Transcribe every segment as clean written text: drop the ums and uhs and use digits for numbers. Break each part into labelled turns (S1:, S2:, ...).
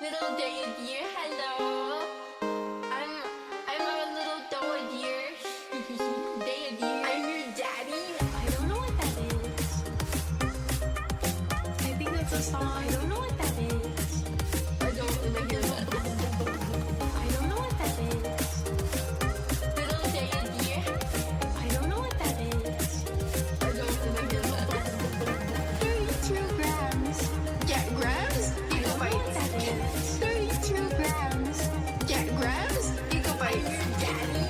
S1: Little day deer, hello. I'm a little doe deer. Day deer. I'm your daddy. I don't know what that is. I think that's a song. I don't know what that is. I don't really hear that. I don't know what that is. Little day deer. I don't know what that is. I don't really hear that. 32 grams. Yeah, grams? Gigabytes. That is 32 grams. Yeah, grams? Gigabytes. Daddy.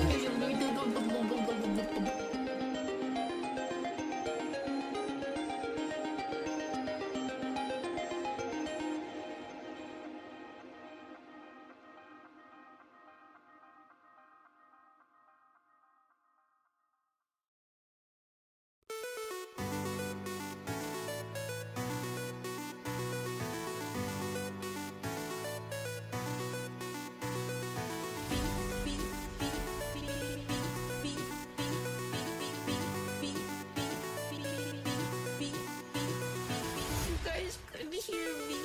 S1: You guys couldn't hear me.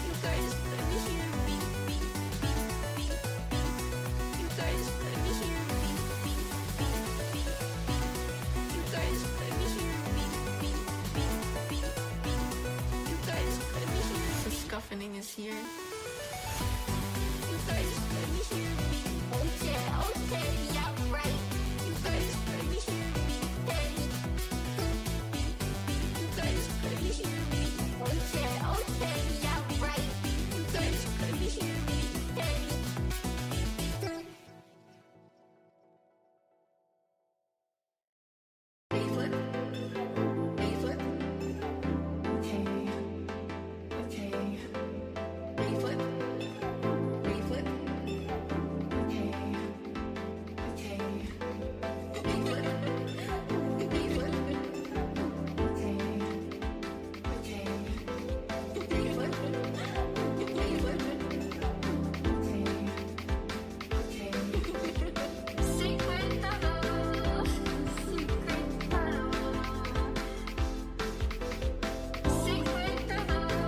S1: You guys couldn't hear me. You guys couldn't hear me. You guys couldn't hear me. You guys couldn't hear me. The scuffling is here. You guys couldn't hear me. Okay, yeah, right. You guys couldn't hear me. Hey. You guys couldn't hear me. Okay, yeah, right. You guys couldn't hear me. Hey. A-flip. A-flip. Okay. A-flip. A-flip. Okay. A-flip. A-flip. Okay. A-flip. A-flip. Secret tunnel. Secret tunnel. Secret tunnel.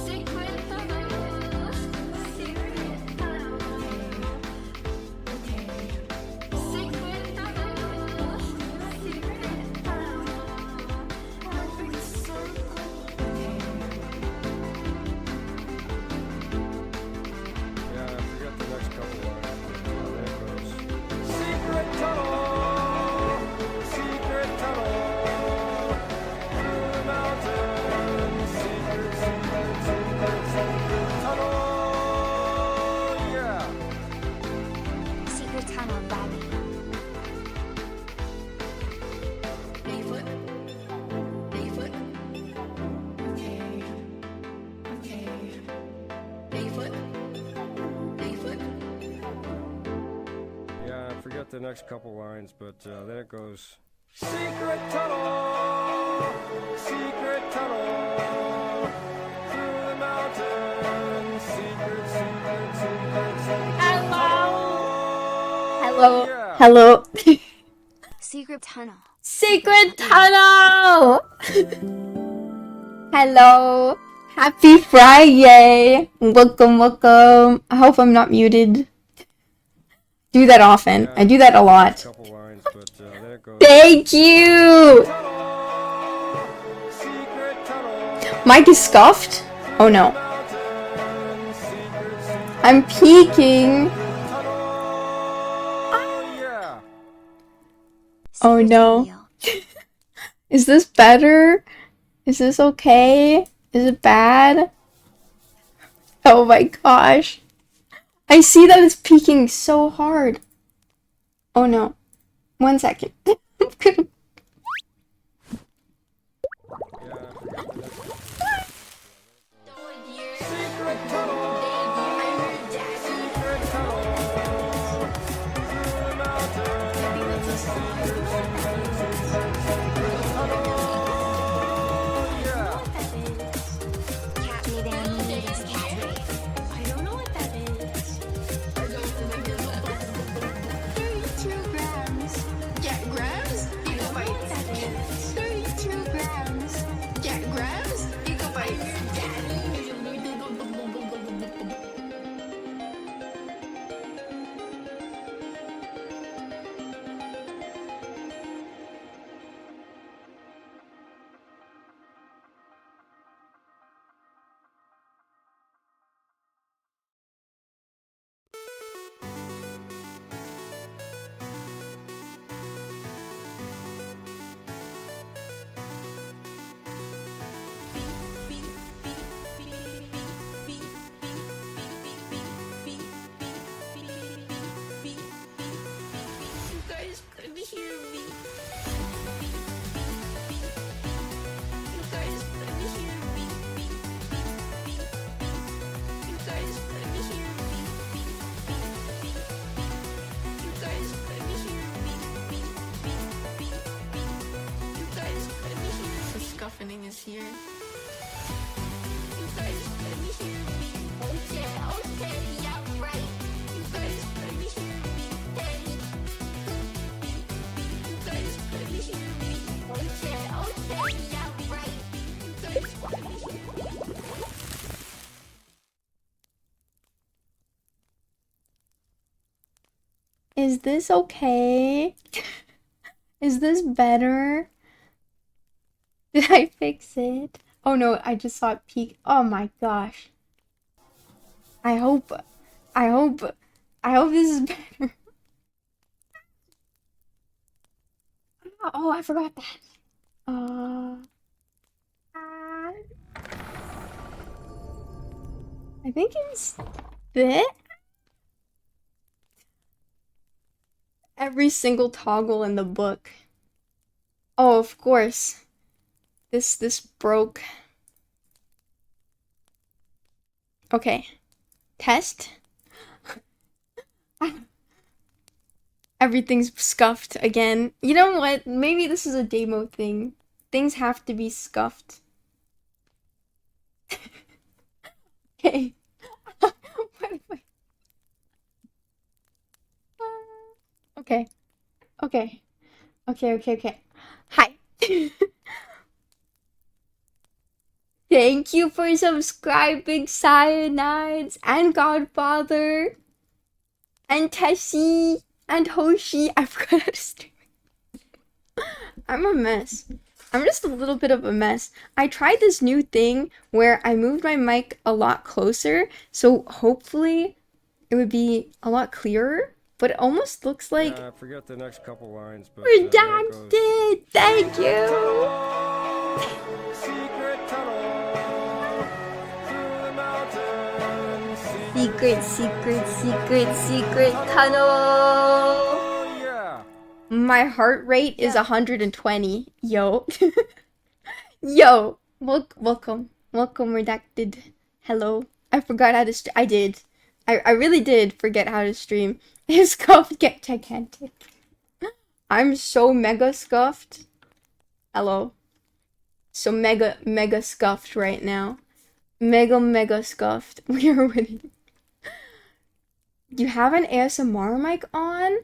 S1: Secret tunnel. Secret tunnel. Secret Perfect circle.
S2: Yeah, I forgot the next couple lines. There it goes. Secret tunnel, secret tunnel, through the mountains. Secret tunnel. Yeah.
S3: Secret tunnel, Daddy.
S1: A-flip. A-flip. Okay. A-flip. A-flip.
S2: Yeah, I forgot the next couple lines, but then it goes. Secret tunnel, secret tunnel, through the mountains. Secret
S4: Hello.
S2: Yeah.
S4: Hello.
S3: Secret tunnel.
S4: Secret tunnel. Hello. Happy Friday. Welcome. I hope I'm not muted. Do that often. I do that a lot.
S2: Couple lines, but then it goes.
S4: Thank you.
S2: Tunnel, secret tunnel,
S4: Mike is scuffed. Oh no.
S2: mountains, secret
S4: I'm peeking.
S2: tunnel. Yeah.
S4: Oh
S3: Secret
S4: no.
S3: tunnel.
S4: Is this better? Is this okay? Is it bad? Oh my gosh. I see that it's peeking so hard. Oh no. 1 second. I'm gonna-
S1: Doe deer.
S2: Secret tunnel,
S1: Day deer. I'm your daddy.
S2: secret tunnel, through the mountains.
S1: I think that's a song. I don't know what that is.
S2: Yeah.
S1: What that is.
S3: Cat meeting
S1: Little day
S3: meetings, cat
S1: deer.
S3: meeting.
S1: I don't know what that is. I don't really hear that. 32 grams. Yeah, grams? is here. You guys can hear me. Okay, okay, yeah, right. You guys can hear me. Hey. You guys can hear me. Okay, okay, yeah, right. You guys can hear me.
S4: Is this okay? Is this better? Did I fix it? Oh no, I just saw it peak. Oh my gosh. I hope this is better. Oh, I forgot that. I think it's this. Every single toggle in the book. Oh, of course. This broke. Okay. Test. Everything's scuffed again. You know what? Maybe this is a demo thing. Things have to be scuffed. Okay. Wait. Okay. Okay. Hi. Thank you for subscribing, Cyanides, and Godfather, and Tessie, and Hoshi. I forgot how to stream. I'm a mess. I'm just a little bit of a mess. I tried this new thing where I moved my mic a lot closer, so hopefully it would be a lot clearer, but it almost looks like
S2: I forget the next couple lines, but there it goes.
S4: redacted. Thank you.
S2: Secret tunnel through the mountains.
S4: Secret tunnel.
S2: Oh yeah.
S4: My heart rate is 120. Yo. Yo. Welcome, redacted. Hello. I forgot how to I did. I really did forget how to stream. His scuffed get gigantic. I'm so mega scuffed. Hello. So mega scuffed right now. Mega scuffed. We are winning. You have an ASMR mic on?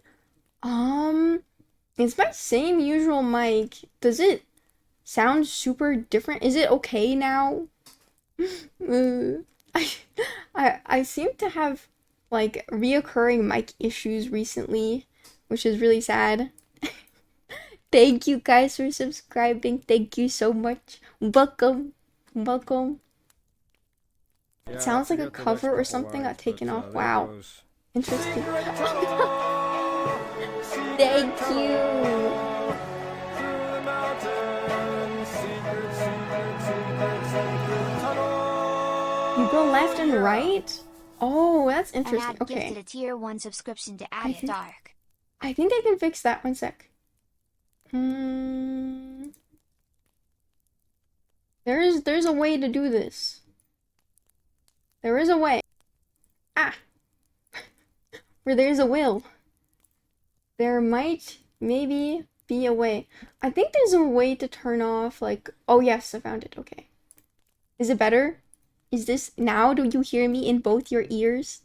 S4: It's my same usual mic. Does it sound super different? Is it okay now? I seem to have like reoccurring mic issues recently, which is really sad. Thank you guys for subscribing. Thank you so much. Welcome. It sounds like a cover or something got taken off. Wow. Interesting. Thank you. You go left and right? Oh, that's
S3: And
S4: interesting.
S3: add gifted
S4: Okay.
S3: a tier 1 subscription to Add It
S4: think-
S3: Dark.
S4: I think I can fix that. One sec. There's a way to do this. There is a way. Where there's a will, there might maybe be a way. I think there's a way to turn off like, oh yes, I found it. Okay. Is it better? Is this now? Do you hear me in both your ears?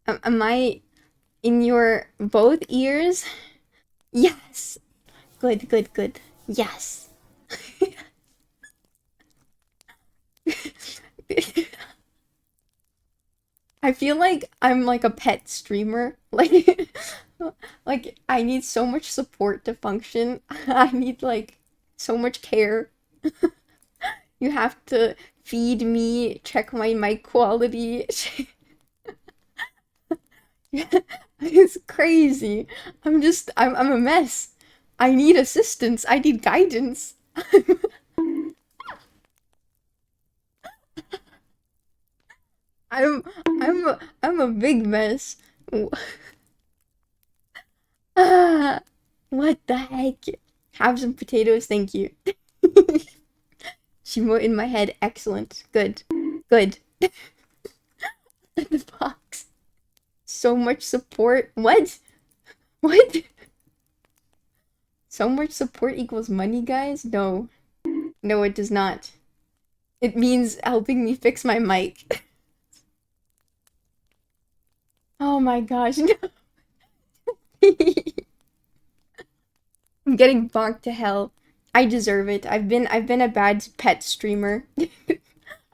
S4: Am I in your both ears? Yes. Good. Yes. I feel like I'm like a pet streamer. Like I need so much support to function. I need like so much care. You have to feed me, check my mic quality. It's crazy. I'm a mess. I need assistance. I need guidance. I'm a big mess. What the heck? Have some potatoes, thank you. Shimo in my head, excellent. Good. The box. So much support. What? So much support equals money, guys? No. No, it does not. It means helping me fix my mic. Oh my gosh, no. I'm getting bonked to hell. I deserve it. I've been a bad pet streamer.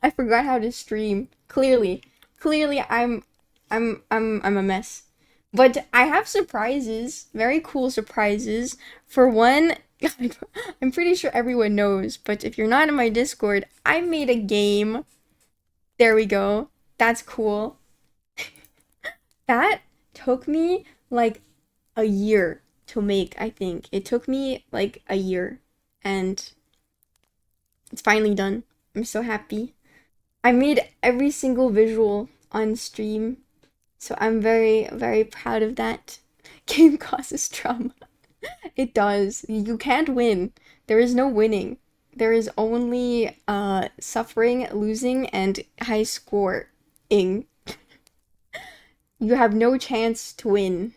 S4: I forgot how to stream. Clearly, I'm a mess. But I have surprises, very cool surprises. For one, I'm pretty sure everyone knows, but if you're not in my Discord, I made a game. There we go. That's cool. That took me like a year to make, I think. It took me like a year, and it's finally done. I'm so happy. I made every single visual on stream, so I'm very, very proud of that. Game causes trauma. It does. You can't win. There is no winning. There is only suffering, losing, and high scoring. You have no chance to win.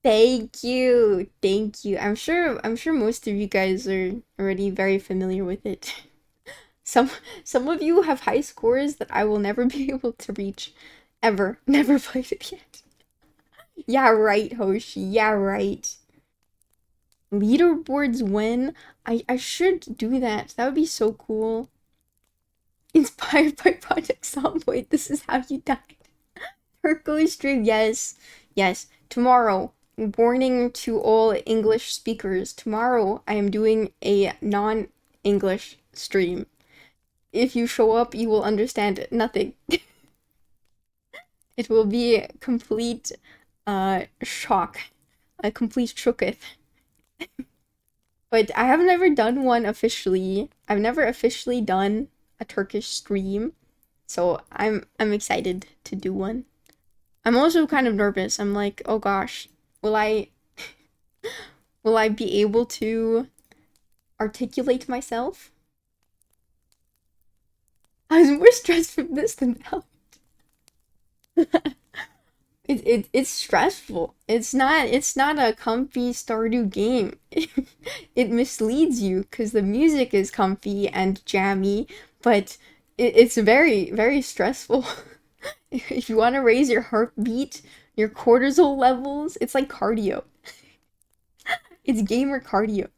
S4: Thank you. Thank you. I'm sure most of you guys are already very familiar with it. Some of you have high scores that I will never be able to reach. Ever. Never played it yet. Yeah, right, Hoshi. Yeah, right. Leaderboards win. I should do that. That would be so cool. Inspired by Project Zomboid. This is how you died. Turquoise stream. Yes. Yes. Tomorrow. Warning to all English speakers. Tomorrow I am doing a non-English stream. If you show up, you will understand nothing. It will be a complete shock. A complete shooketh. But I have never done one officially. I've never officially done a Turkish stream. So I'm excited to do one. I'm also kind of nervous. I'm like, oh gosh, will I be able to articulate myself? I was more stressed from this than that. It's stressful. It's not a comfy Stardew game. It misleads you because the music is comfy and jammy, but it's very, very stressful. If you want to raise your heartbeat, your cortisol levels, it's like cardio. It's gamer cardio.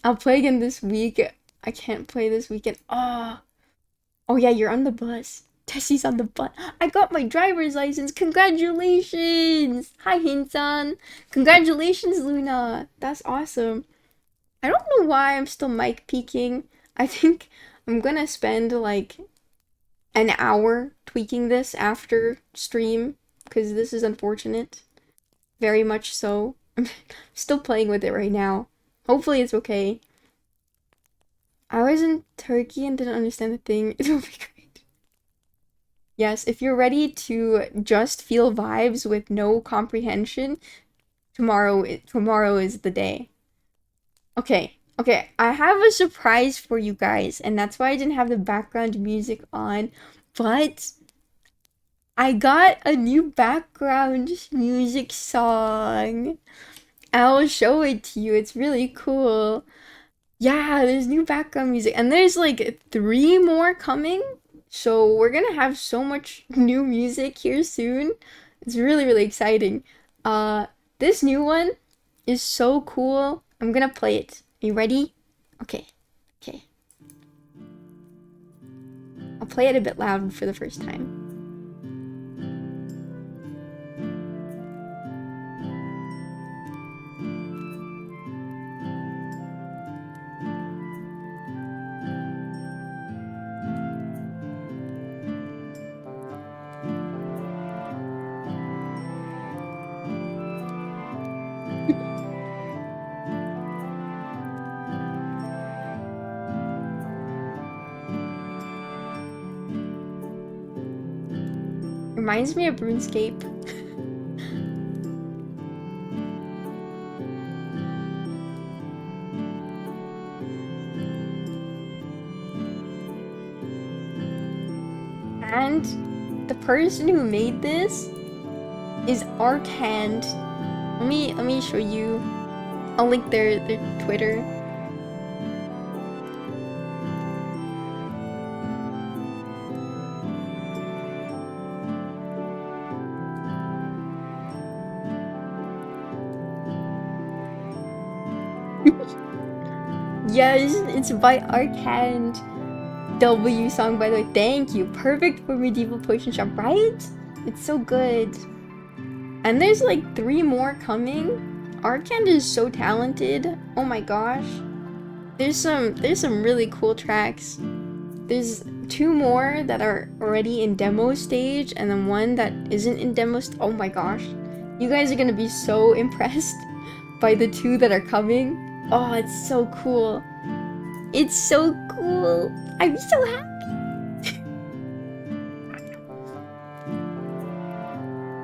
S4: I'll play again this week. I can't play this weekend. Oh yeah, you're on the bus. Tessie's on the bus. I got my driver's license. Congratulations! Hi, Hinsan. Congratulations, Luna. That's awesome. I don't know why I'm still mic peeking. I think I'm gonna spend like an hour tweaking this after stream, because this is unfortunate. Very much so. I'm still playing with it right now. Hopefully it's okay. I was in Turkey and didn't understand the thing. It will be great. Yes, if you're ready to just feel vibes with no comprehension, tomorrow is the day. Okay, I have a surprise for you guys, and that's why I didn't have the background music on, but I got a new background music song. I'll show it to you. It's really cool. Yeah, there's new background music, and there's like 3 more coming. So we're gonna have so much new music here soon. It's really, really exciting. This new one is so cool. I'm gonna play it. Are you ready? Okay. I'll play it a bit loud for the first time. Reminds me of RuneScape. And the person who made this is Arkhand. Let me show you. I'll link their Twitter. Yes, it's by Arcand. W song, by the way. Thank you. Perfect for medieval potion shop, right? It's so good. And there's like 3 more coming. Arcand is so talented. Oh my gosh. There's some really cool tracks. There's 2 more that are already in demo stage, and then 1 that isn't in demo oh my gosh. You guys are gonna be so impressed by the 2 that are coming. Oh, it's so cool. It's so cool. I'm so happy.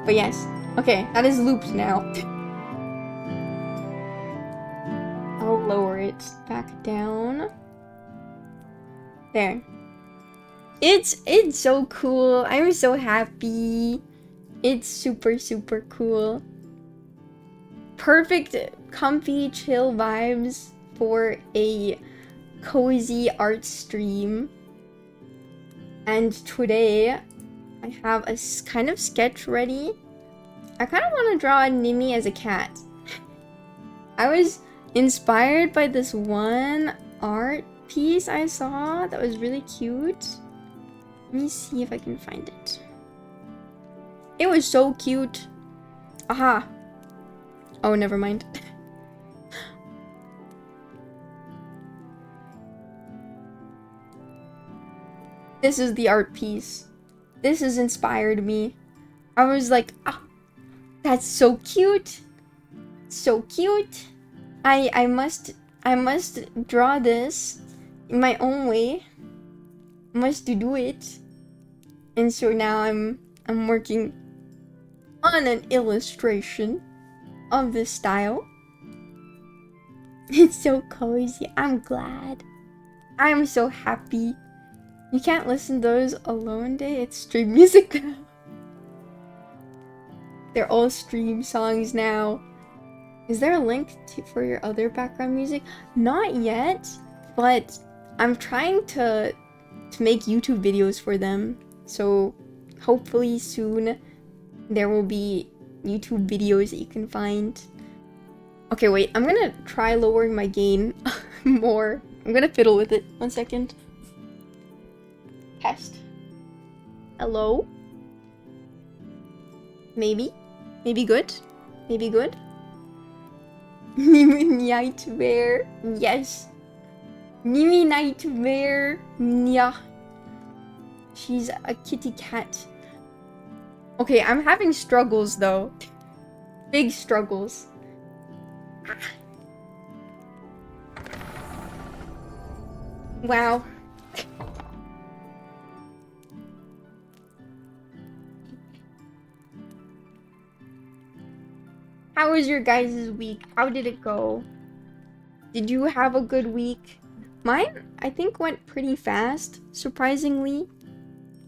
S4: But yes. Okay, that is looped now. I'll lower it back down. There. It's so cool. I'm so happy. It's super cool. Perfect, comfy, chill vibes for a cozy art stream. And today I have a kind of sketch ready. I kind of want to draw Nimi as a cat. I was inspired by this one art piece I saw that was really cute. Let me see if I can find it. It was so cute. Aha. Oh, never mind. This is the art piece. This has inspired me. I was like, ah, that's so cute. So cute. I must draw this in my own way. I must do it. And so now I'm working on an illustration of this style. It's so cozy. I'm glad. I'm so happy. You can't listen to those alone day. It's stream music now. They're all stream songs now. Is there a link for your other background music? Not yet, but I'm trying to make YouTube videos for them. So hopefully soon there will be YouTube videos that you can find. Okay, wait, I'm gonna try lowering my gain more. I'm gonna fiddle with it. 1 second. Test. Hello? Maybe? Maybe good? Maybe good? Mimi Nightmare. Yes. Mimi Nightmare. Yeah. She's a kitty cat. Okay, I'm having struggles though. Big struggles. Wow. How was your guys' week? How did it go? Did you have a good week? Mine, I think, went pretty fast, surprisingly.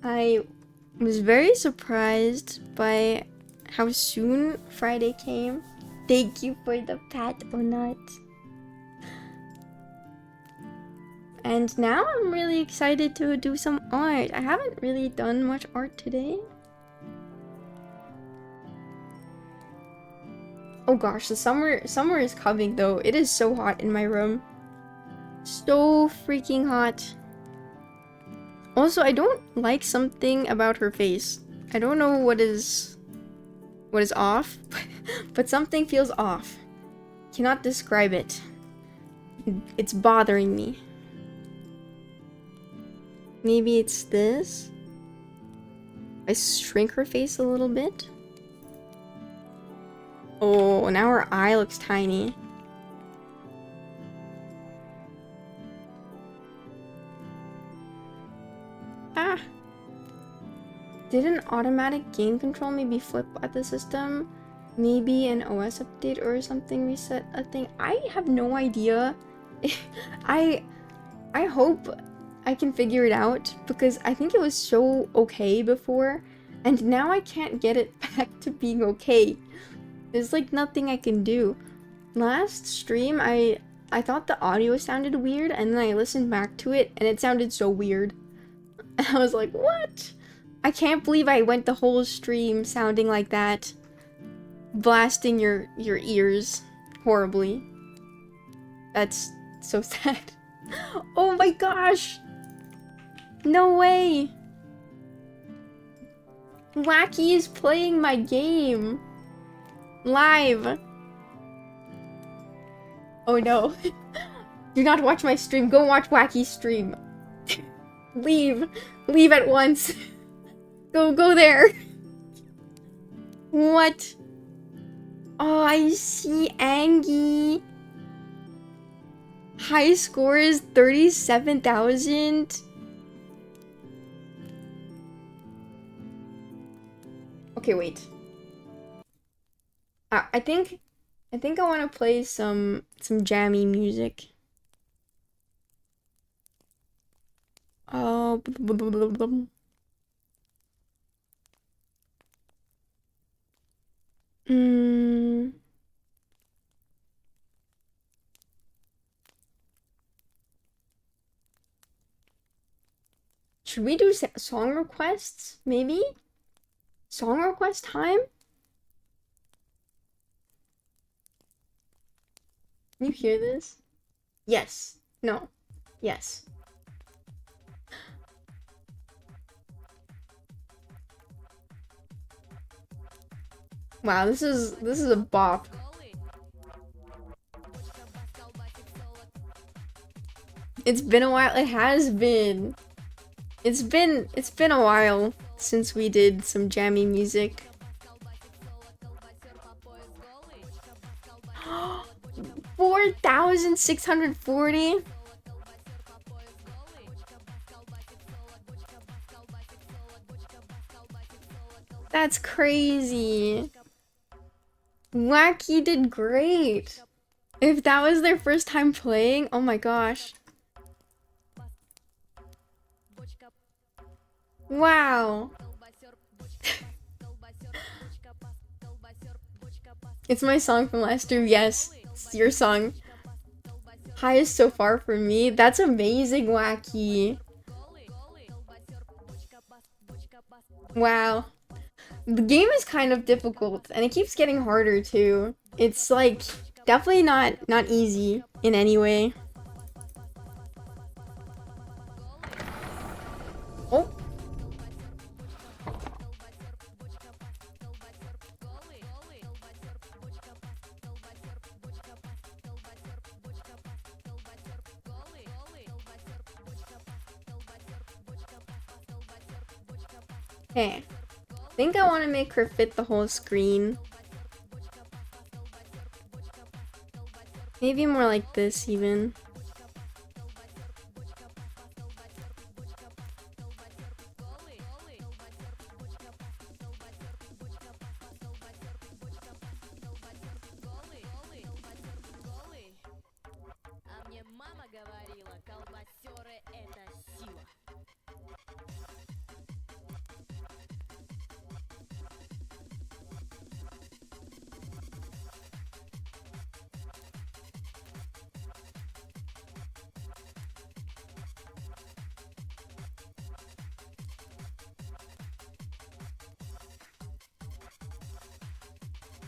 S4: I was very surprised by how soon Friday came. Thank you for the pat, Onat. And now I'm really excited to do some art. I haven't really done much art today. Oh gosh, the summer is coming though. It is so hot in my room. So freaking hot. Also, I don't like something about her face. I don't know what is off, but something feels off. Cannot describe it. It's bothering me. Maybe it's this. I shrink her face a little bit. Oh, now her eye looks tiny. Ah! Did an automatic game control maybe flip at the system? Maybe an OS update or something reset a thing? I have no idea. I hope I can figure it out, because I think it was so okay before, and now I can't get it back to being okay. There's like nothing I can do. Last stream, I thought the audio sounded weird, and then I listened back to it, and it sounded so weird. And I was like, what? I can't believe I went the whole stream sounding like that. Blasting your ears horribly. That's so sad. Oh my gosh! No way! Wacky is playing my game. Live. Oh no. Do not watch my stream. Go watch Wacky's stream. Leave. Leave at once. Go there. What? Oh, I see Angie. High score is 37,000. Okay, wait. I think I want to play some jammy music. Oh. Mm. Should we do song requests? Maybe? Song request time? Can you hear this? Yes. No. Yes. Wow, this is a bop. It's been a while. It has been. It's been a while since we did some jammy music. 4,640. That's crazy. Wacky did great. If that was their first time playing, oh my gosh. Wow. It's my song from last year. Yes, it's your song. Highest so far for me. That's amazing, Wacky. Wow. The game is kind of difficult, and it keeps getting harder too. It's like definitely not easy in any way. Oh. Okay. I think I want to make her fit the whole screen. Maybe more like this even.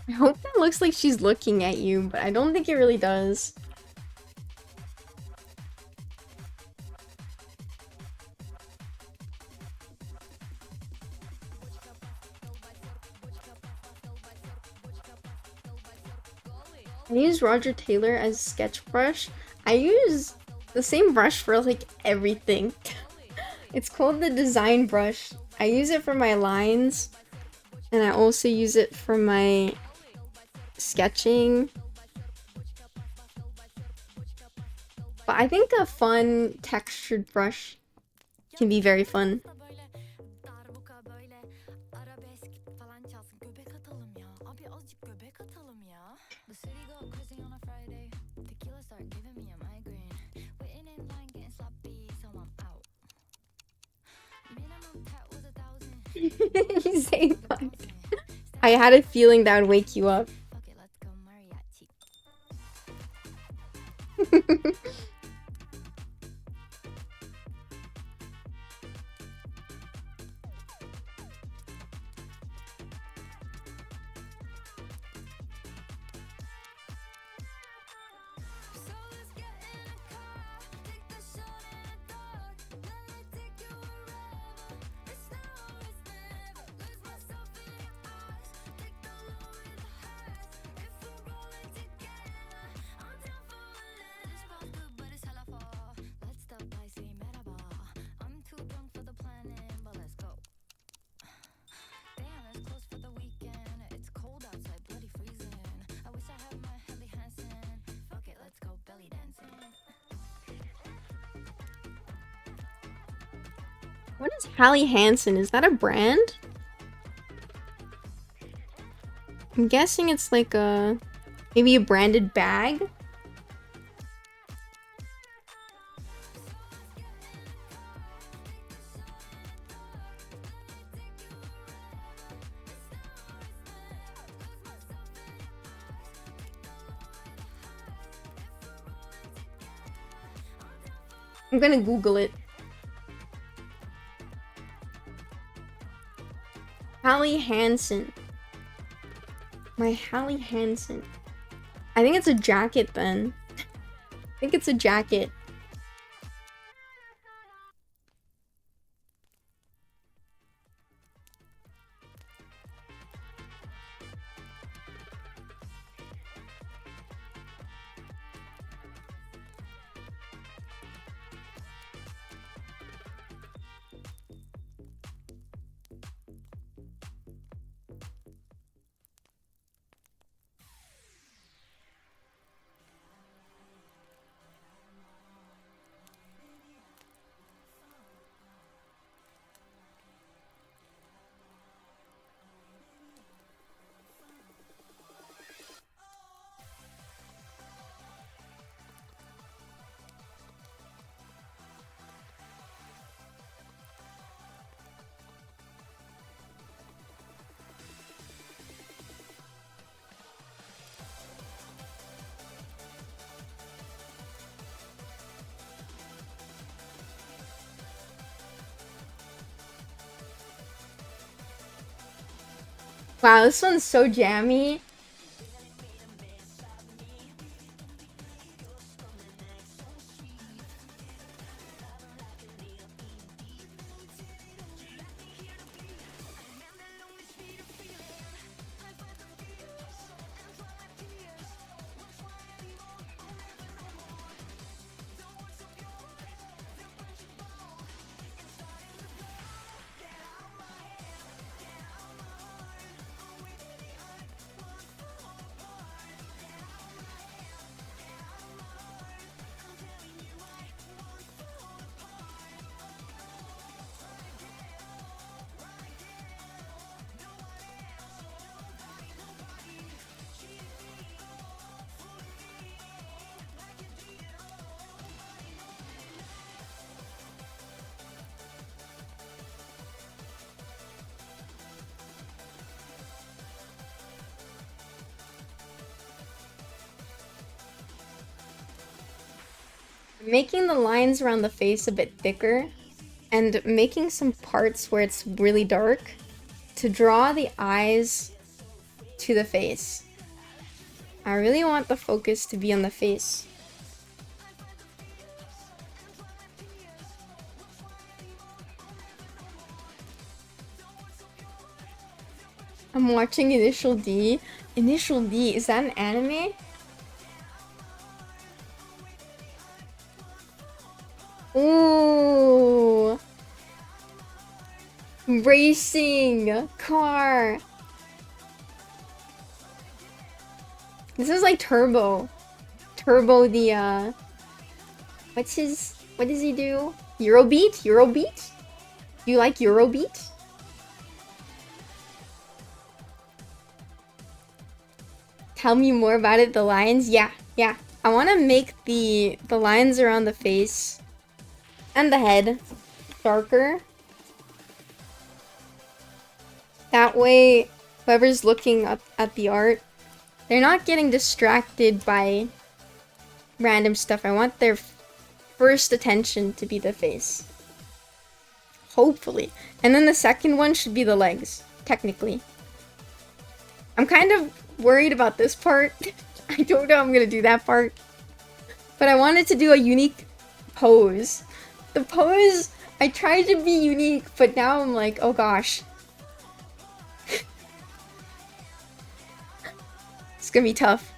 S4: I hope that looks like she's looking at you, but I don't think it really does. I use Roger Taylor as sketch brush. I use the same brush for like everything. It's called the design brush. I use it for my lines, and I also use it for my sketching. But I think a fun textured brush can be very fun. You say fun. I had a feeling that would wake you up. What is Hallie Hansen? Is that a brand? I'm guessing it's like a... maybe a branded bag? I'm gonna Google it. Hallie Hansen. My Hallie Hansen. I think it's a jacket then. I think it's a jacket. Wow, this one's so jammy. Making the lines around the face a bit thicker and making some parts where it's really dark to draw the eyes to the face. I really want the focus to be on the face. I'm watching Initial D. Initial D, is that an anime? Ooh. Racing car. This is like Turbo. Turbo the what does he do? Eurobeat? Eurobeat? You like Eurobeat? Tell me more about it, the lines? Yeah. I want to make the lines around the face and the head darker. That way, whoever's looking up at the art, they're not getting distracted by random stuff. I want their first attention to be the face. Hopefully. And then the second one should be the legs, technically. I'm kind of worried about this part. I don't know I'm gonna do that part. But I wanted to do a unique pose. The pose, I tried to be unique, but now I'm like, oh gosh. It's gonna be tough.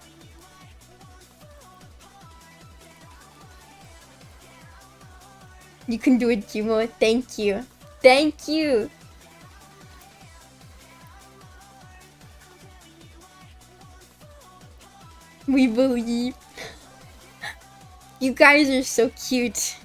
S4: You can do it, Jumo. Thank you. Thank you. We believe. You guys are so cute.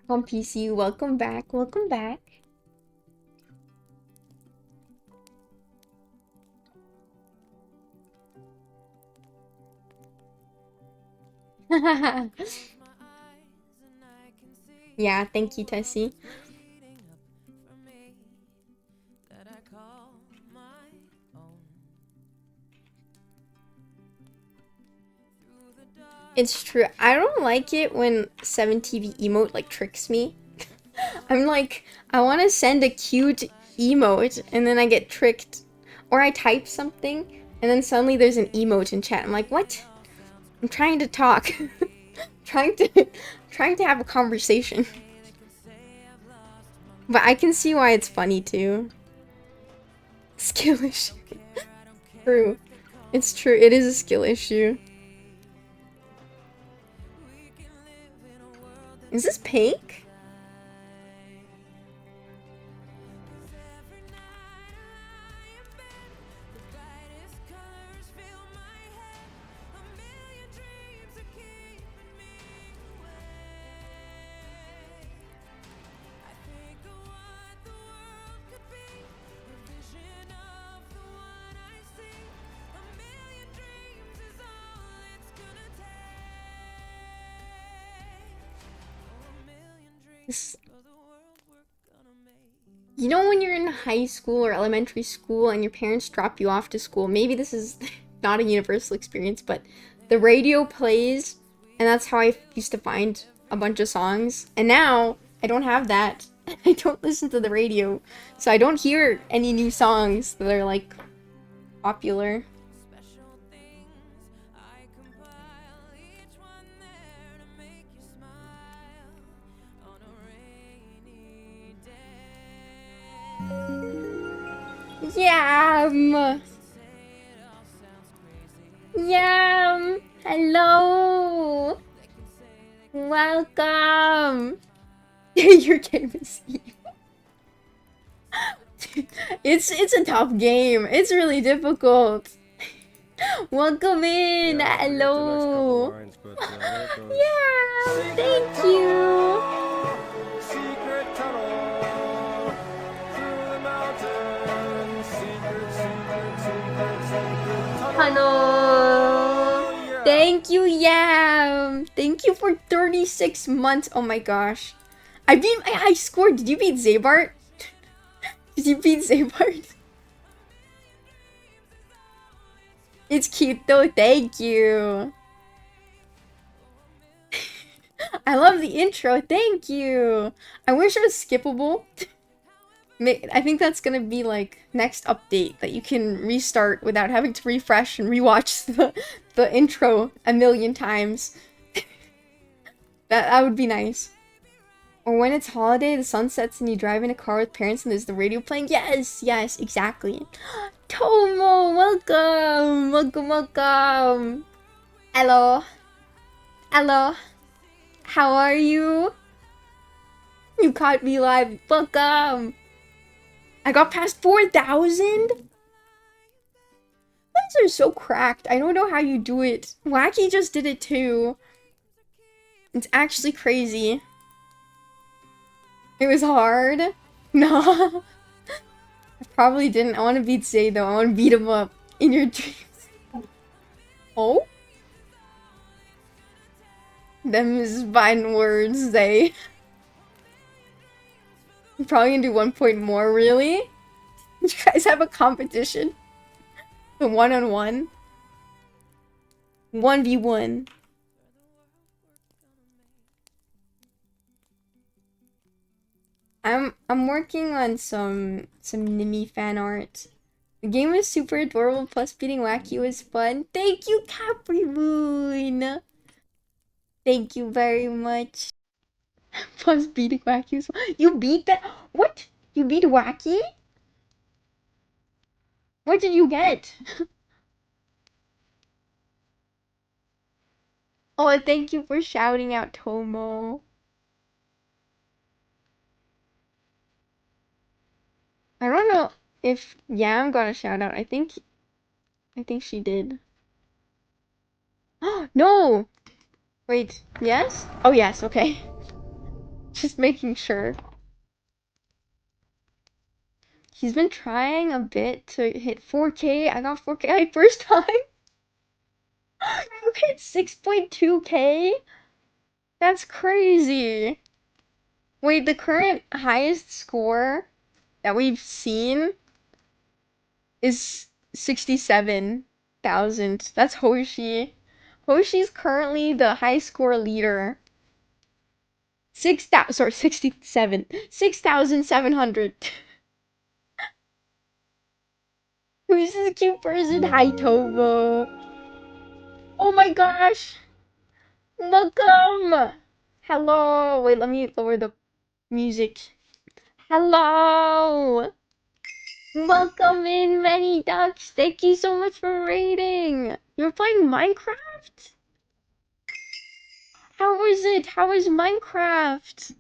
S4: On PC, welcome back, welcome back. Yeah, thank you, Tessie. It's true. I don't like it when 7TV emote like tricks me. I'm like, I want to send a cute emote and then I get tricked. Or I type something and then suddenly there's an emote in chat. I'm like, what? I'm trying to talk. trying to have a conversation. But I can see why it's funny too. Skill issue. True. It's true. It is a skill issue. Is this pink? You know when you're in high school or elementary school and your parents drop you off to school, maybe this is not a universal experience, but the radio plays and that's how I used to find a bunch of songs. And now I don't have that. I don't listen to the radio, so I don't hear any new songs that are like popular. Yam! Yam! Hello! Welcome! Your game is It's a tough game. It's really difficult. Welcome in!
S2: Yeah, I forget the next
S4: Hello!
S2: couple lines, but, there it goes.
S4: Yeah! Thank you!
S2: Secret tunnel through the mountains. Secret tunnel.
S4: Hello!
S2: Yeah.
S4: Thank you, Yam! Thank you for 36 months. Oh my gosh. I beat my high score. Did you beat Zabart? Did you beat Zabart? It's cute though. Thank you. I love the intro. Thank you. I wish it was skippable. I think that's gonna be like next update that you can restart without having to refresh and rewatch the intro a million times. That would be nice. Or when it's holiday, the sun sets and you drive in a car with parents and there's the radio playing. Yes, yes, exactly. Tomo, welcome, welcome, welcome. Hello, hello. How are you? You caught me live. Welcome. I got past 4,000? Those are so cracked. I don't know how you do it. Wacky just did it too. It's actually crazy. It was hard. No. I probably didn't. I want to beat Zay though. I want to beat him up in your dreams. Oh? Them is fine words, Zay. I'm probably gonna do 1 point more, really? You guys have a competition? The one-on-one? 1v1. I'm working on some Nimi fan art. The game was super adorable, plus beating Wacky was fun. Thank you, Capri Moon! Thank you very much. Plus beating Wacky was fun. You beat that? What? You beat Wacky? What did you get? Oh, thank you for shouting out Tomo. I don't know if Yam got a shout out. I think she did. Oh no! Wait, yes? Oh yes, okay. Just making sure. He's been trying a bit to hit 4K. I got 4K first time. You hit 6.2K? That's crazy. Wait, the current highest score that we've seen is 67,000. That's Hoshi. Hoshi's currently the high score leader. 67. 6,700. Who's this cute person? Hi, Tobo. Oh my gosh. Welcome. Hello. Wait, let me lower the music. Hello. Welcome in, Many Ducks. Thank you so much for raiding. You're playing Minecraft? How was it? How was Minecraft?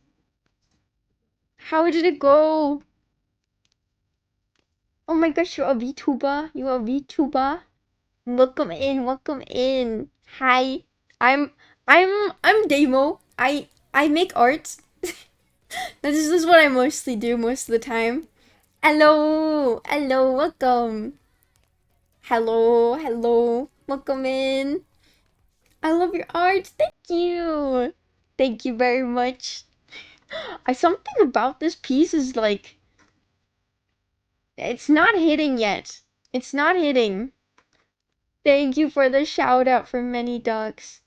S4: How did it go? Oh my gosh, you're a VTuber? You're a VTuber? Welcome in, welcome in. Hi. I'm I'm Demo. I make art. This is what I mostly do most of the time. Hello, hello, welcome. Hello, hello, welcome in. I love your art. Thank you. Thank you very much. Something about this piece is like, it's not hitting yet. It's not hitting. Thank you for the shout out for Many Ducks.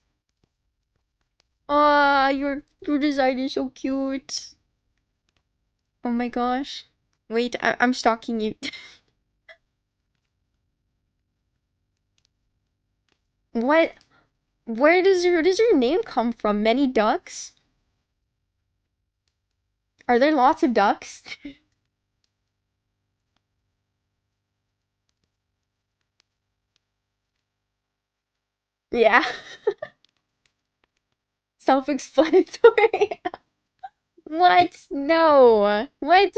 S4: Ah, your design is so cute. Oh my gosh. Wait, I'm stalking you. What? Where does your name come from? Many ducks? Are there lots of ducks? Yeah. Self-explanatory. What? No. What?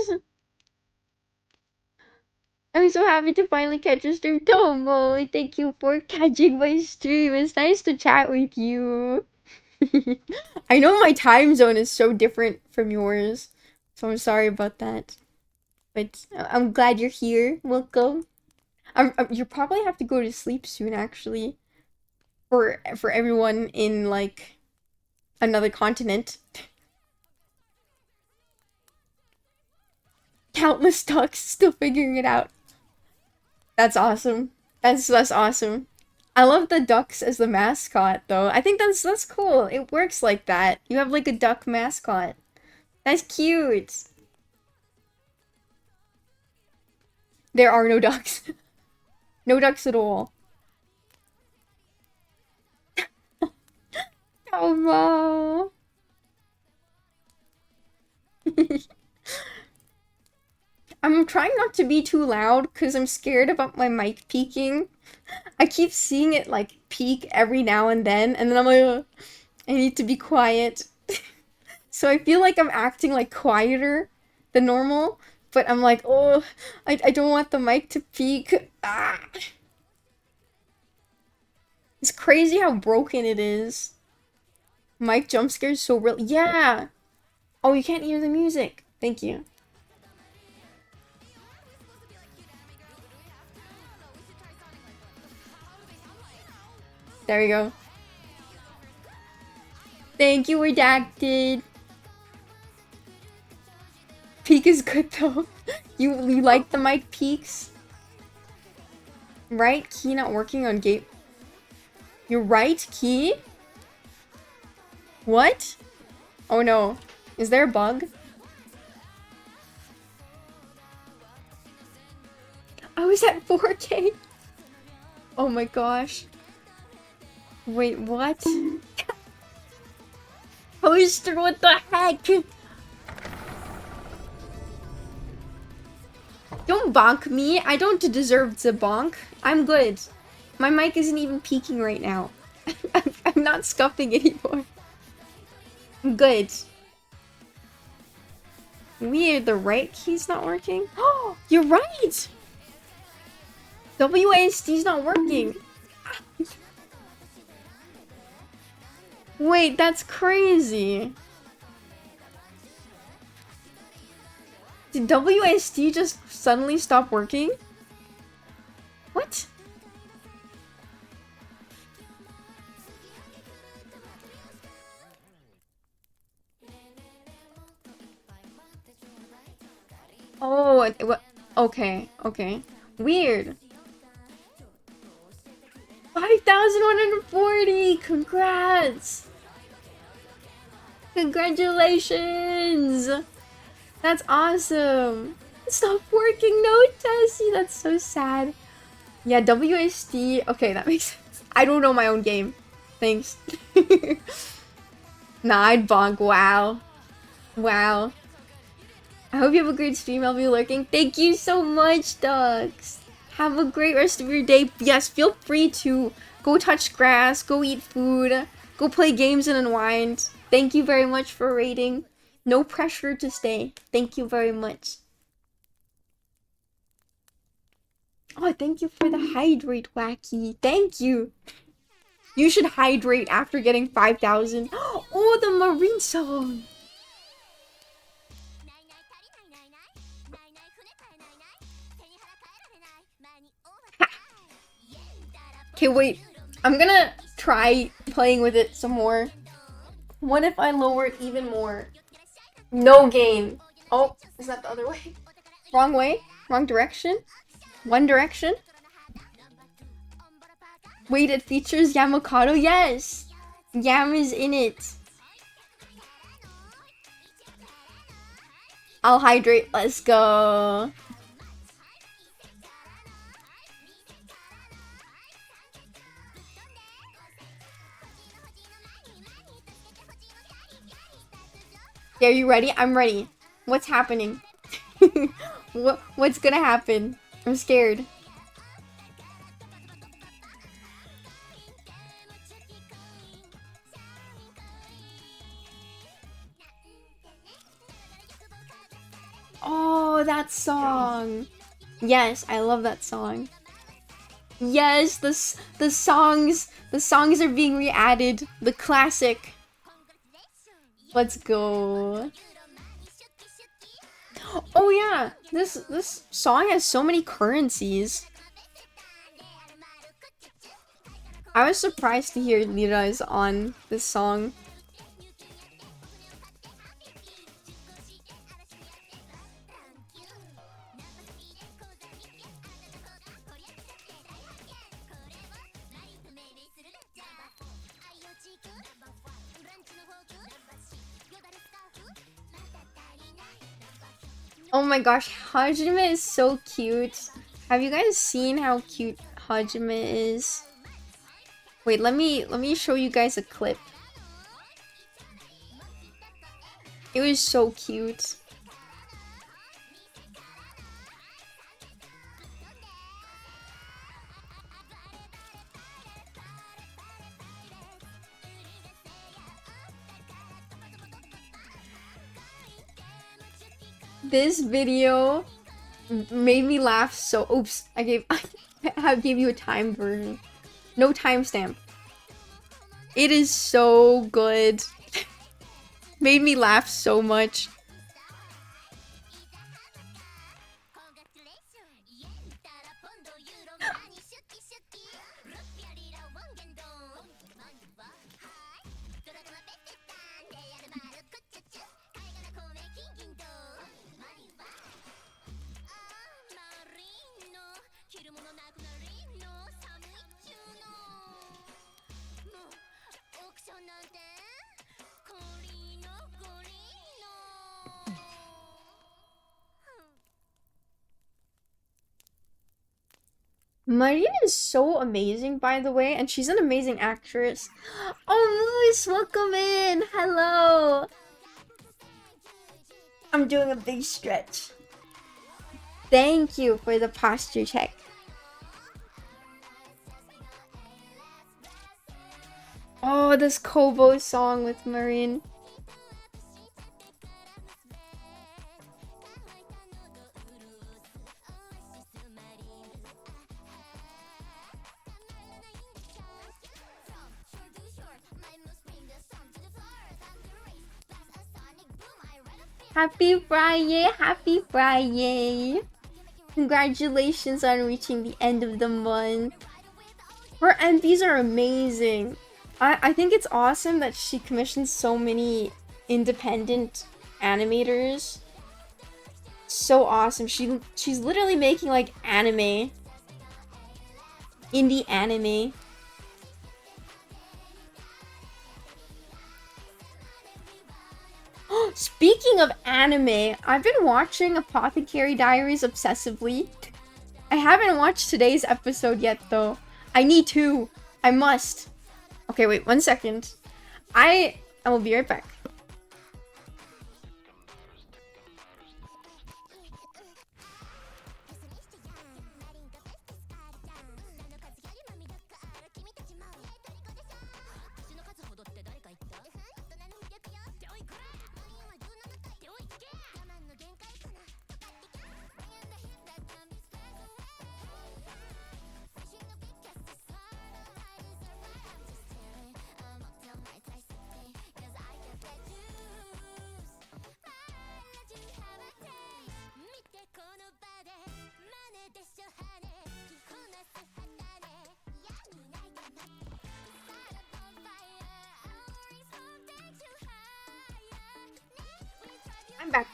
S4: I'm so happy to finally catch a stream. Tomo, thank you for catching my stream. It's nice to chat with you. I know my time zone is so different from yours, so I'm sorry about that. But I'm glad you're here. Welcome. You probably have to go to sleep soon, actually. For everyone in like another continent. Countless ducks still figuring it out. That's awesome. That's awesome. I love the ducks as the mascot though. I think that's cool. It works like that. You have like a duck mascot. That's cute. There are no ducks. No ducks at all. Elmo. I'm trying not to be too loud because I'm scared about my mic peaking. I keep seeing it like peak every now and then I'm like, "Ugh, I need to be quiet." So I feel like I'm acting like quieter than normal, but I'm like, oh, I don't want the mic to peak. Ah. It's crazy how broken it is. Mic jump scares so real. Yeah. Oh, you can't hear the music. Thank you. There we go. Thank you, Redacted. Peak is good though. You like the mic peaks? Right? Key not working on gate. You're right, Key? What? Oh no. Is there a bug? I was at 4K. Oh my gosh. Wait, what? Poster, what the heck? Don't bonk me. I don't deserve to bonk. I'm good. My mic isn't even peaking right now. I'm not scuffing anymore. I'm good. Weird, the right key's not working? Oh, you're right! WASD's not working. Wait, that's crazy. Did WSD just suddenly stop working? What? Oh, okay, okay. Weird. 5,140! Congrats! Congratulations! That's awesome! Stop working, no, Tessie! That's so sad. Yeah, WSD. Okay, that makes sense. I don't know my own game. Thanks. Nah, I'd bonk. Wow. Wow. I hope you have a great stream. I'll be lurking. Thank you so much, Ducks. Have a great rest of your day. Yes, feel free to go touch grass, go eat food, go play games and unwind. Thank you very much for rating. No pressure to stay. Thank you very much. Oh, thank you for the hydrate, Wacky. Thank you. You should hydrate after getting 5,000. Oh, the marine song. Okay, wait. I'm gonna try playing with it some more. What if I lower it even more? No gain. Oh, is that the other way? Wrong way? Wrong direction? One direction? Wait, it features Yamakado? Yes! Yam is in it. I'll hydrate. Let's go. Are you ready? I'm ready. What's happening? What's gonna happen? I'm scared. Oh, that song. Yes, I love that song. Yes, the songs are being re-added. The classic. Let's go. Oh yeah, this song has so many currencies. I was surprised to hear Lira is on this song. Oh my gosh, Hajime is so cute. Have you guys seen how cute Hajime is? Wait, let me show you guys a clip. It was so cute. This video made me laugh so. Oops, I gave you a timed version. No timestamp. It is so good. Made me laugh so much. Marina is so amazing, by the way, and she's an amazing actress. Oh, Moose, welcome in! Hello! I'm doing a big stretch. Thank you for the posture check. Oh, this Kobo song with Marine. Happy Friday! Happy Friday! Congratulations on reaching the end of the month. Her MVs are amazing. I think it's awesome that she commissions so many independent animators. So awesome. She's literally making like anime. Indie anime. Speaking of anime, I've been watching Apothecary Diaries obsessively. I haven't watched today's episode yet though. I need to. I must. Okay, wait 1 second. I will be right back. I'm back.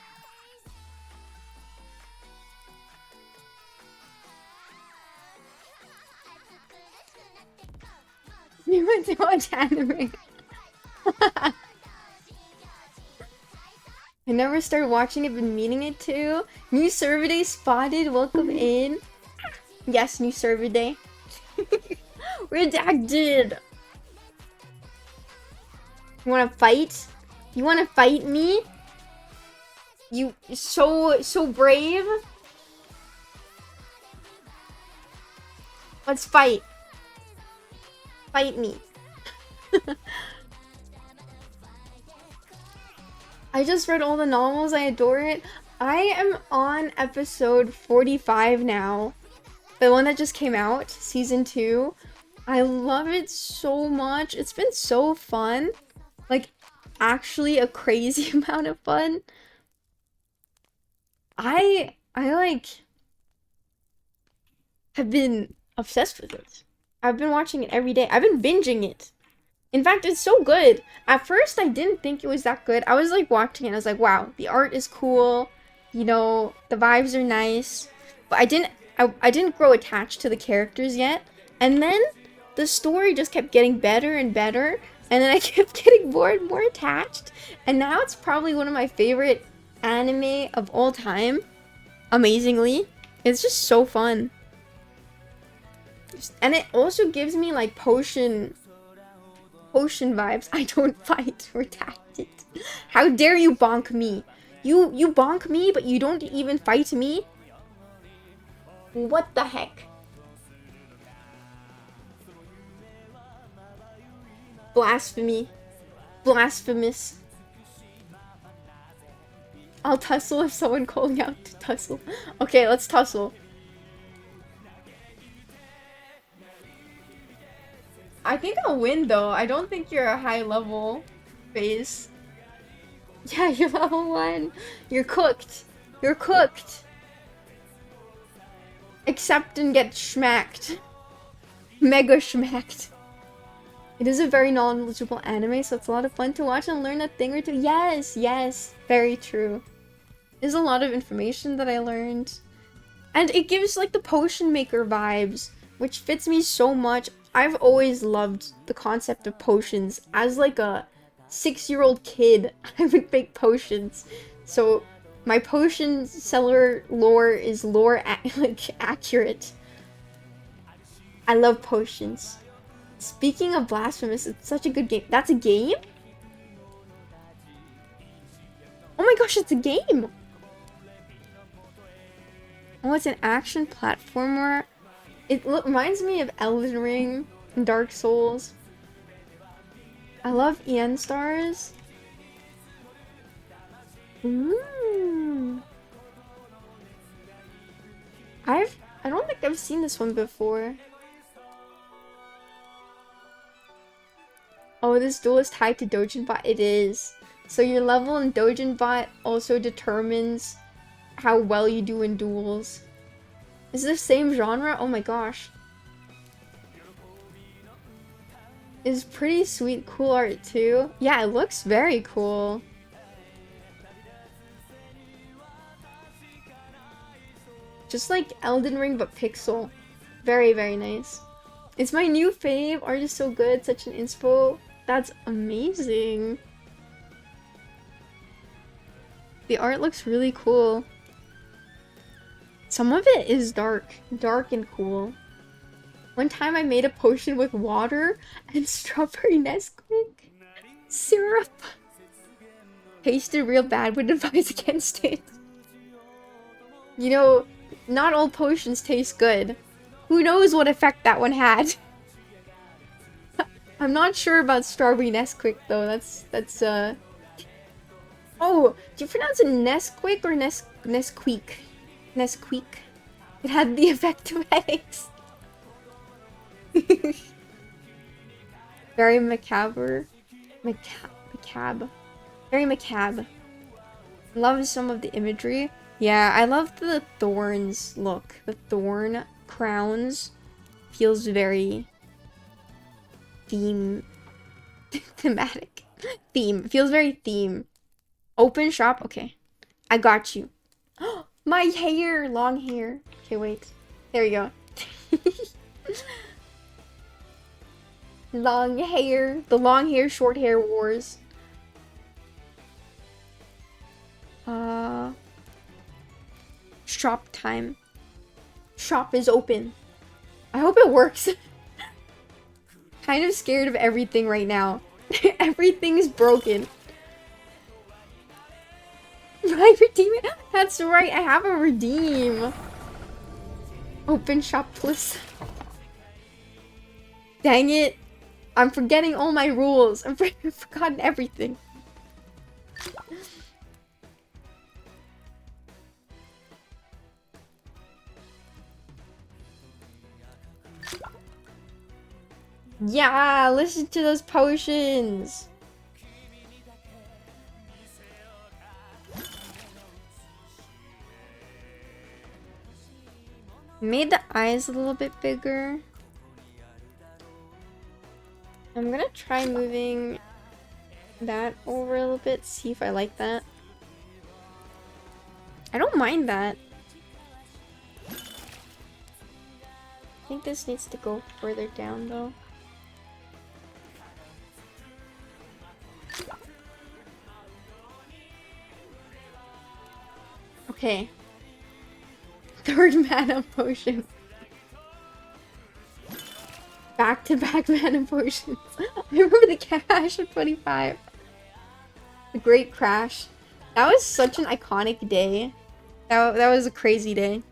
S4: You went to watch anime. I never started watching it, been meaning it to. New server day spotted, welcome in. Yes, new server day. Redacted. You wanna fight? You wanna fight me? You so brave? Let's fight. Fight me. I just read all the novels. I adore it. I am on episode 45 now. The one that just came out, season 2. I love it so much. It's been so fun. Like, actually a crazy amount of fun. I like have been obsessed with it. I've been watching it every day. I've been binging it. In fact, it's so good. At first, I didn't think it was that good. I was like watching it and I was like, wow, the art is cool. You know, the vibes are nice. But I didn't grow attached to the characters yet. And then the story just kept getting better and better. And then I kept getting more and more attached. And now it's probably one of my favorite anime of all time. Amazingly. It's just so fun. And it also gives me like potion vibes. I don't fight. Redacted. How dare you bonk me? You bonk me, but you don't even fight me? What the heck? Blasphemy. Blasphemous. I'll tussle if someone calls me out to tussle. Okay, let's tussle. I think I'll win though. I don't think you're a high level base. Yeah, you're level 1. You're cooked. You're cooked. Accept and get schmacked. Mega schmacked. It is a very knowledgeable anime, so it's a lot of fun to watch and learn a thing or two. Yes, yes, very true. There's a lot of information that I learned. And it gives like the potion maker vibes, which fits me so much. I've always loved the concept of potions. As like a 6-year-old kid, I would make potions. So my potion seller lore is like accurate. I love potions. Speaking of Blasphemous, it's such a good game. That's a game? Oh my gosh, it's a game! Oh, it's an action platformer. It reminds me of Elden Ring and Dark Souls. I love Ian Stars. I don't think I've seen this one before. Oh, this duel is tied to Dojinbot. It is. So your level in Dojin Bot also determines how well you do in duels. Is this the same genre? Oh my gosh. It's pretty sweet, cool art too. Yeah, it looks very cool. Just like Elden Ring but pixel. Very, very nice. It's my new fave. Art is so good. Such an inspo. That's amazing. The art looks really cool. Some of it is dark. Dark and cool. One time I made a potion with water and strawberry Nesquik syrup. Tasted real bad, would advise against it. You know, not all potions taste good. Who knows what effect that one had? I'm not sure about strawberry Nesquik though. That's Oh, do you pronounce it Nesquik or Nesquik? Nesquik. It had the effect of headaches. Very macabre. Macabre. Very macabre. Love some of the imagery. Yeah, I love the thorns look. The thorn crowns feels very thematic. Theme. Feels very theme. Open shop? Okay. I got you. My hair! Long hair. Okay, wait. There we go. Long hair. The long hair, short hair wars. Shop time. Shop is open. I hope it works. Kind of scared of everything right now. Everything's broken. My redeem it? That's right, I have a redeem. Open shop plus. Dang it. I'm forgetting all my rules. I've forgotten everything. Yeah, listen to those potions. Made the eyes a little bit bigger. I'm gonna try moving that over a little bit, see if I like that. I don't mind that. I think this needs to go further down though. Okay. Third mana potion. Back-to-back mana potions. I remember the crash of 25. The great crash. That was such an iconic day. That was a crazy day.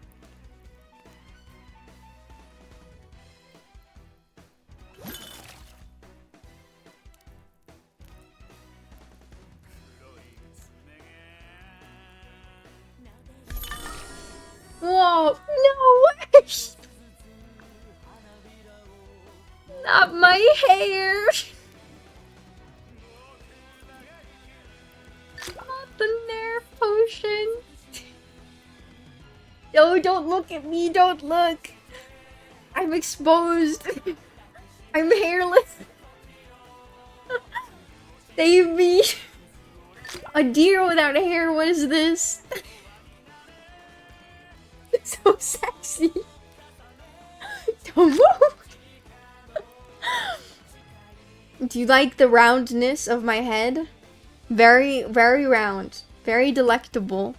S4: Whoa, no way! Not my hair! Not the Nerf potion! No, don't look at me, don't look! I'm exposed! I'm hairless! Save me! A deer without hair, what is this? It's so sexy! Don't move! Do you like the roundness of my head? Very, very round. Very delectable.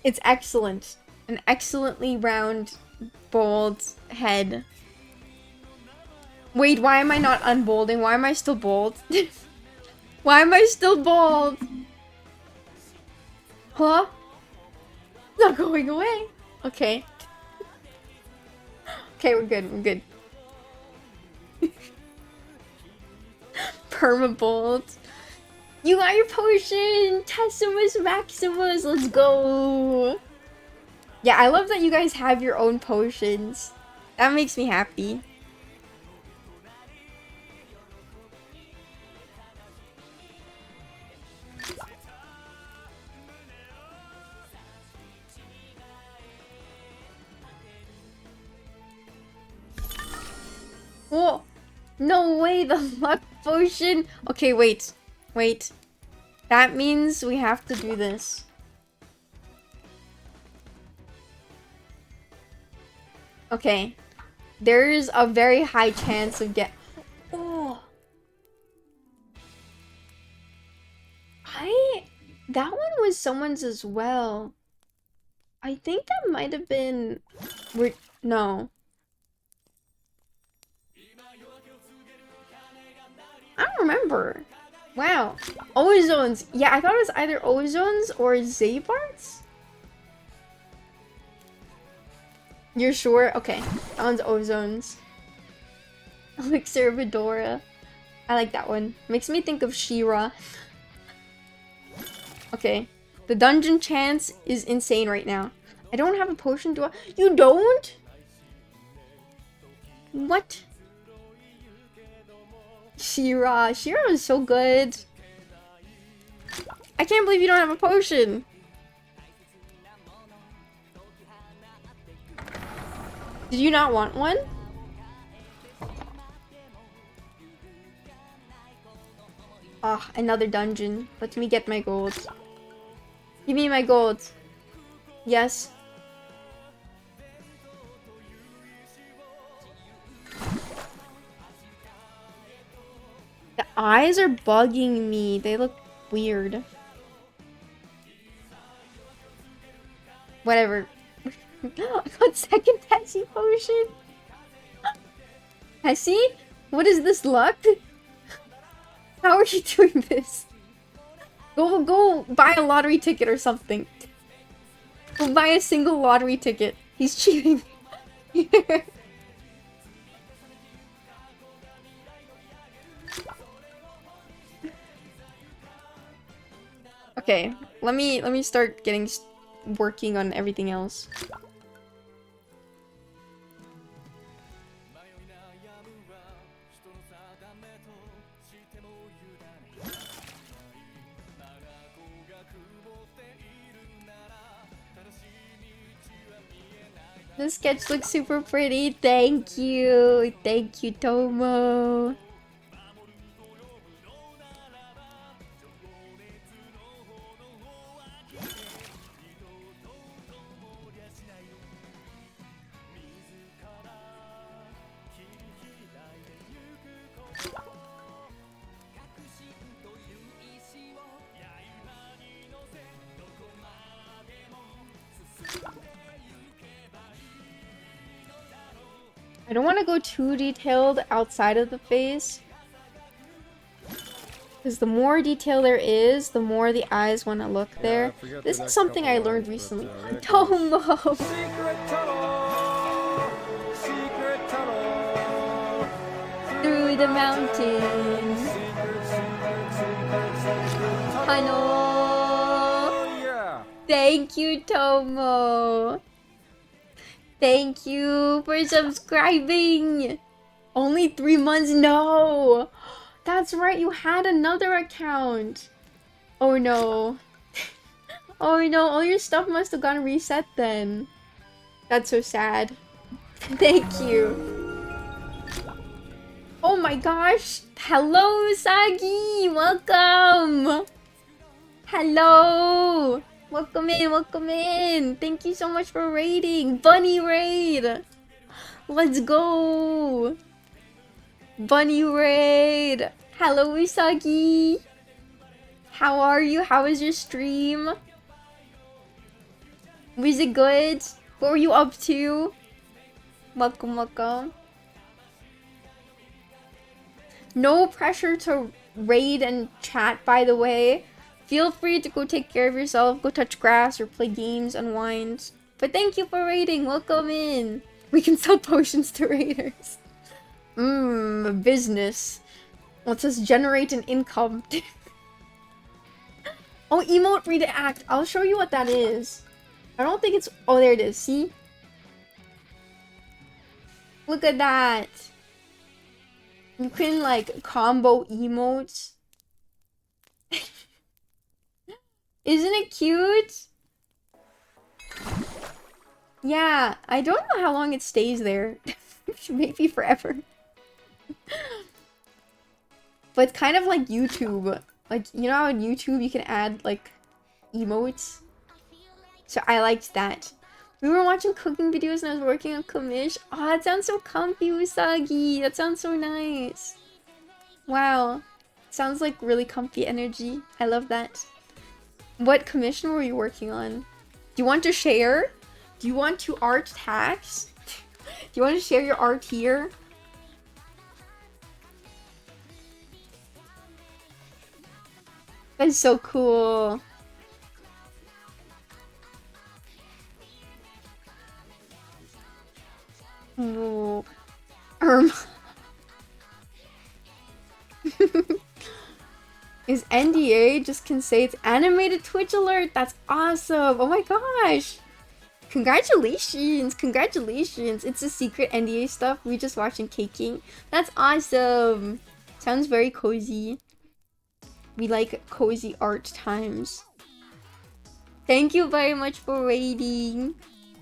S4: It's excellent. An excellently round, bald head. Wait, why am I not unbolding? Why am I still bald? Why am I still bald? Huh? Not going away. Okay. Okay, we're good, we're good. Perma-bald. You got your potion! Tessimus Maximus, let's go! Yeah, I love that you guys have your own potions. That makes me happy. Oh, no way, the luck potion. Okay, wait. Wait. That means we have to do this. Okay. There's a very high chance of Oh. That one was someone's as well. I think that might have been... No. I don't remember. Wow. Ozones. Yeah, I thought it was either Ozones or Zabarts? You're sure? Okay. That one's Ozones. Elixir of Adora. I like that one. Makes me think of She-Ra. Okay. The dungeon chance is insane right now. I don't have a potion, do I? You don't? What? She-Ra. She-Ra is so good. I can't believe you don't have a potion. Did you not want one? Ah, another dungeon. Let me get my gold. Give me my gold. Yes. The eyes are bugging me. They look weird. Whatever. I got second Tessie potion. Tessie? What is this luck? How are you doing this? Go buy a lottery ticket or something. Go buy a single lottery ticket. He's cheating. Okay, let me start working on everything else. This sketch looks super pretty. Thank you. Thank you, Tomo. I don't want to go too detailed outside of the face. Because the more detail there is, the more the eyes want to look there. This is something I learned recently. Tomo!
S2: Secret tunnel! Secret tunnel!
S4: Through the mountains. Tunnel!
S2: Oh, yeah!
S4: Thank you, Tomo! Thank you for subscribing! Only 3 months? No! That's right, you had another account! Oh no. Oh no, all your stuff must have gotten reset then. That's so sad. Thank you. Oh my gosh! Hello, Usagi! Welcome! Hello! Welcome in, welcome in! Thank you so much for raiding! Bunny raid! Let's go! Bunny raid! Hello, Usagi! How are you? How was your stream? Was it good? What were you up to? Welcome, welcome. No pressure to raid and chat, by the way. Feel free to go take care of yourself, go touch grass or play games, unwind. But thank you for raiding, welcome in. We can sell potions to raiders. Business. Let's just generate an income. Oh, emote react. I'll show you what that is. I don't think it's... Oh, there it is. See? Look at that. You can, like, combo emotes. Isn't it cute? Yeah, I don't know how long it stays there. Maybe forever. But it's kind of like YouTube. Like, you know how on YouTube you can add, like, emotes? So I liked that. We were watching cooking videos and I was working on commish. Oh, that sounds so comfy, Usagi. That sounds so nice. Wow. Sounds like really comfy energy. I love that. What commission were you working on? Do you want to share? Do you want to art tax? Do you want to share your art here? That's so cool. Ooh. Is NDA just can say it's animated Twitch alert? That's awesome. Oh my gosh. Congratulations. Congratulations. It's a secret NDA stuff. We just watching Caking. That's awesome. Sounds very cozy. We like cozy art times. Thank you very much for raiding.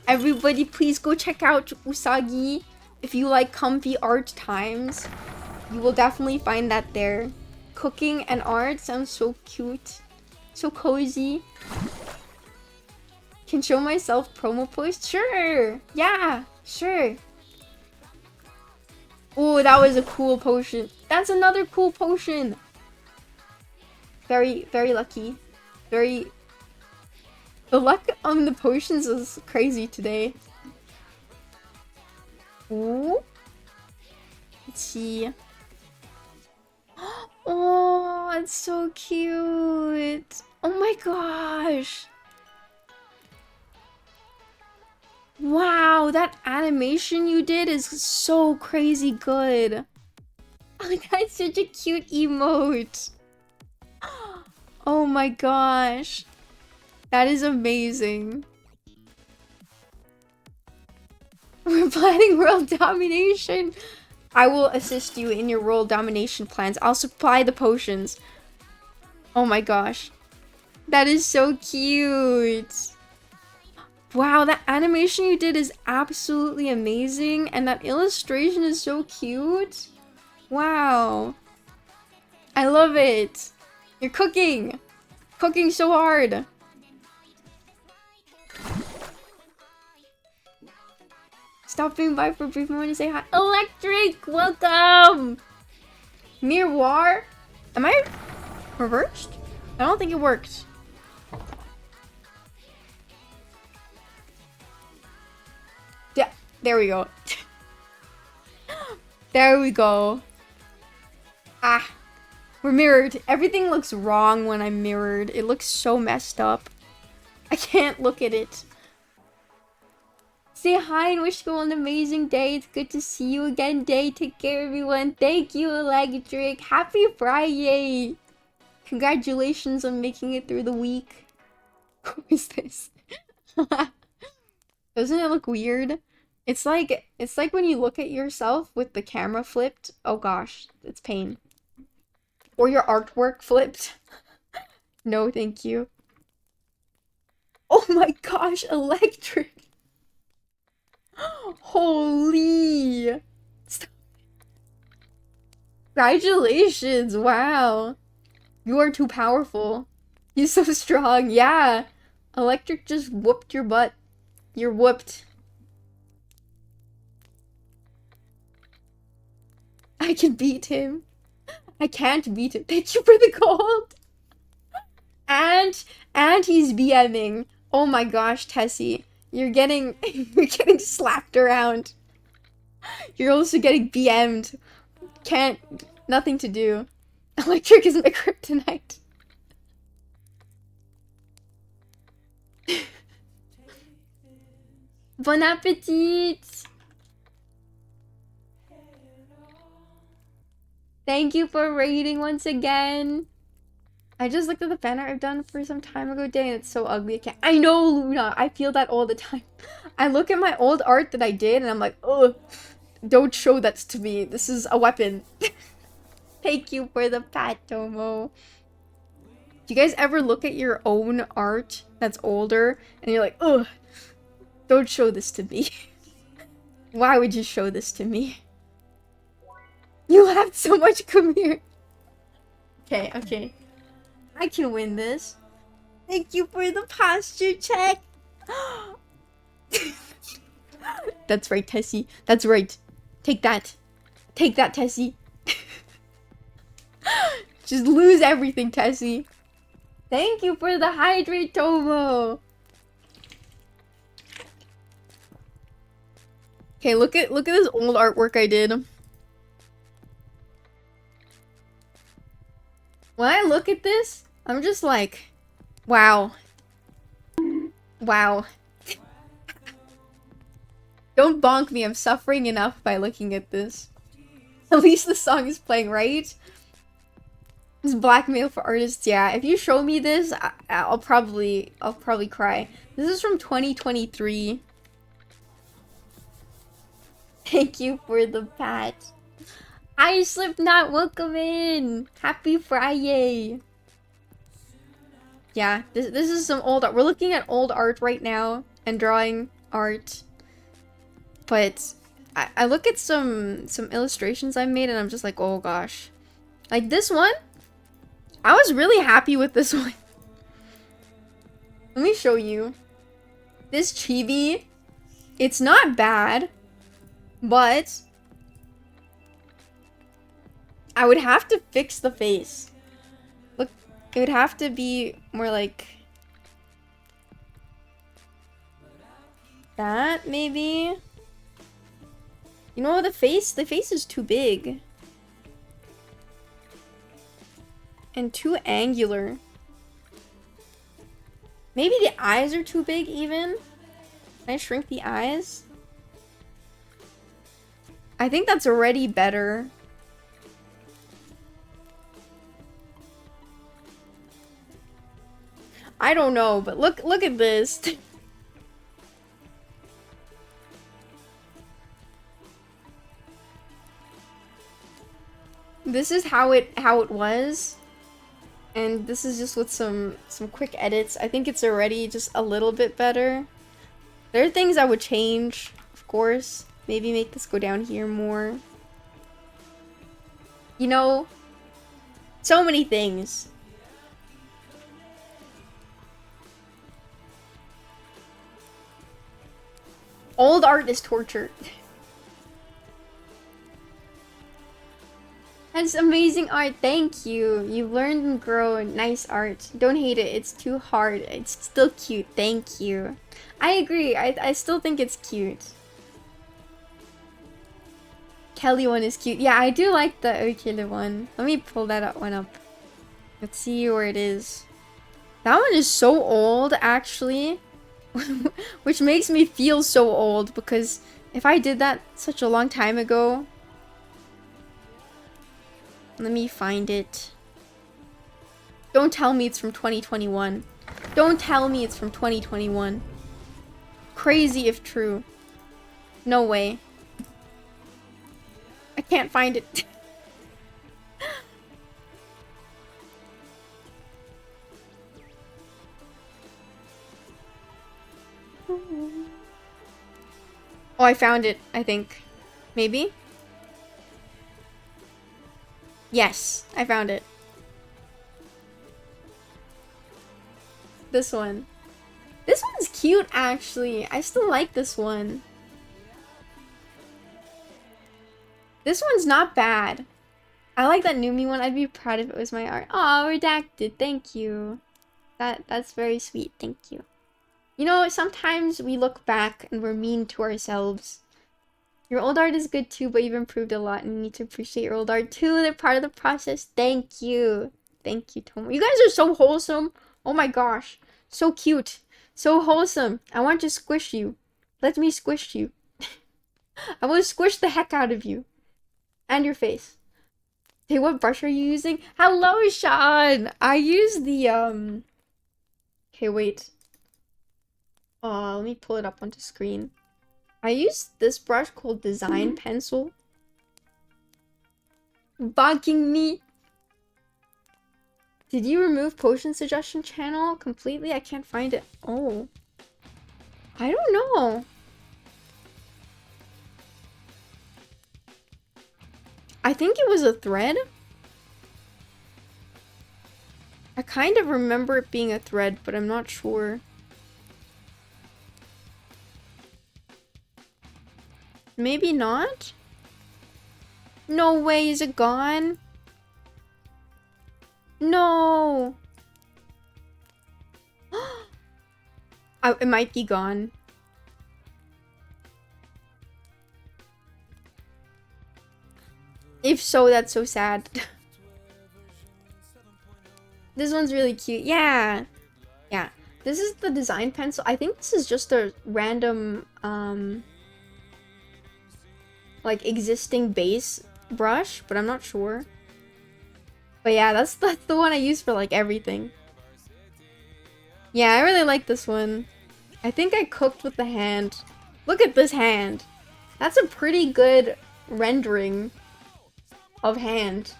S4: Everybody, please go check out Usagi. If you like comfy art times, you will definitely find that there. Cooking and art sounds so cute. So cozy. Can show myself promo post? Sure! Yeah, sure. Oh, that was a cool potion. That's another cool potion. Very, very lucky. Very... The luck on the potions is crazy today. Ooh. Let's see. Oh, it's so cute. Oh my gosh. Wow, that animation you did is so crazy good. Oh, that's such a cute emote. Oh my gosh. That is amazing. We're planning world domination. I will assist you in your world domination plans. I'll supply the potions. Oh my gosh. That is so cute. Wow, that animation you did is absolutely amazing. And that illustration is so cute. Wow. I love it. You're cooking. Cooking so hard. Stopping by for a brief moment to say hi. Electric, welcome! Miroir? Am I reversed? I don't think it worked. Yeah, there we go. There we go. Ah, we're mirrored. Everything looks wrong when I'm mirrored. It looks so messed up. I can't look at it. Say hi and wish you all an amazing day. It's good to see you again, Day. Take care, everyone. Thank you, Electric. Happy Friday. Congratulations on making it through the week. Who is this? Doesn't it look weird? It's like when you look at yourself with the camera flipped. Oh gosh, it's pain. Or your artwork flipped. No, thank you. Oh my gosh, Electric. Holy! Stop. Congratulations! Wow, you are too powerful. You're so strong. Yeah, Electric just whooped your butt. You're whooped. I can beat him. I can't beat him. Thank you for the gold. And he's BMing. Oh my gosh, Tessie. You're getting slapped around. You're also getting BM'd. Nothing to do. Electric is my kryptonite. Bon appetit! Thank you for raiding once again. I just looked at the fan art I've done for some time ago, Day, and it's so ugly. I know, Luna. I feel that all the time. I look at my old art that I did, and I'm like, ugh, don't show that to me. This is a weapon. Thank you for the pat, Tomo. Do you guys ever look at your own art that's older, and you're like, ugh, don't show this to me. Why would you show this to me? You laughed so much, come here. Okay, okay. I can win this. Thank you for the posture check. That's right, Tessie. That's right. Take that. Take that, Tessie. Just lose everything, Tessie. Thank you for the hydrate, Tomo. Okay, look at this old artwork I did. When I look at this, I'm just like, wow. Wow. Don't bonk me, I'm suffering enough by looking at this. At least the song is playing, right? This blackmail for artists, yeah. If you show me this, I'll probably cry. This is from 2023. Thank you for the pat. Hi, Slipknot, welcome in. Happy Friday. Yeah, this is some old art. We're looking at old art right now and drawing art. But I look at some illustrations I made and I'm just like, oh gosh. Like this one, I was really happy with this one. Let me show you. This chibi, it's not bad, but I would have to fix the face. Look, it would have to be more like that, maybe. You know, the face is too big. And too angular. Maybe the eyes are too big even. Can I shrink the eyes? I think that's already better. I don't know, but look at this. This is how it was. And this is just with some quick edits. I think it's already just a little bit better. There are things I would change, of course. Maybe make this go down here more. You know, so many things. Old art is torture. That's amazing art, thank you. You've learned and grown. Nice art. Don't hate it, it's too hard. It's still cute, thank you. I agree, I still think it's cute. Kelly one is cute. Yeah, I do like the Okele one. Let me pull that one up. Let's see where it is. That one is so old, actually. Which makes me feel so old, because if I did that such a long time ago... Let me find it. Don't tell me it's from 2021. Don't tell me it's from 2021. Crazy if true. No way. I can't find it. Oh, I found it, I think. Maybe? Yes, I found it. This one. This one's cute, actually. I still like this one. This one's not bad. I like that Numi one. I'd be proud if it was my art. Aw, redacted. Thank you. That's very sweet. Thank you. You know, sometimes we look back and we're mean to ourselves. Your old art is good too, but you've improved a lot and you need to appreciate your old art too. They're part of the process. Thank you. Thank you, Tomo. You guys are so wholesome. Oh my gosh. So cute. So wholesome. I want to squish you. Let me squish you. I want to squish the heck out of you. And your face. Hey, what brush are you using? Hello, Sean! I use the, Okay, wait. Let me pull it up onto screen. I use this brush called Design Pencil. Bonking me! Did you remove Potion Suggestion Channel completely? I can't find it. Oh. I don't know. I I think it was a thread. I kind of remember it being a thread, but I'm not sure. Maybe not? No way, is it gone? No! It might be gone. If so, that's so sad. This one's really cute. Yeah. Yeah. This is the design pencil. I think this is just a random, like, existing base brush, but I'm not sure. But yeah, that's the one I use for, like, everything. Yeah, I really like this one. I think I cooked with the hand. Look at this hand. That's a pretty good rendering of hand.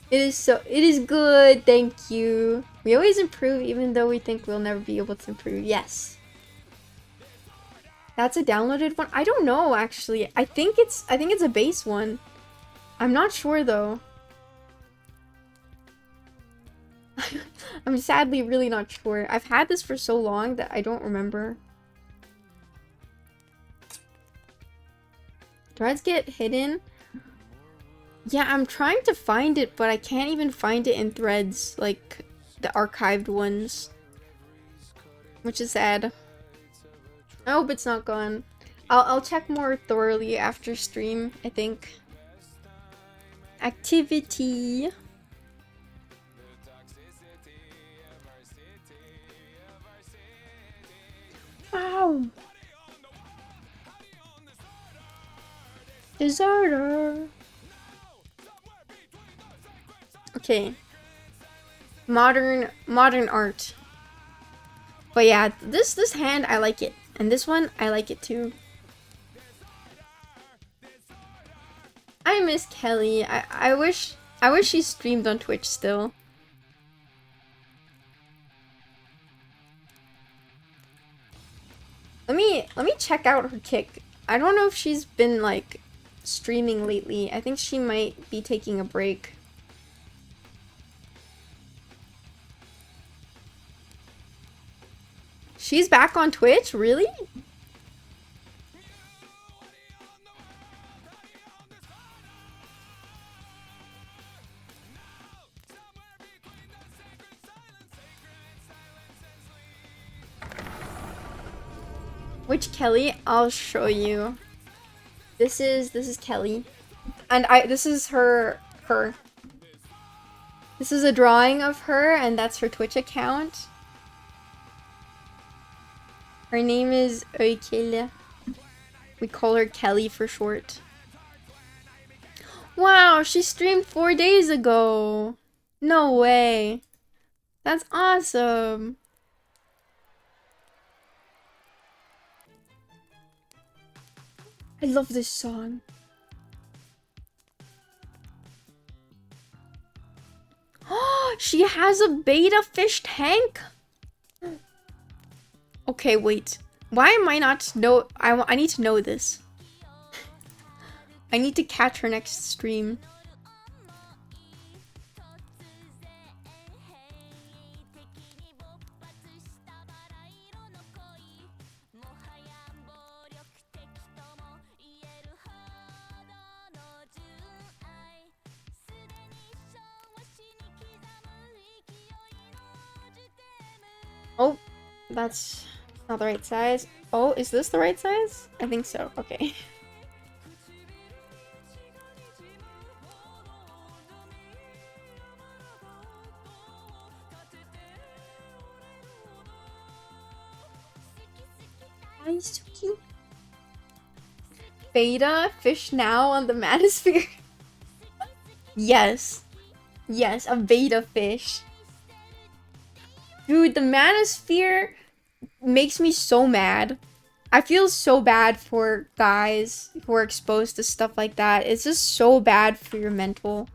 S4: It is good, thank you. We always improve even though we think we'll never be able to improve. Yes. That's a downloaded one? I don't know actually. I think it's a base one. I'm not sure though. I'm sadly really not sure. I've had this for so long that I don't remember. Threads get hidden. Yeah, I'm trying to find it, but I can't even find it in threads, like the archived ones. Which is sad. I hope it's not gone. I'll check more thoroughly after stream, I think. Activity. Wow. Deserter. Okay. Modern art. But yeah, this hand I like it. And this one I like it too. I miss Kelly. I wish she streamed on Twitch still. Let me check out her kick. I don't know if she's been like streaming lately. I think she might be taking a break. She's back on Twitch? Really? Which Kelly? I'll show you. This is Kelly. And this is her. This is a drawing of her and that's her Twitch account. Her name is Oikele. We call her Kelly for short. Wow, she streamed 4 days ago. No way. That's awesome. I love this song. Oh, she has a beta fish tank? Okay, wait. Why am I not know? I need to know this. I need to catch her next stream. Oh, that's not the right size. Oh, is this the right size? I think so. Okay. Hi, Suki. Beta fish now on the Manosphere. Yes. Yes, a beta fish. Dude, the Manosphere makes me so mad. I feel so bad for guys who are exposed to stuff like that. It's just so bad for your mental.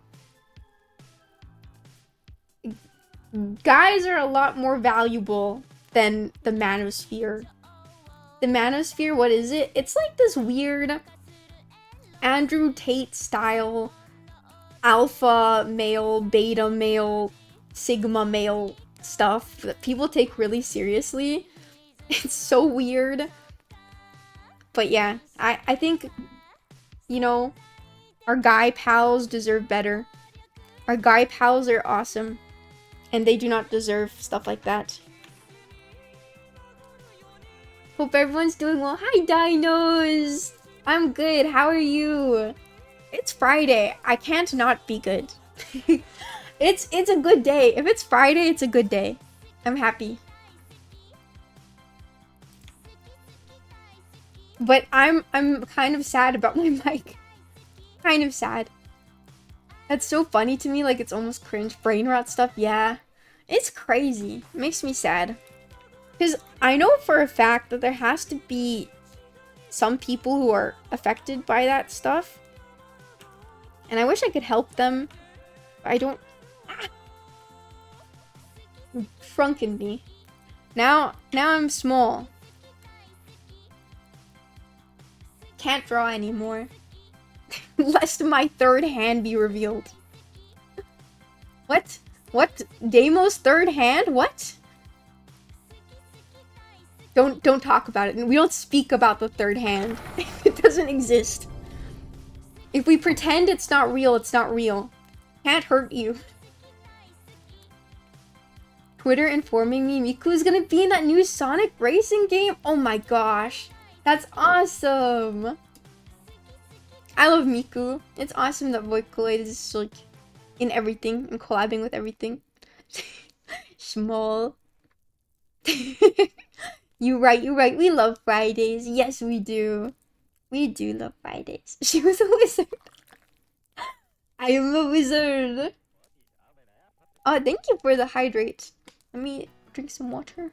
S4: Guys are a lot more valuable than the Manosphere. The Manosphere, what is it? It's like this weird... Andrew Tate style alpha male, beta male, sigma male stuff that people take really seriously. It's so weird. But yeah, I think, you know, our guy pals deserve better. Our guy pals are awesome. And they do not deserve stuff like that. Hope everyone's doing well. Hi, Dinos! I'm good. How are you? It's Friday. I can't not be good. It's a good day. If it's Friday, it's a good day. I'm happy. But I'm kind of sad about my mic. Kind of sad. That's so funny to me, like it's almost cringe. Brain rot stuff, yeah. It's crazy. It makes me sad. Because I know for a fact that there has to be some people who are affected by that stuff. And I wish I could help them. I don't... Ah! Shrunken me. Now I'm small. Can't draw anymore. Lest my third hand be revealed. What? What? Damo's third hand? What? Don't talk about it. We don't speak about the third hand. It doesn't exist. If we pretend it's not real, it's not real. Can't hurt you. Twitter informing me Miku's gonna be in that new Sonic racing game? Oh my gosh. That's awesome. I love Miku. It's awesome that Voikoid is like in everything and collabing with everything. Small. You're right. We love Fridays. Yes, we do. We do love Fridays. She was a wizard. I am a wizard. Oh, thank you for the hydrate. Let me drink some water.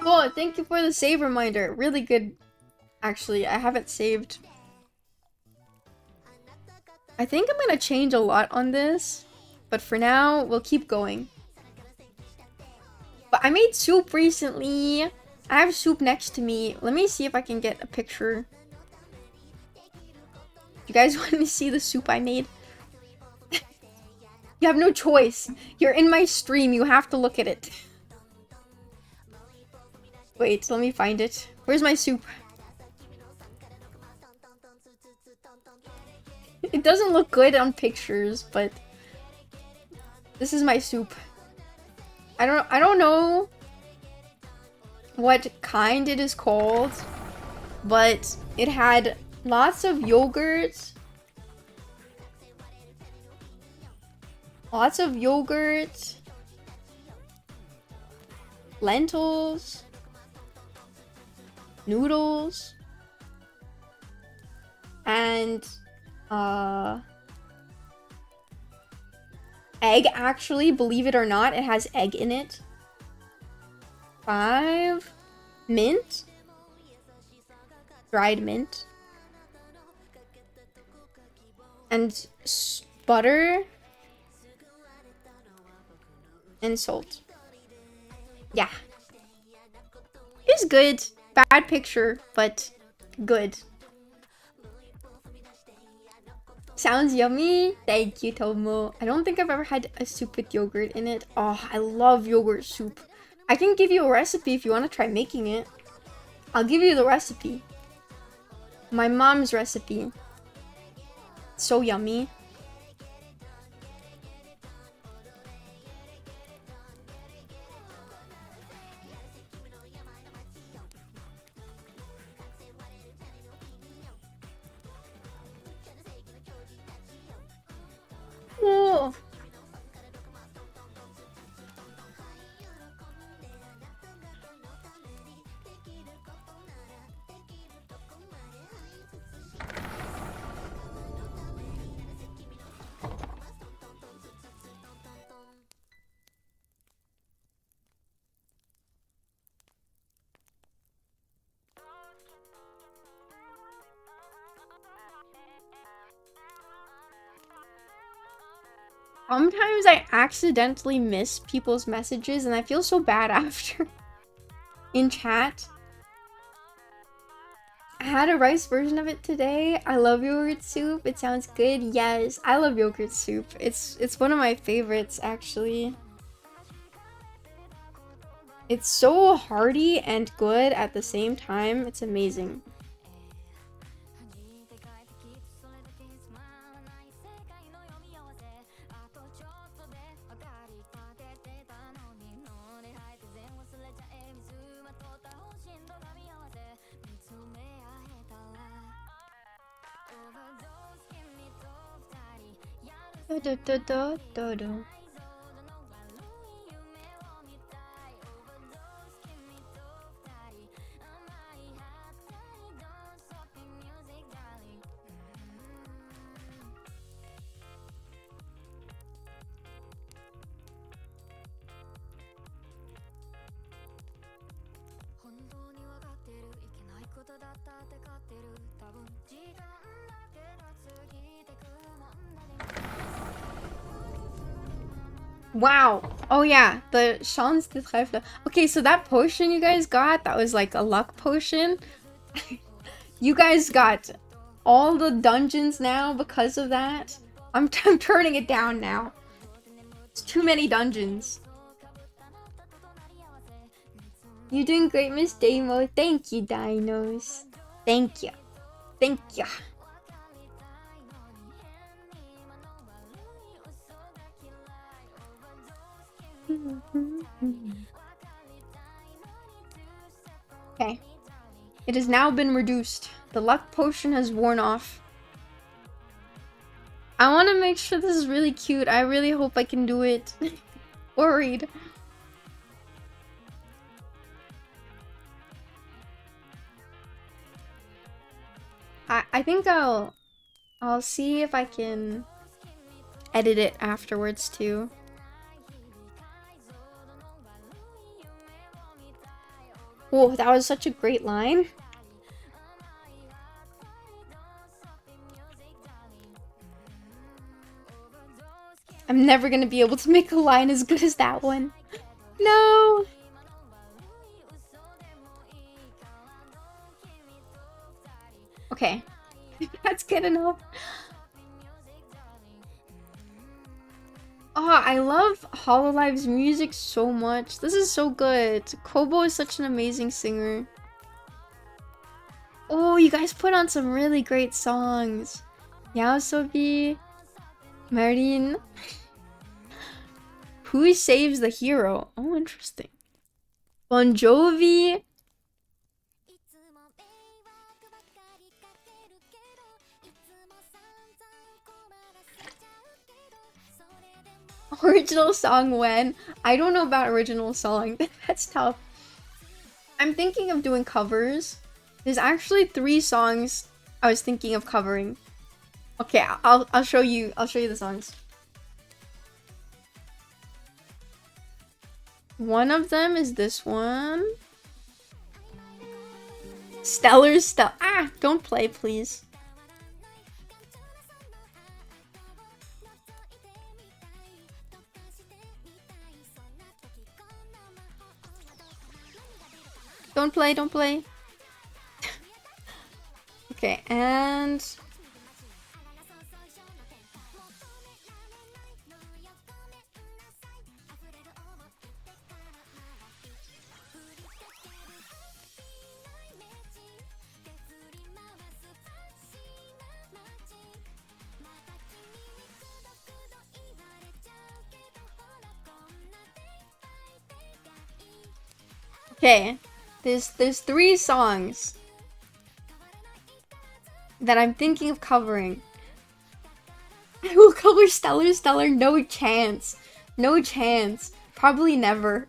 S4: Oh, thank you for the save reminder. Really good. Actually, I haven't saved. I think I'm gonna change a lot on this. But for now, we'll keep going. But I made soup recently. I have soup next to me. Let me see if I can get a picture. You guys want to see the soup I made? You have no choice. You're in my stream. You have to look at it. Wait, let me find it. Where's my soup? It doesn't look good on pictures, but this is my soup. I don't know what kind it is called, but it had lots of yogurt. Lots of yogurt. Lentils. Noodles. And egg, actually, believe it or not, it has egg in it. 5 mint, dried mint, and butter and salt. Yeah, it's good. Bad picture, but good. Sounds yummy. Thank you, Tomo. I don't think I've ever had a soup with yogurt in it. Oh, I love yogurt soup. I can give you a recipe if you want to try making it. I'll give you the recipe. My mom's recipe. It's so yummy. Ooh. Sometimes I accidentally miss people's messages and I feel so bad after in chat. I had a rice version of it today. I love yogurt soup. It sounds good. Yes, I love yogurt soup. It's one of my favorites actually. It's so hearty and good at the same time. It's amazing. Do-do-do-do-do-do. Wow. Oh yeah, the Chance de Trèfle. Okay, so that potion you guys got, that was like a luck potion. You guys got all the dungeons now because of that. I'm turning it down now. It's too many dungeons. You're doing great, Miss Damo. Thank you, Dinos. Thank you. Thank you. Okay. It has now been reduced. The luck potion has worn off. I want to make sure this is really cute. I really hope I can do it. Worried. I think I'll see if I can edit it afterwards too. Whoa, that was such a great line. I'm never gonna be able to make a line as good as that one. No! Okay. That's good enough. Oh, I love Hololive's music so much. This is so good. Kobo is such an amazing singer. Oh, you guys put on some really great songs. Yaosobi, Marin. Who saves the hero? Oh, interesting. Bon Jovi. Original song when? I don't know about original song. That's tough. I'm thinking of doing covers. There's actually 3 songs I was thinking of covering. Okay, I'll show you the songs. One of them is this one. Ah, don't play, please. Don't play, don't play. Okay, and... Okay, there's 3 songs that I'm thinking of covering. I will cover Stellar, no chance. No chance. Probably never.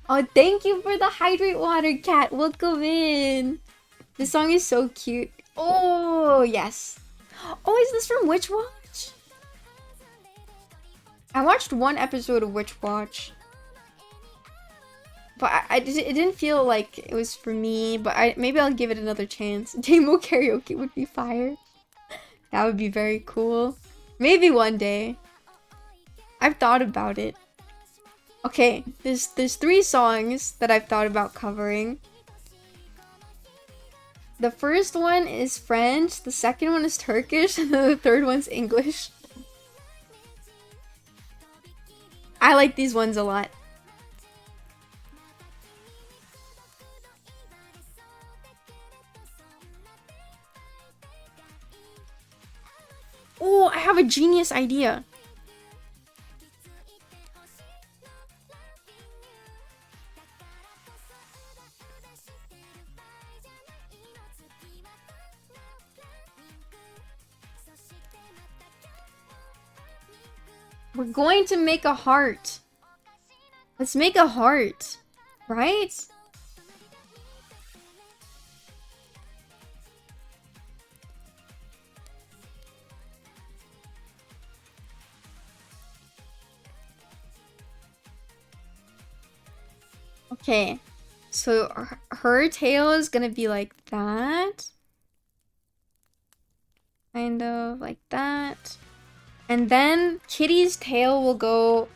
S4: Oh, thank you for the hydrate water, cat. Welcome in. This song is so cute. Oh, yes. Oh, is this from Witch Watch? I watched 1 episode of Witch Watch. But it didn't feel like it was for me, but maybe I'll give it another chance. Demo karaoke would be fire. That would be very cool. Maybe one day. I've thought about it. Okay, there's 3 songs that I've thought about covering. The first one is French, the second one is Turkish, and then the third one's English. I like these ones a lot. Oh, I have a genius idea. We're going to make a heart. Let's make a heart, right? Okay, so her tail is gonna be like that. Kind of like that. And then Kitty's tail will go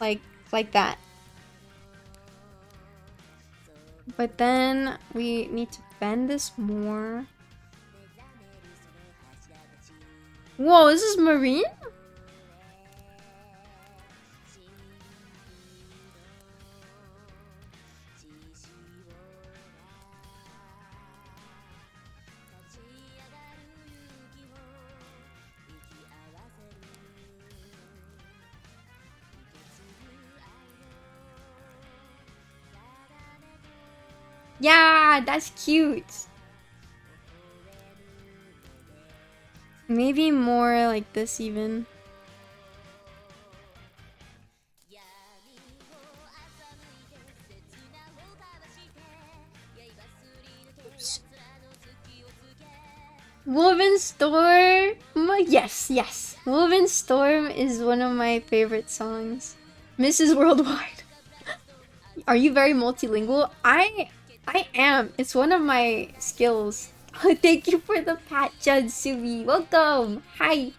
S4: like that. But then we need to bend this more. Whoa, this is marine? Yeah, that's cute. Maybe more like this even. Oops. Woven Storm. Yes, yes. Woven Storm is one of my favorite songs. Mrs. Worldwide. Are you very multilingual? I am. It's one of my skills. Thank you for the pat, Junsumi. Welcome. Hi.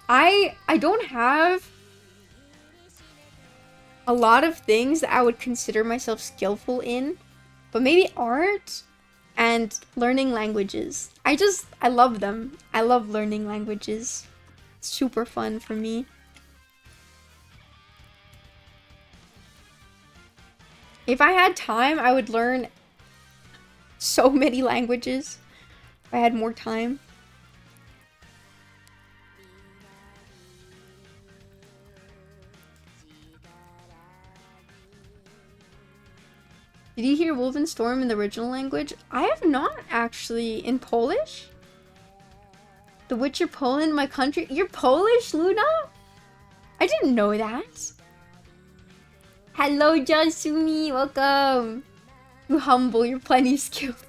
S4: I don't have a lot of things that I would consider myself skillful in, but maybe art and learning languages. I love them. I love learning languages. It's super fun for me. If I had time, I would learn so many languages. If I had more time. Did you hear Woven Storm in the original language? I have not actually. In Polish? The Witcher Poland, my country. You're Polish, Luna? I didn't know that. Hello, Jasumi. Welcome. You humble. You're plenty skilled.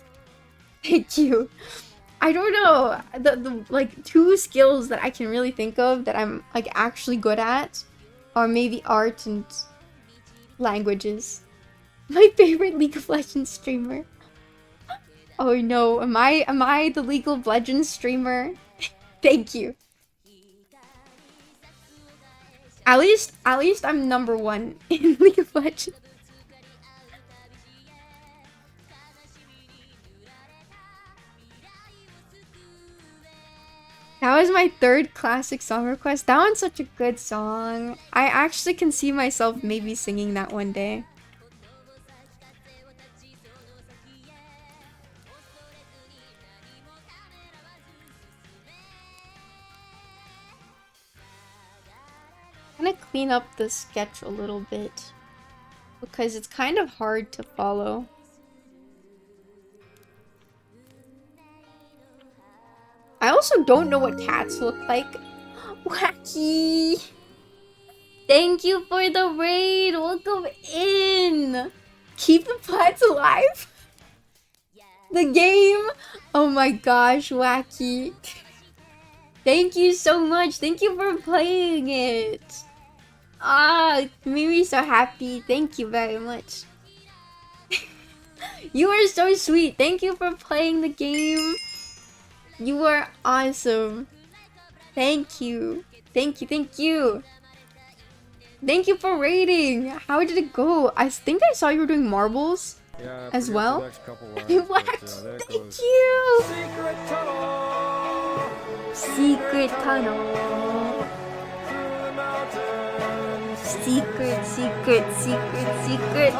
S4: Thank you. I don't know. The like two skills that I can really think of that I'm like actually good at are maybe art and languages. My favorite League of Legends streamer. Oh no, am I the League of Legends streamer? Thank you. At least I'm number 1 in League of Legends. That was my 3rd classic song request. That one's such a good song. I actually can see myself maybe singing that one day. I'm gonna clean up the sketch a little bit because it's kind of hard to follow. I also don't know what cats look like. Wacky! Thank you for the raid! Welcome in! Keep the plants alive? The game? Oh my gosh, Wacky. Thank you so much. Thank you for playing it. Ah, it made me so happy. Thank you very much. You are so sweet. Thank you for playing the game. You are awesome. Thank you. Thank you. Thank you. Thank you for raiding. How did it go? I think I saw you were doing marbles.
S2: Yeah, I
S4: As
S2: forget
S4: well?
S2: the next couple lines,
S4: What?
S2: but, there it
S4: Thank
S2: goes.
S4: you!
S2: Secret tunnel
S4: Secret tunnel.
S2: through the mountains.
S4: Secret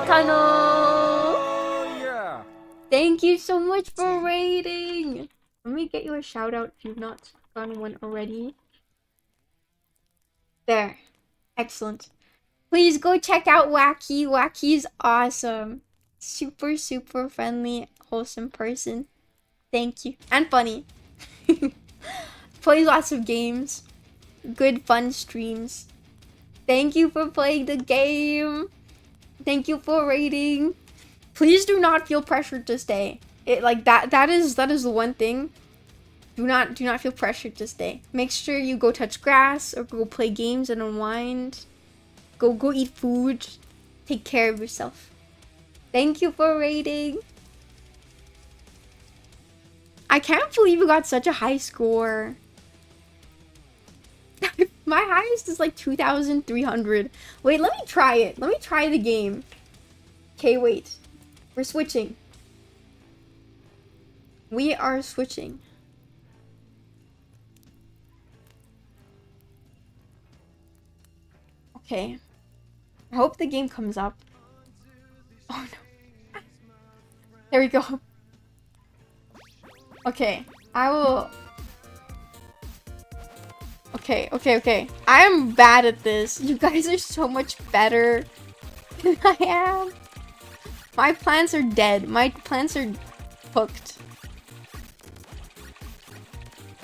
S4: tunnel.
S2: Oh yeah.
S4: Thank you so much for rating. Let me get you a shout out if you've not gotten one already. There. Excellent. Please go check out Wacky. Wacky's awesome. Super, super friendly, wholesome person. Thank you. And funny. Plays lots of games. Good fun streams. Thank you for playing the game. Thank you for rating. Please do not feel pressured to stay. It like that is the one thing. Do not feel pressured to stay. Make sure you go touch grass or go play games and unwind. Go eat food. Take care of yourself. Thank you for rating. I can't believe you got such a high score. My highest is like 2,300. Wait, let me try it. Let me try the game. Okay, wait. We're switching. We are switching. Okay. I hope the game comes up. Oh no. There we go. Okay. I will... Okay. I am bad at this. You guys are so much better than I am. My plants are dead. My plants are hooked.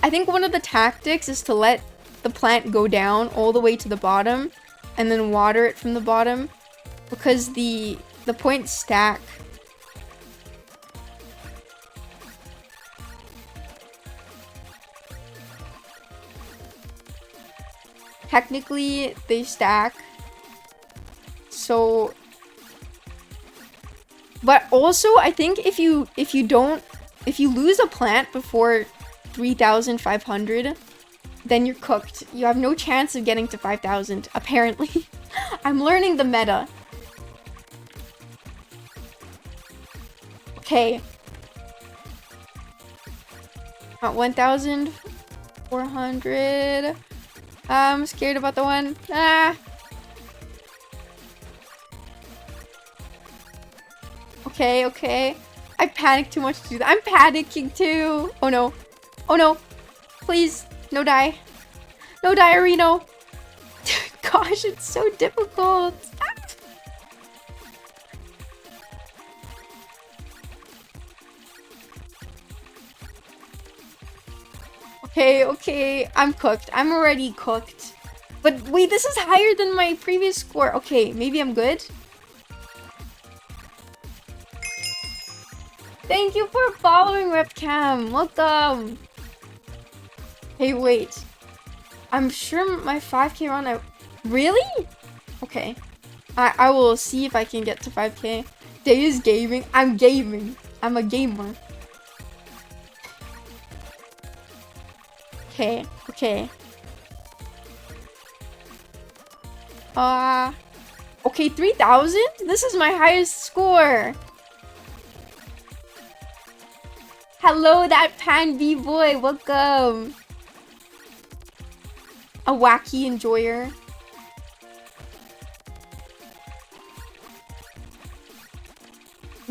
S4: I think one of the tactics is to let the plant go down all the way to the bottom and then water it from the bottom because the points stack. Technically, they stack. So, but also I think if you lose a plant before 3,500, then you're cooked. You have no chance of getting to 5,000, apparently. I'm learning the meta. Okay. At 1,400. I'm scared about the one. Ah. Okay. I panicked too much to do that. I'm panicking too. Oh no. Please. No die. No diarrhea. Gosh, it's so difficult. Okay. I'm cooked. I'm already cooked. But wait, this is higher than my previous score. Okay, maybe I'm good. Thank you for following, Webcam. Welcome. Hey, wait. I'm sure my 5K run out. Really? Okay. I will see if I can get to 5K. Day is gaming. I'm gaming. I'm a gamer. Okay. Okay, 3,000? This is my highest score. Hello, that Pan B-boy. Welcome. A wacky enjoyer.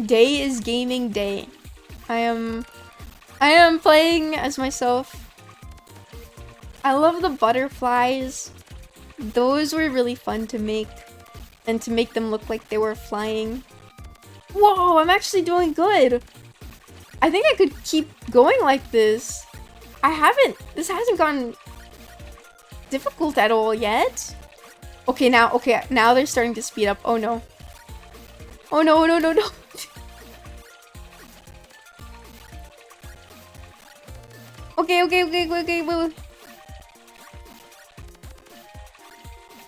S4: Day is gaming day. I am playing as myself. I love the butterflies. Those were really fun to make. And to make them look like they were flying. Whoa, I'm actually doing good. I think I could keep going like this. This hasn't gotten difficult at all yet. Okay, now they're starting to speed up. Oh no. Oh no. Okay, wait.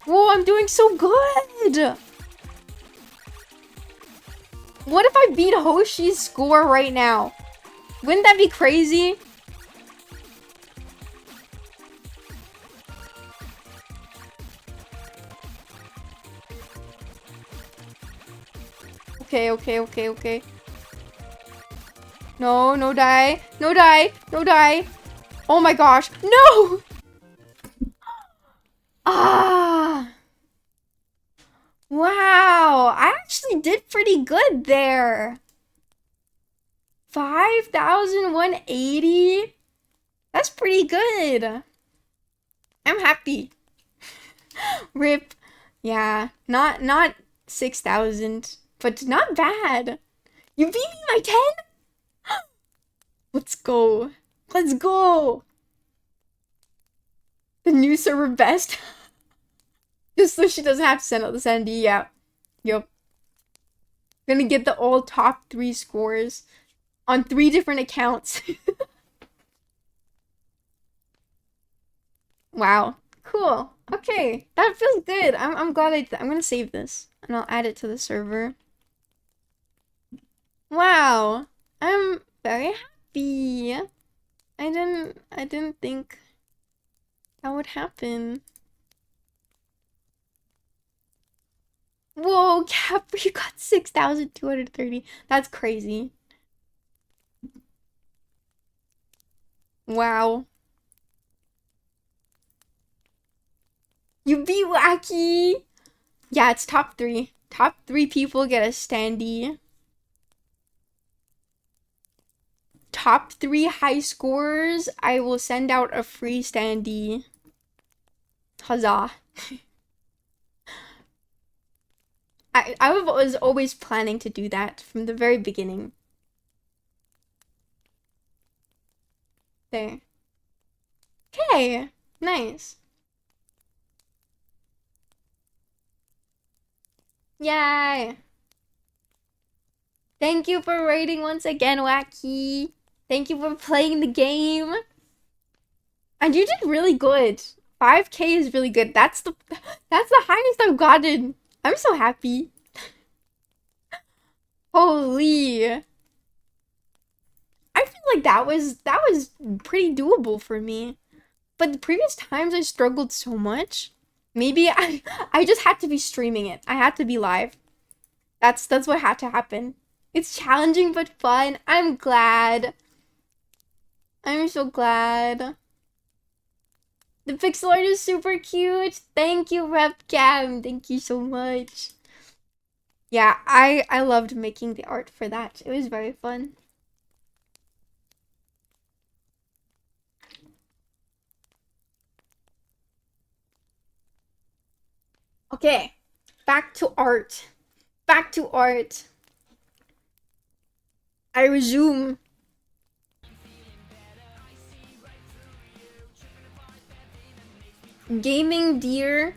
S4: Whoa, I'm doing so good! What if I beat Hoshi's score right now? Wouldn't that be crazy? Okay, okay, okay, okay. No, no die. No die. No die. Oh my gosh. No! Ah! Wow, I actually did pretty good there. 5,180? That's pretty good. I'm happy. RIP. Yeah, not 6,000, but not bad. You beat me by 10? Let's go. Let's go. The new server best. Just so she doesn't have to send out the Sandy. Yeah. Yup. Gonna get the all top 3 scores on 3 different accounts. Wow. Cool. Okay. That feels good. I'm glad I'm gonna save this and I'll add it to the server. Wow. I'm very happy. I didn't think that would happen. Whoa, Capri got 6,230. That's crazy. Wow. You beat Wacky! Yeah, it's top 3. Top 3 people get a standee. Top 3 high scores, I will send out a free standee. Huzzah. I was always planning to do that from the very beginning. There. Okay, nice. Yay! Thank you for raiding once again, Wacky. Thank you for playing the game. And you did really good. 5K is really good. That's the highest I've gotten. I'm so happy. Holy. I feel like that was pretty doable for me. But the previous times I struggled so much. Maybe I just had to be streaming it. I had to be live. That's what had to happen. It's challenging but fun. I'm glad. I'm so glad. The pixel art is super cute. Thank you, RepCam. Thank you so much. Yeah, I loved making the art for that. It was very fun. Okay, back to art. Back to art. I resume. Gaming dear.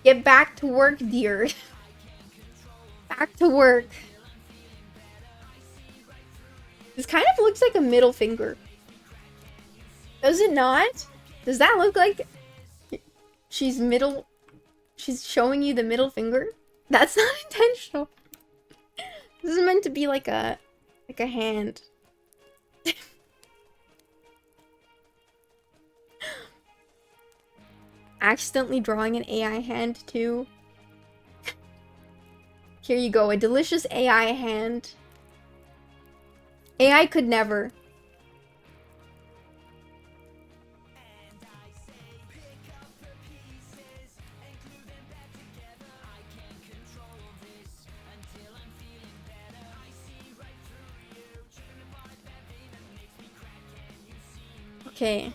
S4: Get back to work, dear. Back to work. This kind of looks like a middle finger. Does it not? Does that look like she's showing you the middle finger? That's not intentional. This is meant to be like a hand. Accidentally drawing an AI hand too. Here you go, a delicious AI hand. AI could never. Okay.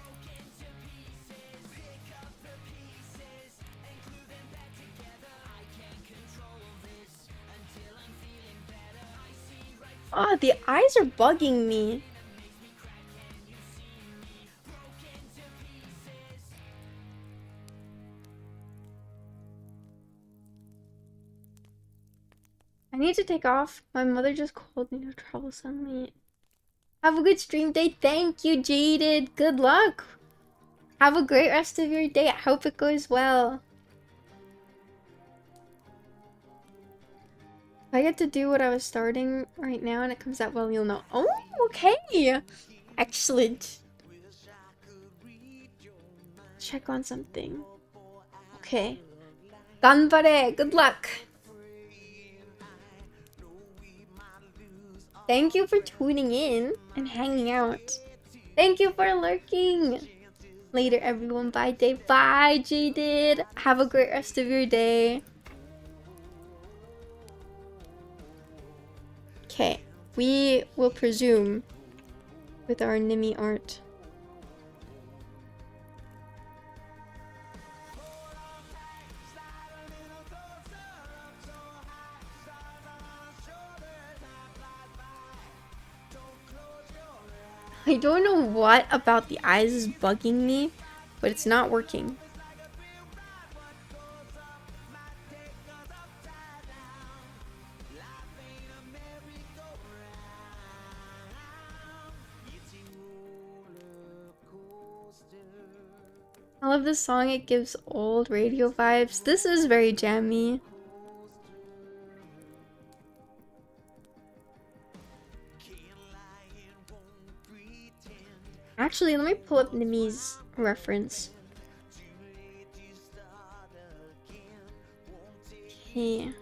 S4: Ah, the eyes are bugging me. I need to take off. My mother just called me to travel suddenly. Have a good stream day. Thank you, Jaded. Good luck. Have a great rest of your day. I hope it goes well. If I get to do what I was starting right now and it comes out well, you'll know. Oh, okay. Excellent. Check on something. Okay. Ganbare, good luck. Thank you for tuning in and hanging out. Thank you for lurking. Later, everyone. Bye, Dave. Bye, Jaded. Have a great rest of your day. Okay, we will presume with our Nimi art. I don't know what about the eyes is bugging me, but it's not working. I love this song, it gives old radio vibes. This is very jammy. Actually, let me pull up Nimi's reference. Okay.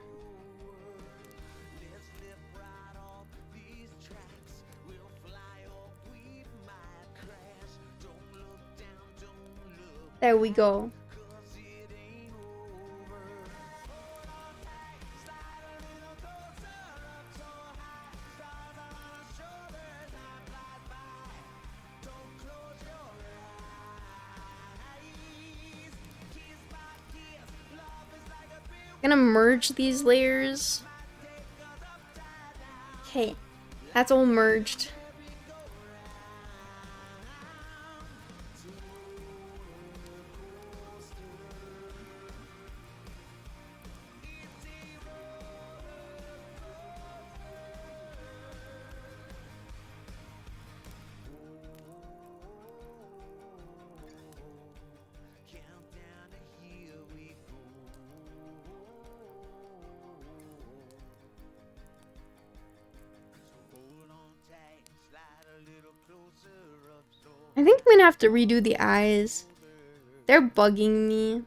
S4: There we go. I'm gonna merge these layers. Okay, that's all merged. I think I'm gonna have to redo the eyes. They're bugging me.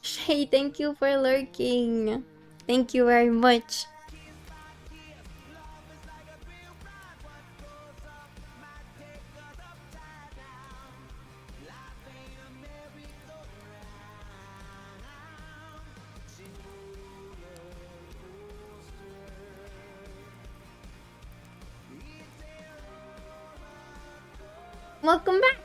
S4: Shay, thank you for lurking. Thank you very much. Welcome back.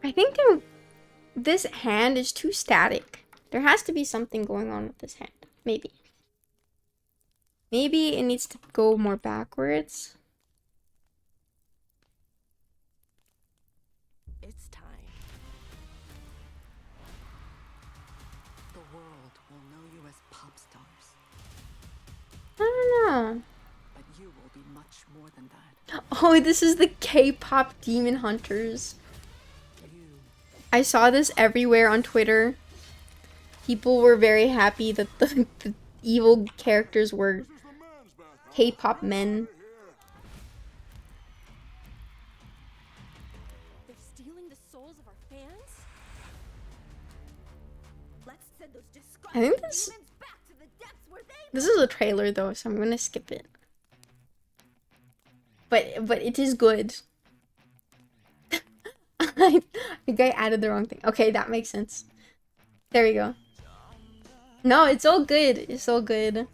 S4: I think this hand is too static. There has to be something going on with this hand. Maybe. Maybe it needs to go more backwards.
S5: It's time. The world will know you as pop stars,
S4: I don't know.
S5: but you will be much more than that.
S4: Oh, this is the K-pop Demon Hunters.
S5: You
S4: I saw this everywhere on Twitter. People were very happy that the evil characters were K-pop men.
S6: They're stealing the souls of our fans? Let's send those
S4: I think
S6: disgusting
S4: this
S6: demons back to the depths where they
S4: this is a trailer though, so I'm gonna skip it. But it is good. I think I added the wrong thing. Okay, that makes sense. There we go. No, it's all good. It's all good.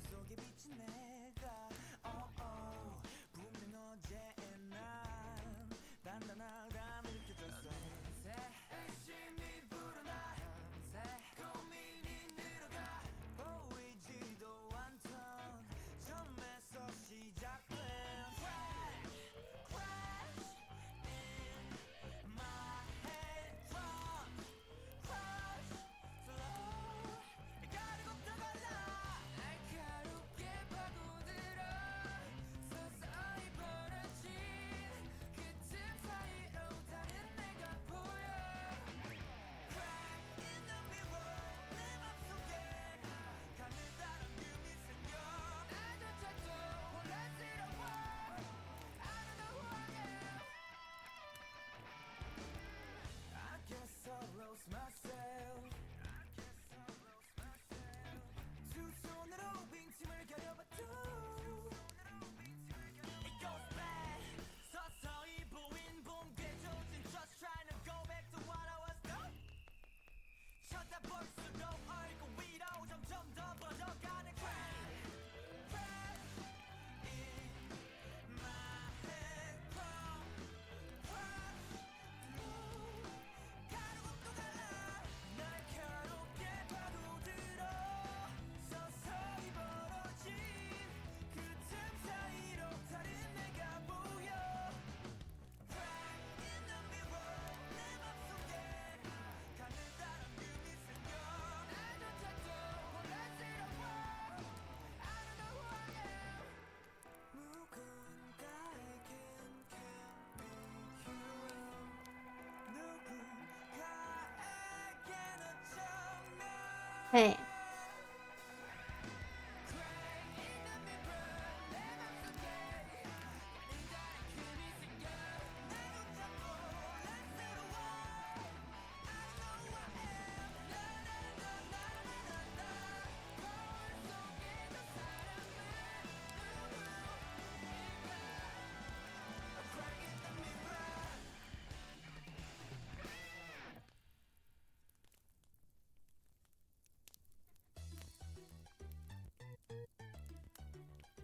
S4: Hey.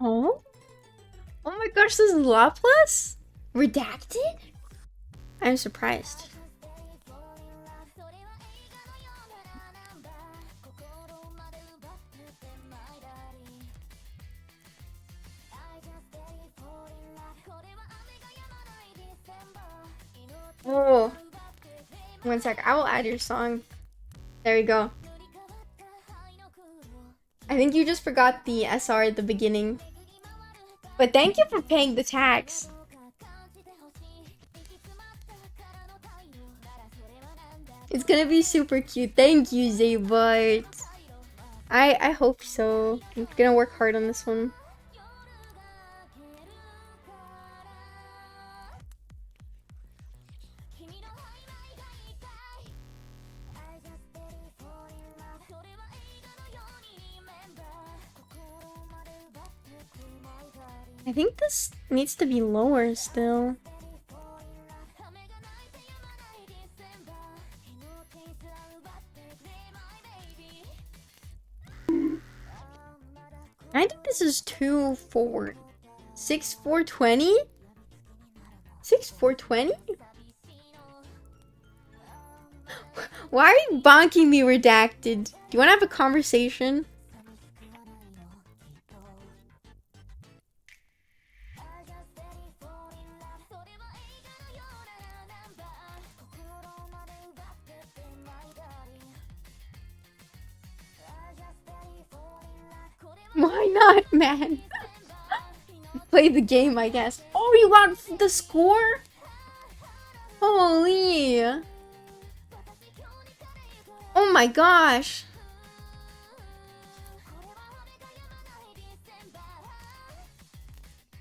S4: Oh? Oh my gosh, this is Laplace? Redacted? I'm surprised. Oh. One sec, I will add your song. There we go. I think you just forgot the SR at the beginning. But thank you for paying the tax. It's gonna be super cute. Thank you, Zaybart. I hope so. I'm gonna work hard on this one. I think this needs to be lower still. I think this is too forward. 6,420? 6,420? Why are you bonking me, Redacted? Do you want to have a conversation? Why not, man? Play the game, I guess. Oh, you got the score? Holy. Oh my gosh.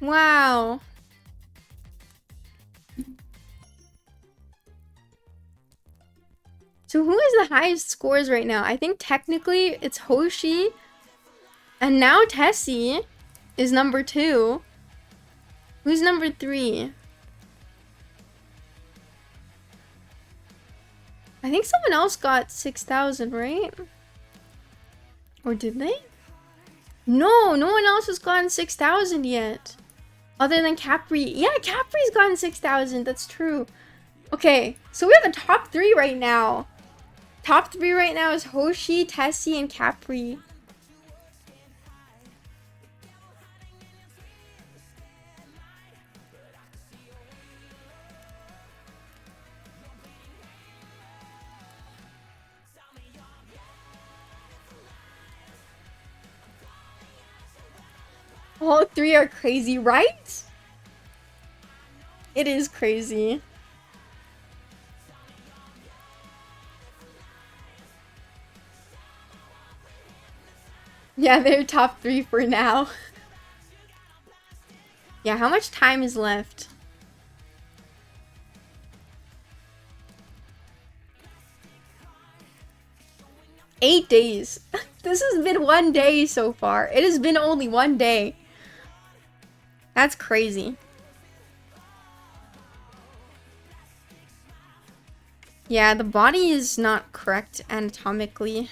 S4: Wow. So who has the highest scores right now? I think technically it's Hoshi. And now Tessie is number 2. Who's number 3? I think someone else got 6,000, right? Or did they? No, no one else has gotten 6,000 yet. Other than Capri. Yeah, Capri's gotten 6,000. That's true. Okay, so we have the top 3 right now. Top 3 right now is Hoshi, Tessie, and Capri. All 3 are crazy, right? It is crazy. Yeah, they're top 3 for now. Yeah, how much time is left? Eight days. This has been 1 day so far. It has been only 1 day. That's crazy. Yeah, the body is not correct anatomically.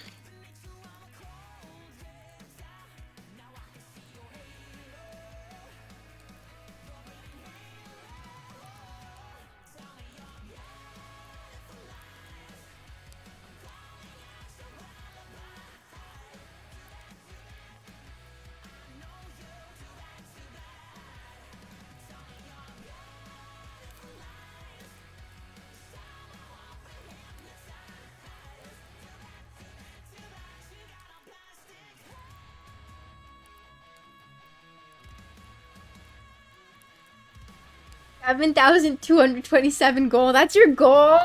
S4: $7,227 goal. That's your goal?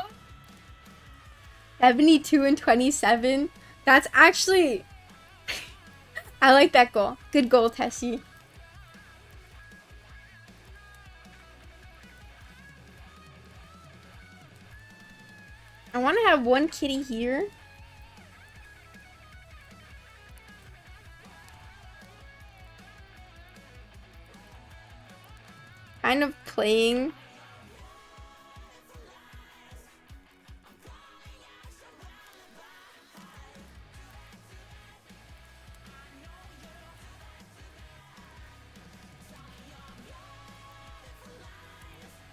S4: 72 and 27. That's actually... I like that goal. Good goal, Tessie. I want to have one kitty here. Kind of playing.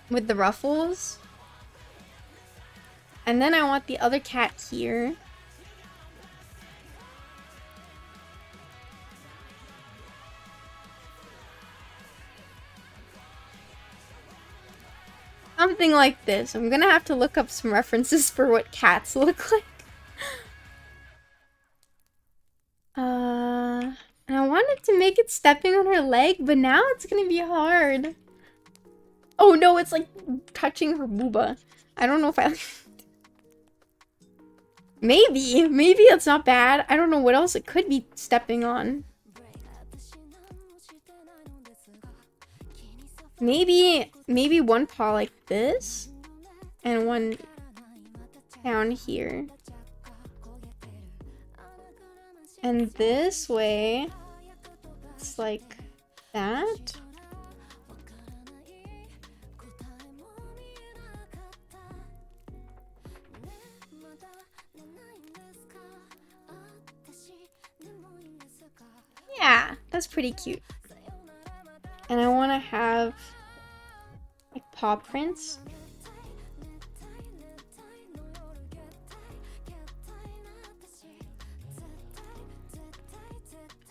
S4: With the ruffles. And then I want the other cat here. Something like this. I'm gonna have to look up some references for what cats look like. And I wanted to make it stepping on her leg, but now it's gonna be hard. Oh no, it's like touching her booba. I don't know if I... Maybe it's not bad. I don't know what else it could be stepping on. Maybe one paw like this and one down here. And this way it's like that. Yeah, that's pretty cute. And I want to have like paw prints.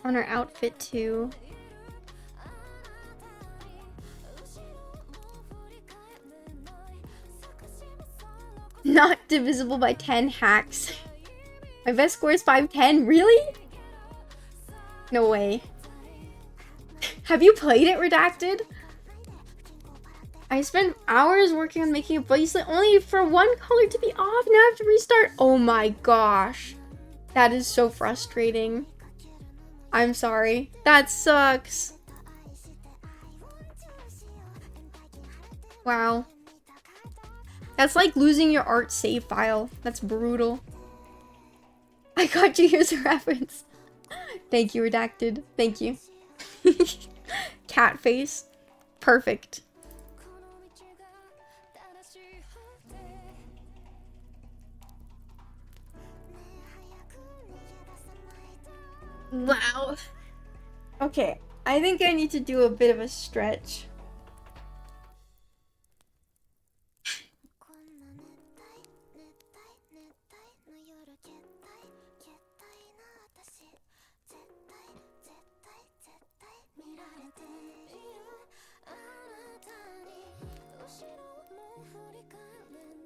S4: On her outfit too. Not divisible by 10 hacks. My best score is 510. Really? No way. Have you played it, Redacted? I spent hours working on making a bracelet only for one color to be off. Now I have to restart. Oh my gosh. That is so frustrating. I'm sorry. That sucks. Wow. That's like losing your art save file. That's brutal. I got you. Here's a reference. Thank you, Redacted. Thank you. Cat face. Perfect. Wow. Okay, I think I need to do a bit of a stretch.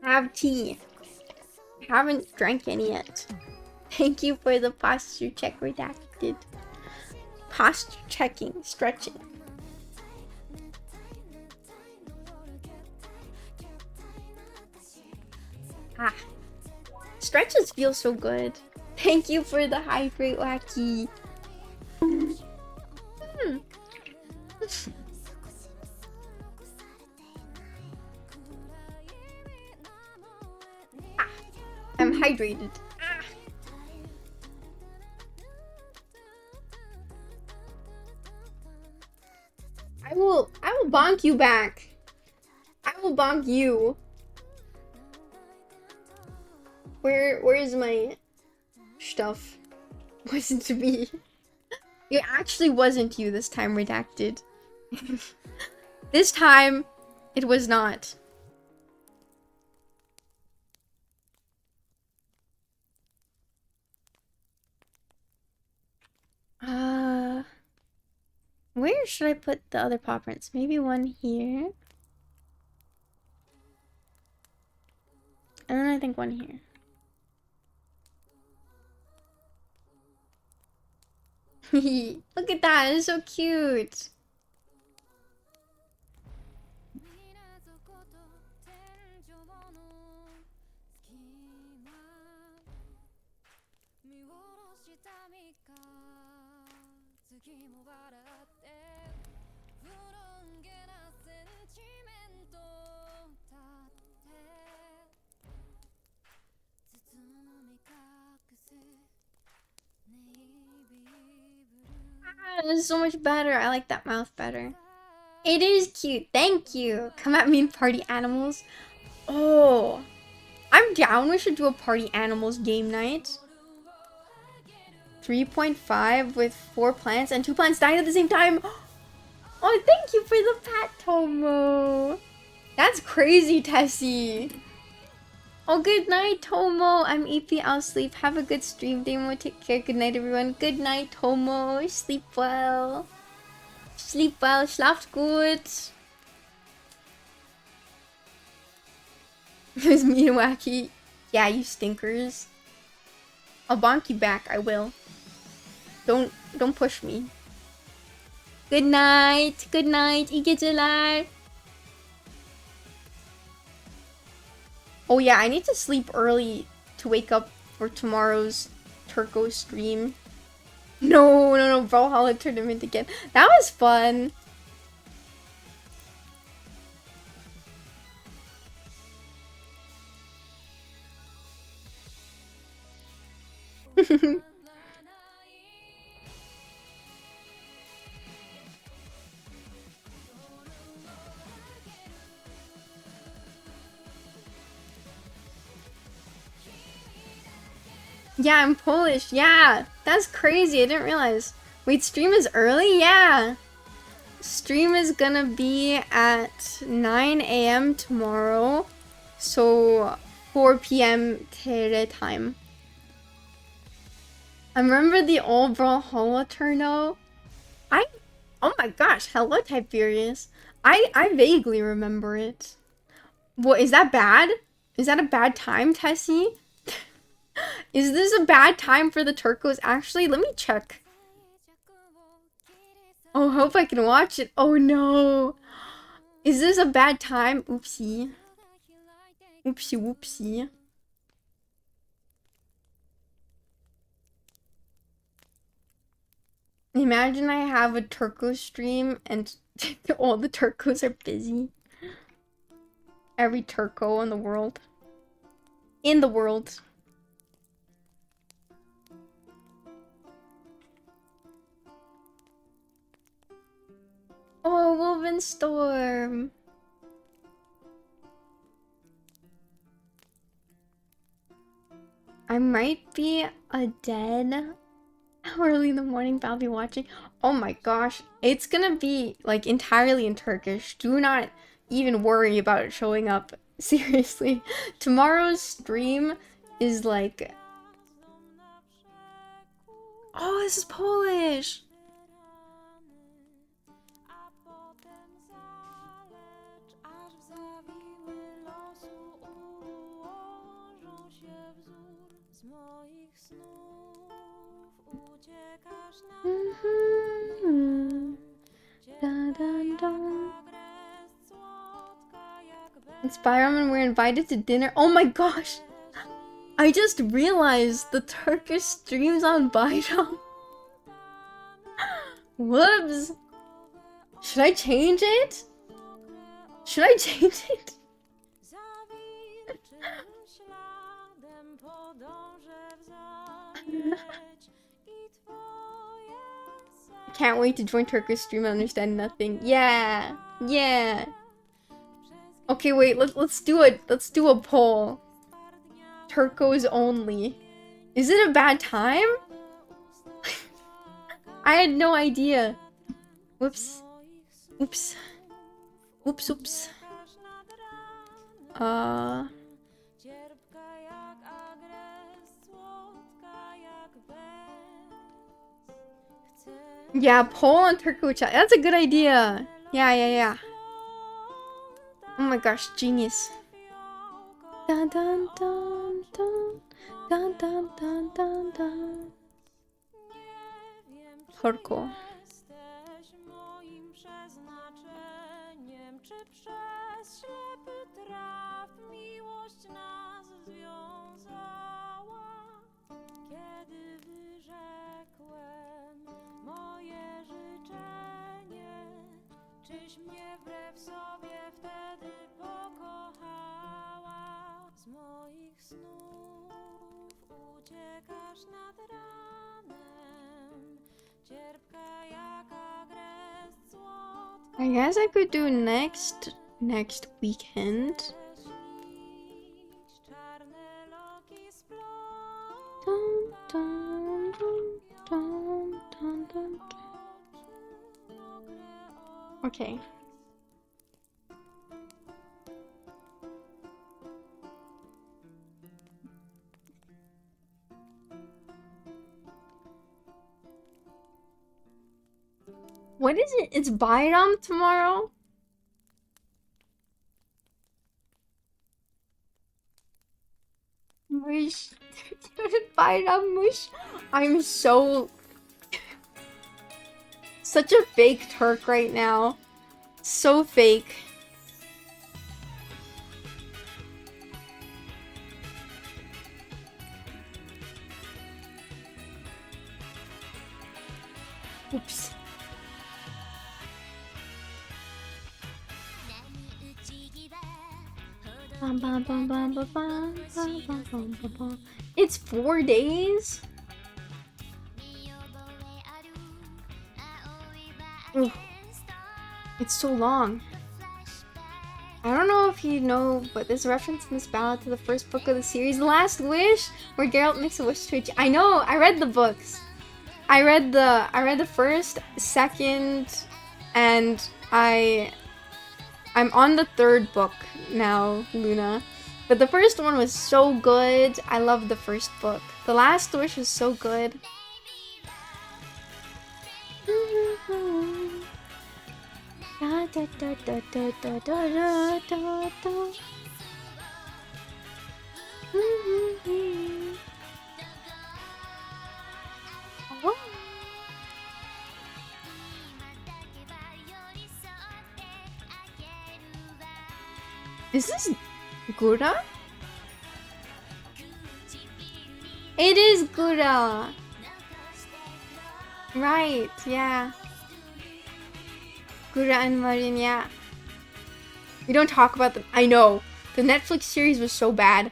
S4: Have tea. Haven't drank any yet. Thank you for the posture check, Redacted. Posture checking, stretching. Ah. Stretches feel so good. Thank you for the hydrate, Wacky. I'm hydrated. I will bonk you back. I will bonk you. Where is my stuff? Wasn't to be. It actually wasn't you this time, Redacted. This time, it was not. Where should I put the other paw prints? Maybe one here. And then I think one here. Look at that, it's so cute. This is so much better. I like that mouth better. It is cute. Thank you. Come at me and party animals. Oh, I'm down. We should do a party animals game night. 3.5 with 4 plants and 2 plants dying at the same time. Oh, thank you for the pat, Tomo. That's crazy, Tessie. Oh, good night, Tomo. I'm EP. I'll sleep. Have a good stream, Damo. Take care. Good night, everyone. Good night, Tomo. Sleep well. Sleep well. Schlaft gut. It was me and Wacky. Yeah, you stinkers. I'll bonk you back. I will. Don't push me. Good night. Good night. İyi geceler. Oh yeah, I need to sleep early to wake up for tomorrow's Turco stream. No, Brawlhalla tournament again. That was fun. Yeah, I'm Polish. Yeah, that's crazy. I didn't realize. Wait, stream is early? Yeah. Stream is gonna be at 9 a.m. tomorrow. So 4 p.m. Tere time. I remember the old Brawlhalla turno. Oh my gosh, hello Tiberius. I vaguely remember it. What, is that bad? Is that a bad time, Tessie? Is this a bad time for the Turcos? Actually, let me check. Oh, hope I can watch it. Oh no. Is this a bad time? Oopsie. Oopsie whoopsie. Imagine I have a Turco stream and all the Turcos are busy. Every Turco in the world. In the world. Oh, Wolvenstorm. I might be a dead early in the morning, but I'll be watching. Oh my gosh. It's gonna be like entirely in Turkish. Do not even worry about it showing up. Seriously. Tomorrow's stream is like... Oh, this is Polish. It's Byram and we're invited to dinner. Oh my gosh! I just realized the Turkish streams on Byram. Whoops! Should I change it? Should I change it? Can't wait to join Turkish stream and understand nothing. Yeah, yeah. Okay, wait. Let's do a poll. Turcos only. Is it a bad time? I had no idea. Whoops. Oops. Oops. Oops. Yeah, poll on Turco chat. That's a good idea. Yeah. Oh my gosh, genius. Dun dun dun dun dun dun dun dun dun. Turco.
S1: Kiedy wyrzekłem moje
S4: I guess I could do next weekend. Dun, dun, dun, dun, dun, dun, dun. Okay. What is it? It's Bayram tomorrow? Mush. Bayrammush. I'm so... such a fake Turk right now. So fake. Oops. Bum, bum, bum, bum, bum, bum, bum, bum, bum, bum, bum. It's 4 days? Ooh. It's so long. I don't know if you know, but there's a reference in this ballad to the first book of the series, The Last Wish, where Geralt makes a wish to achieve. I know, I read the books. I read the first, second, and I'm on the third book now, Luna. But the first one was so good. I loved the first book. The Last Wish was so good. Da, da, da, da, da, da, da, da, da. Oh. Is this Gura? It is Gura! Right, yeah. Gura and Marin, yeah. We don't talk about them. I know. The Netflix series was so bad.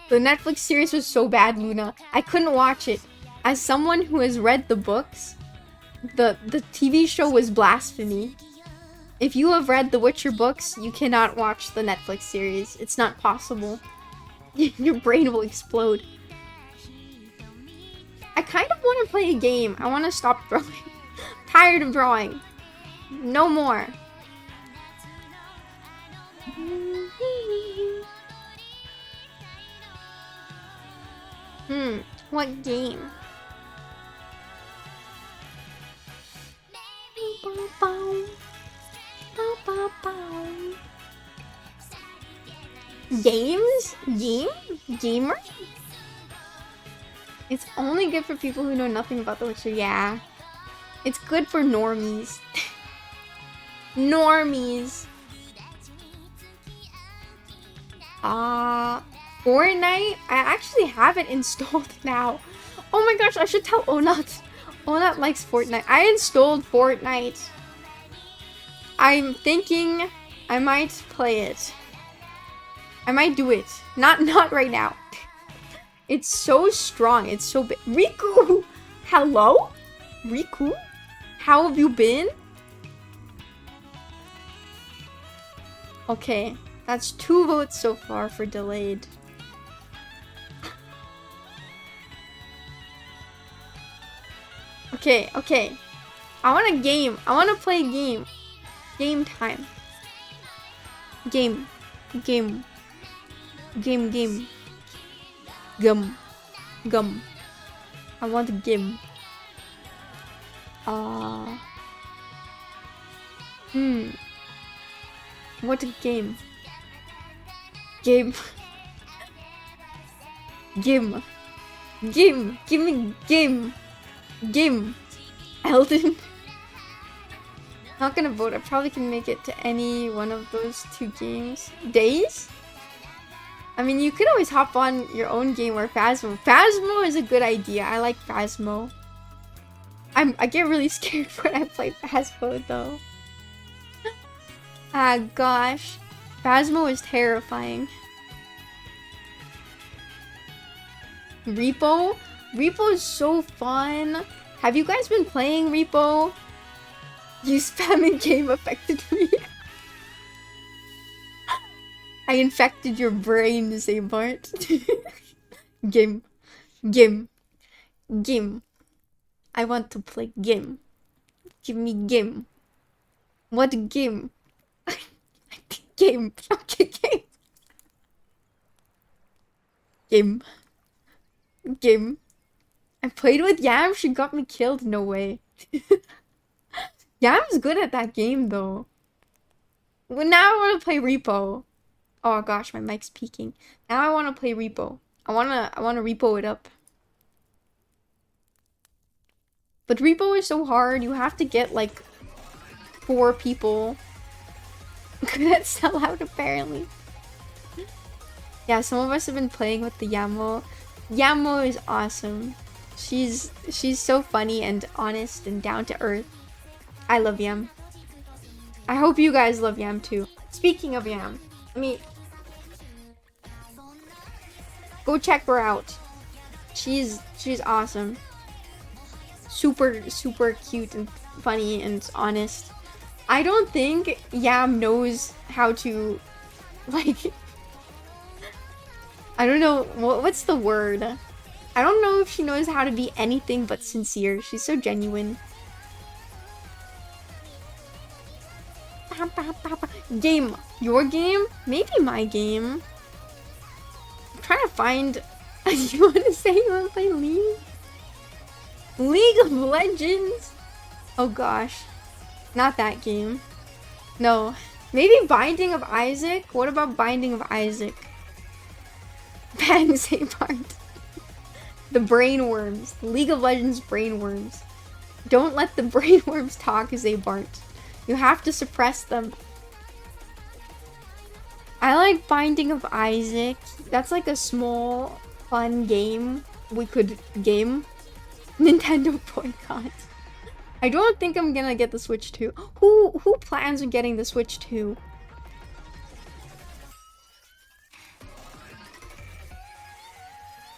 S4: The Netflix series was so bad, Luna. I couldn't watch it. As someone who has read the books, the TV show was blasphemy. If you have read the Witcher books, you cannot watch the Netflix series. It's not possible. Your brain will explode. I kind of want to play a game. I want to stop drawing. Tired of drawing. No more. What game? Games? Gamer? It's only good for people who know nothing about The Witcher. Yeah. It's good for normies. Normies. Fortnite? I actually have it installed now. Oh my gosh, I should tell Onat. Onat likes Fortnite. I installed Fortnite. I'm thinking I might play it. I might do it. Not right now. It's so strong. It's so big. Riku! Hello? Riku? How have you been? Okay. That's 2 votes so far for delayed. Okay. I want a game. I want to play a game. Game time. Game. Gum. I want a game. What a game. Game. Give me game. Elden. Not gonna vote. I probably can make it to any one of those 2 games. Days? I mean, you could always hop on your own game or Phasmo. Phasmo is a good idea. I like Phasmo. I get really scared when I play Phasmo though. Ah gosh. Phasmo is terrifying. Repo? Repo is so fun. Have you guys been playing Repo? You spamming game affected me. I infected your brain, to say Bart. Game. Game. Game. I want to play game. Give me game. What game? Game. Okay, game. Game. Game. I played with Yam, she got me killed, no way. Yam's good at that game though. Well, now I want to play Repo. Oh gosh, my mic's peaking. Now I want to play Repo. I wanna Repo it up. But Repo is so hard, you have to get like 4 people. Good at sellout apparently. Yeah, some of us have been playing with the Yamo. Yamo is awesome. She's so funny and honest and down to earth. I love Yam. I hope you guys love Yam too. Speaking of Yam, go check her out. She's awesome. Super cute and funny and honest. I don't think Yam knows how to like I don't know what's the word. I don't know if she knows how to be anything but sincere. She's so genuine. Game. Your game? Maybe my game. I'm trying to find... You want to say you want to play League? League of Legends? Oh gosh. Not that game. No. Maybe Binding of Isaac? What about Binding of Isaac? Pansy part. The brainworms. League of Legends brainworms. Don't let the brainworms talk as they Bart. You have to suppress them. I like Binding of Isaac. That's like a small, fun game we could game. Nintendo boycott. I don't think I'm gonna get the Switch 2. Who plans on getting the Switch 2?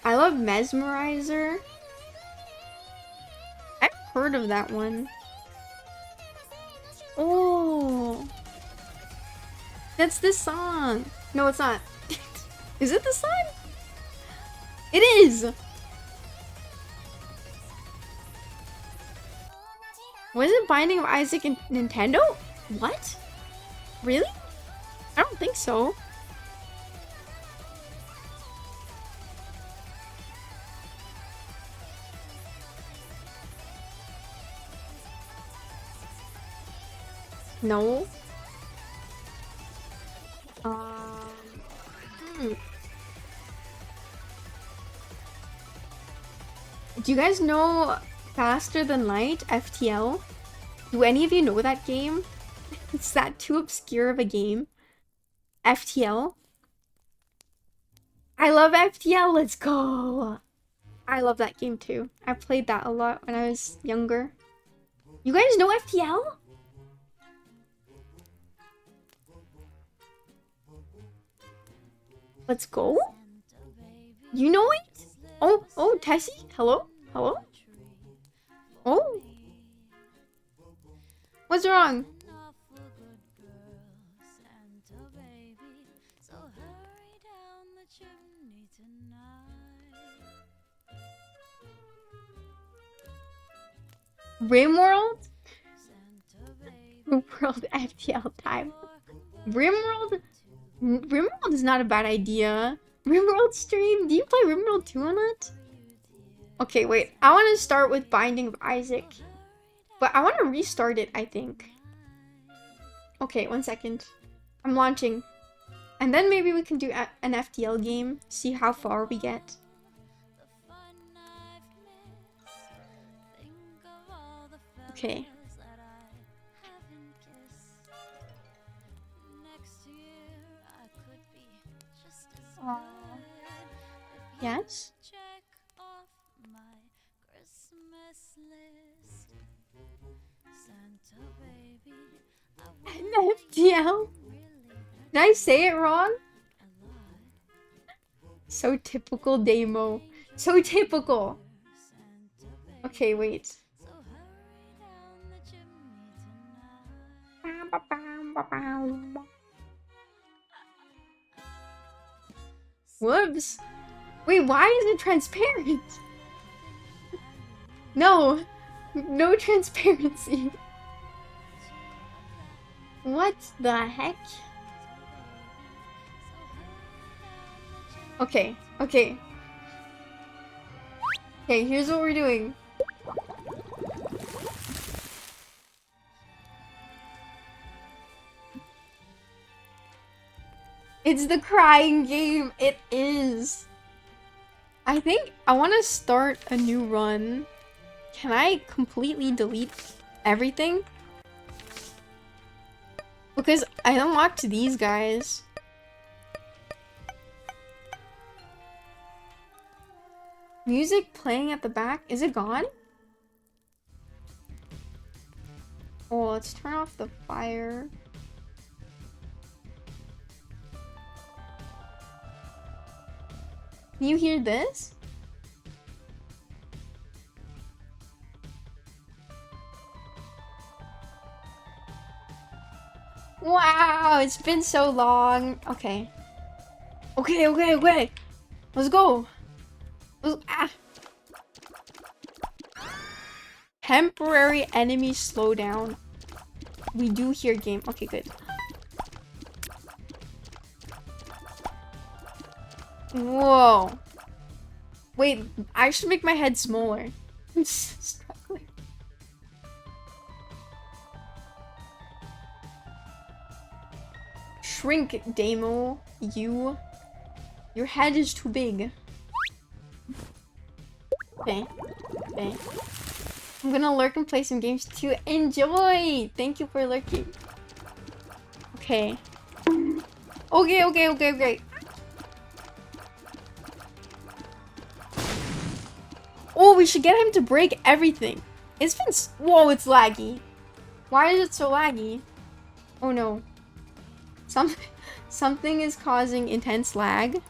S4: I love Mesmerizer. I've heard of that one. Oh, that's this song. No, it's not. Is it the song? It is. Was it Binding of Isaac in Nintendo? What? Really? I don't think so. No. Do you guys know Faster Than Light, FTL? Do any of you know that game? Is that too obscure of a game? FTL? I love FTL, let's go! I love that game too. I played that a lot when I was younger. You guys know FTL? Let's go? You know it? Oh, Tessie? Hello? Hello? Oh. What's wrong? Rimworld? Rimworld FTL time. Rimworld is not a bad idea. Rimworld stream? Do you play Rimworld 2 on it? Okay, wait. I want to start with Binding of Isaac. But I want to restart it, I think. Okay, 1 second. I'm launching. And then maybe we can do an FTL game. See how far we get. Okay. Yes? An FTL? Did I say it wrong? So typical Damo. So typical. Okay, wait. Whoops. Wait, why is it transparent? No. No transparency. What the heck? Okay, okay. Okay, here's what we're doing. It's the crying game. It is. I think I want to start a new run. Can I completely delete everything? Because I unlocked these guys. Music playing at the back. Is it gone? Oh, let's turn off the fire. Can you hear this? Wow, it's been so long. Okay. Okay, okay, okay. Let's go. Ah. Temporary enemy slowdown. We do hear game. Okay, good. Whoa. Wait, I should make my head smaller. I'm struggling. Shrink, Damo. Your head is too big. Okay. Okay. I'm gonna lurk and play some games too. Enjoy! Thank you for lurking. Okay. Okay, okay, okay, okay. Oh, we should get him to break everything. It's been whoa, it's laggy. Why is it so laggy? Oh no. Something is causing intense lag.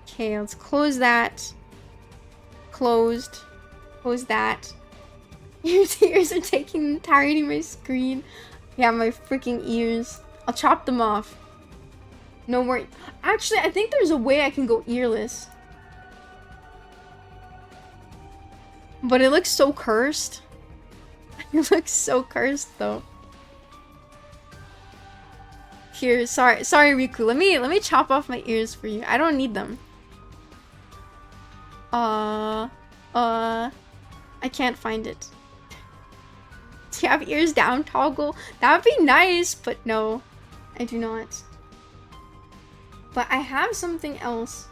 S4: Okay, let's close that. Closed. Close that. Your ears are taking the entirety of my screen. Yeah, my freaking ears. I'll chop them off. No more. Actually, I think there's a way I can go earless. But it looks so cursed. It looks so cursed though. Here, sorry Riku. Let me chop off my ears for you. I don't need them. I can't find it. Do you have ears down toggle? That would be nice, but no, I do not. But I have something else,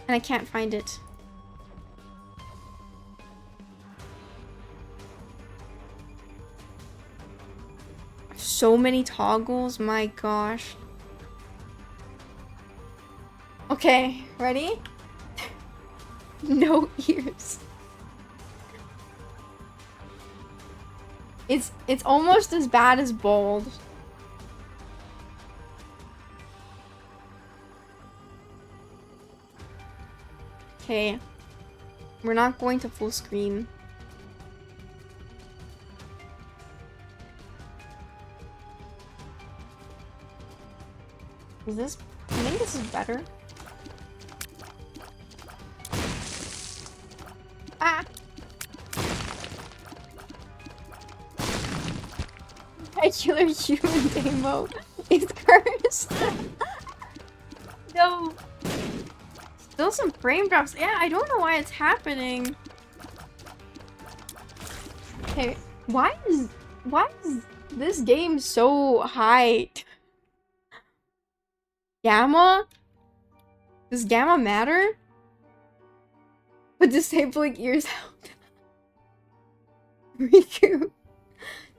S4: and I can't find it. So many toggles, my gosh. Okay, ready? No ears. It's almost as bad as bald. Okay. We're not going to full screen. Is this? I think this is better. Ah! Regular human demo is cursed. No. Still some frame drops. Yeah, I don't know why it's happening. Okay, why is this game so high? Gamma? Does gamma matter? But disabling ears out. Riku.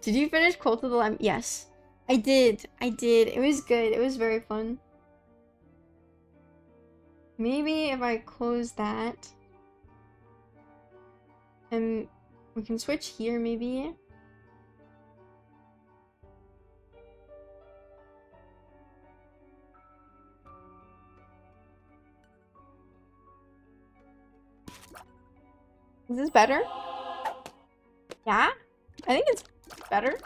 S4: Did you finish Cult of the Lamb? Yes. I did. I did. It was good. It was very fun. Maybe if I close that. And we can switch here maybe. Is this better? Yeah? I think it's better.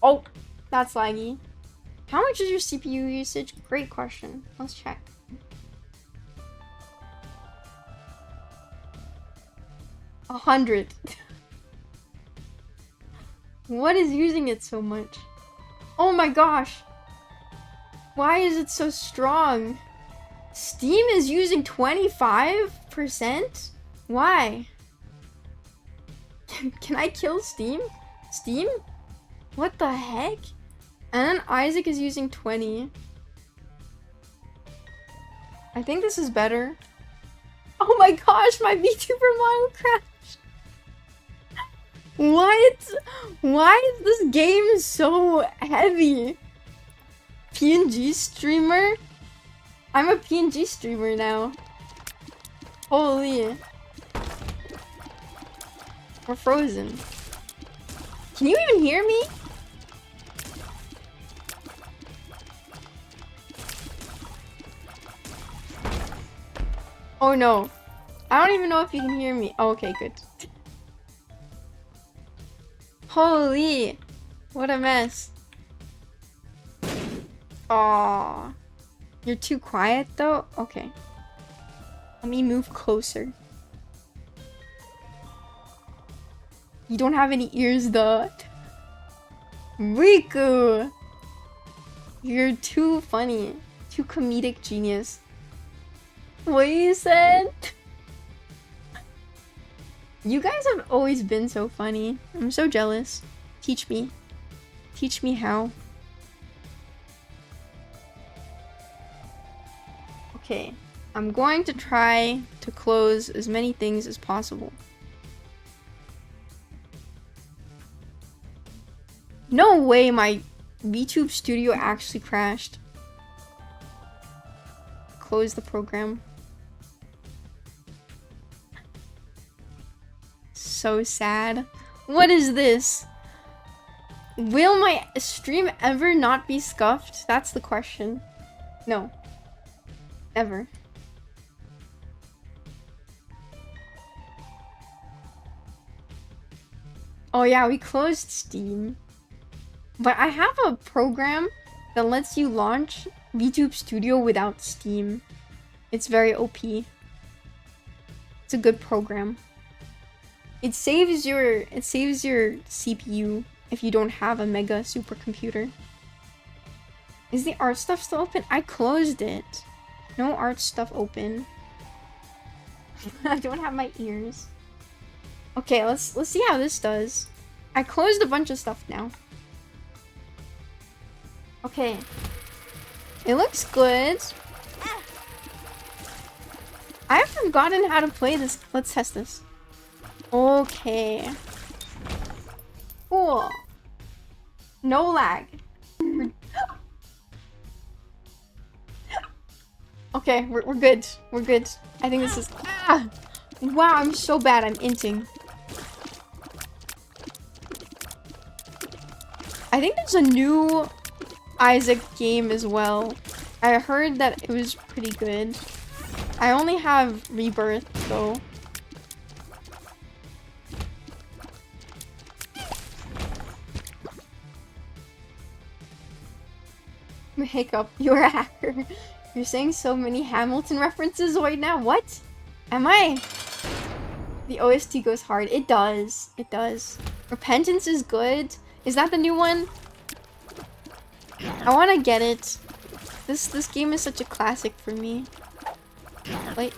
S4: Oh, that's laggy. How much is your CPU usage? Great question. Let's check. A 100. What is using it so much? Oh my gosh. Why is it so strong? Steam is using 25%? Why? Can I kill Steam? Steam? What the heck? And then Isaac is using 20. I think this is better. Oh my gosh, my VTuber model crashed. What? Why is this game so heavy? PNG streamer? I'm a PNG streamer now. Holy. We're frozen. Can you even hear me? Oh no. I don't even know if you can hear me. Oh, okay, good. Holy. What a mess. Aww. You're too quiet though? Okay. Let me move closer. You don't have any ears though. Riku! You're too funny. Too comedic genius. What you said? You guys have always been so funny. I'm so jealous. Teach me. Teach me how. Okay. I'm going to try to close as many things as possible. No way my VTube Studio actually crashed. Close the program. So sad. What is this? Will my stream ever not be scuffed? That's the question. No. Ever. Oh yeah, we closed Steam. But I have a program that lets you launch VTube Studio without Steam. It's very OP. It's a good program. It saves your CPU if you don't have a mega supercomputer. Is the art stuff still open? I closed it. No art stuff open. I don't have my ears. Okay, let's see how this does. I closed a bunch of stuff now. Okay. It looks good. I've forgotten how to play this. Let's test this. Okay. Cool. No lag. Okay, we're good. We're good. I think this is... Ah! Wow, I'm so bad. I'm inting. I think there's a new Isaac game as well. I heard that it was pretty good. I only have Rebirth, though. Hiccup, you're a hacker. You're saying so many Hamilton references right now. What? Am I? The OST goes hard. It does. It does. Repentance is good. Is that the new one? I want to get it. This game is such a classic for me. Wait.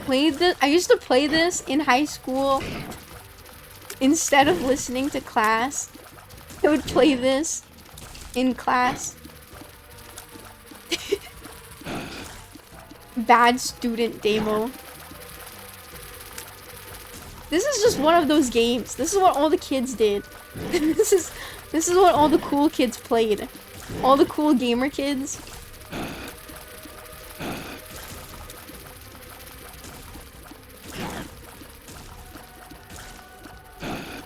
S4: Played this. I used to play this in high school. Instead of listening to class, I would play this in class. Bad student demo. This is just one of those games. This is what all the kids did. This is what all the cool kids played. All the cool gamer kids.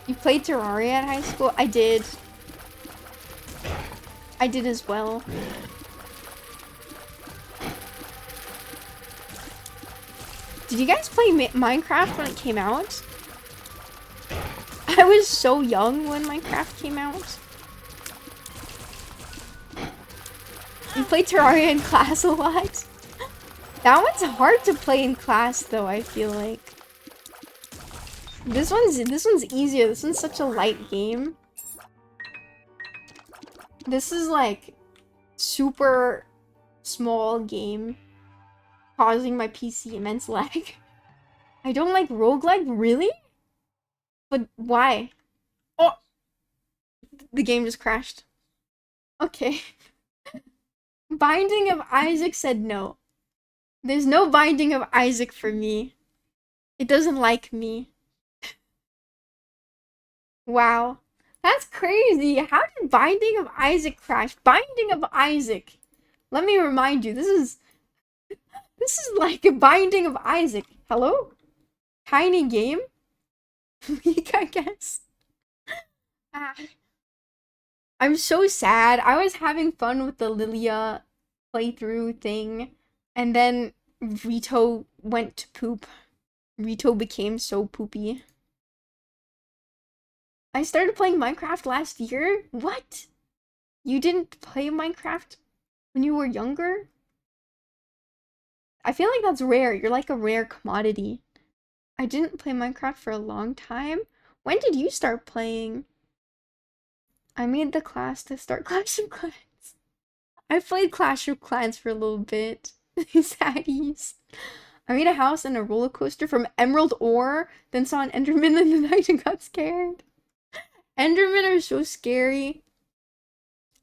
S4: You played Terraria at high school? I did. I did as well. Did you guys play Minecraft when it came out? I was so young when Minecraft came out. You play Terraria in class a lot? That one's hard to play in class though, I feel like. This one's easier. This one's such a light game. This is like super small game causing my PC immense lag. I don't like roguelike, really? But why? Oh! The game just crashed. Okay. Binding of Isaac said no. There's no Binding of Isaac for me. It doesn't like me. Wow. That's crazy. How did Binding of Isaac crash? Binding of Isaac. Let me remind you, this is like a Binding of Isaac. Hello? Tiny game? Weak, I guess. Ah. I'm so sad. I was having fun with the Lilia playthrough thing, and then Rito went to poop. Rito became so poopy. I started playing Minecraft last year? What? You didn't play Minecraft when you were younger? I feel like that's rare. You're like a rare commodity. I didn't play Minecraft for a long time. When did you start playing? I made the class to start Clash of Clans. I played Clash of Clans for a little bit. Saddies. I made a house and a roller coaster from emerald ore, then saw an Enderman in the night and got scared. Endermen are so scary.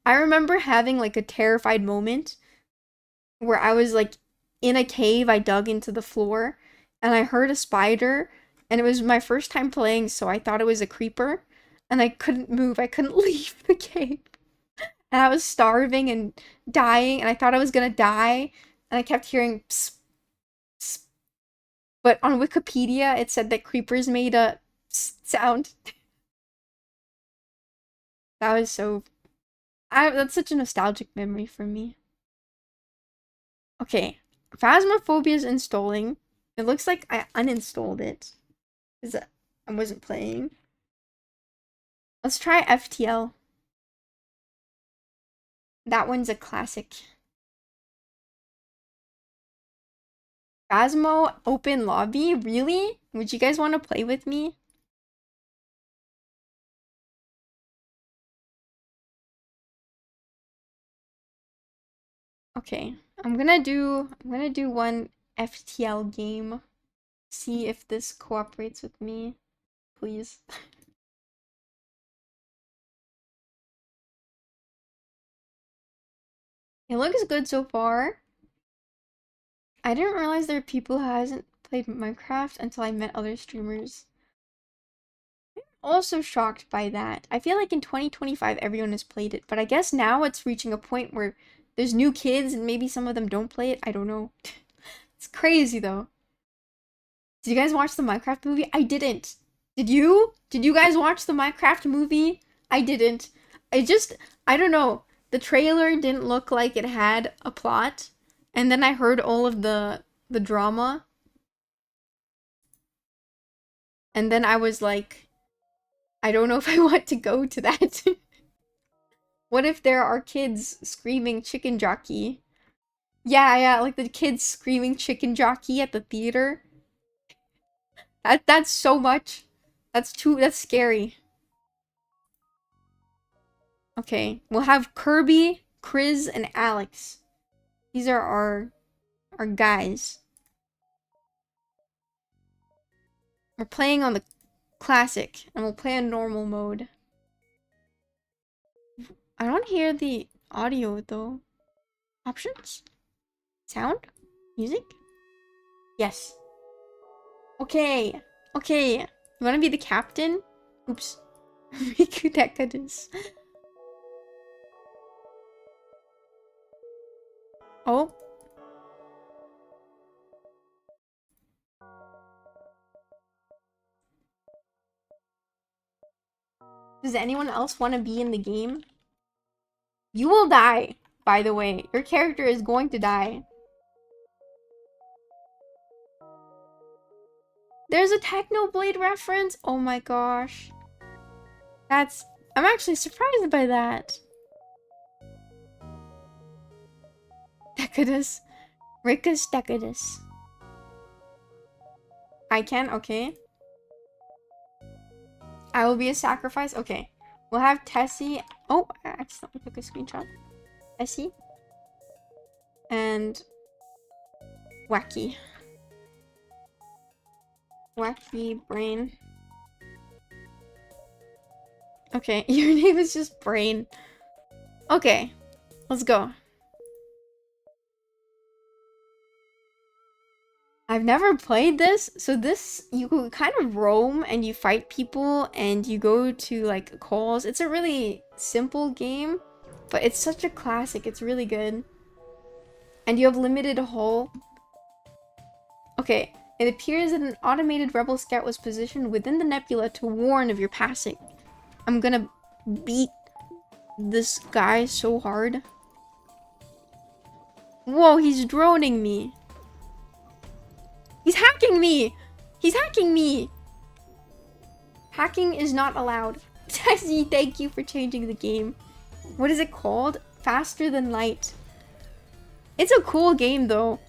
S4: I remember having like a terrified moment where I was like in a cave. I dug into the floor and I heard a spider, and it was my first time playing, so I thought it was a creeper, and I couldn't move. I couldn't leave the cave. And I was starving and dying, and I thought I was gonna die, and I kept hearing psst, psst. But on Wikipedia it said that creepers made a psst sound. That was so... that's such a nostalgic memory for me. Okay, Phasmophobia is installing. It looks like I uninstalled it because I wasn't playing. Let's try FTL. That one's a classic. Phasmo open lobby? Really? Would you guys want to play with me? Okay, I'm gonna do one FTL game. See if this cooperates with me, please. It looks good so far. I didn't realize there are people who hasn't played Minecraft until I met other streamers. I'm also shocked by that. I feel like in 2025 everyone has played it, but I guess now it's reaching a point where there's new kids and maybe some of them don't play it. I don't know. It's crazy though. Did you guys watch the Minecraft movie? I didn't. Did you? Did you guys watch the Minecraft movie? I didn't. I don't know. The trailer didn't look like it had a plot. And then I heard all of the drama. And then I was like, I don't know if I want to go to that. What if there are kids screaming chicken jockey? Yeah, like the kids screaming chicken jockey at the theater. That's so much. That's scary. Okay, we'll have Kirby, Chris, and Alex. These are our guys. We're playing on the classic, and we'll play on normal mode. I don't hear the audio though. Options? Sound? Music? Yes. Okay. Okay. You wanna be the captain? Oops. Riku Dekadus. Oh. Does anyone else want to be in the game? You will die, by the way. Your character is going to die. There's a Technoblade reference? Oh my gosh. I'm actually surprised by that. Decadus. Rickus Decadus. I can? Okay. I will be a sacrifice? Okay. We'll have Tessie. Oh, I accidentally took a screenshot. Tessie. And Wacky. Wacky Brain. Okay, your name is just Brain. Okay, let's go. I've never played this, so this, you kind of roam and you fight people and you go to like calls. It's a really simple game, but it's such a classic. It's really good. And you have limited hull. Okay, it appears that an automated rebel scout was positioned within the nebula to warn of your passing. I'm gonna beat this guy so hard. Whoa, he's droning me. He's hacking me! He's hacking me! Hacking is not allowed. Tessie, thank you for changing the game. What is it called? Faster Than Light. It's a cool game though.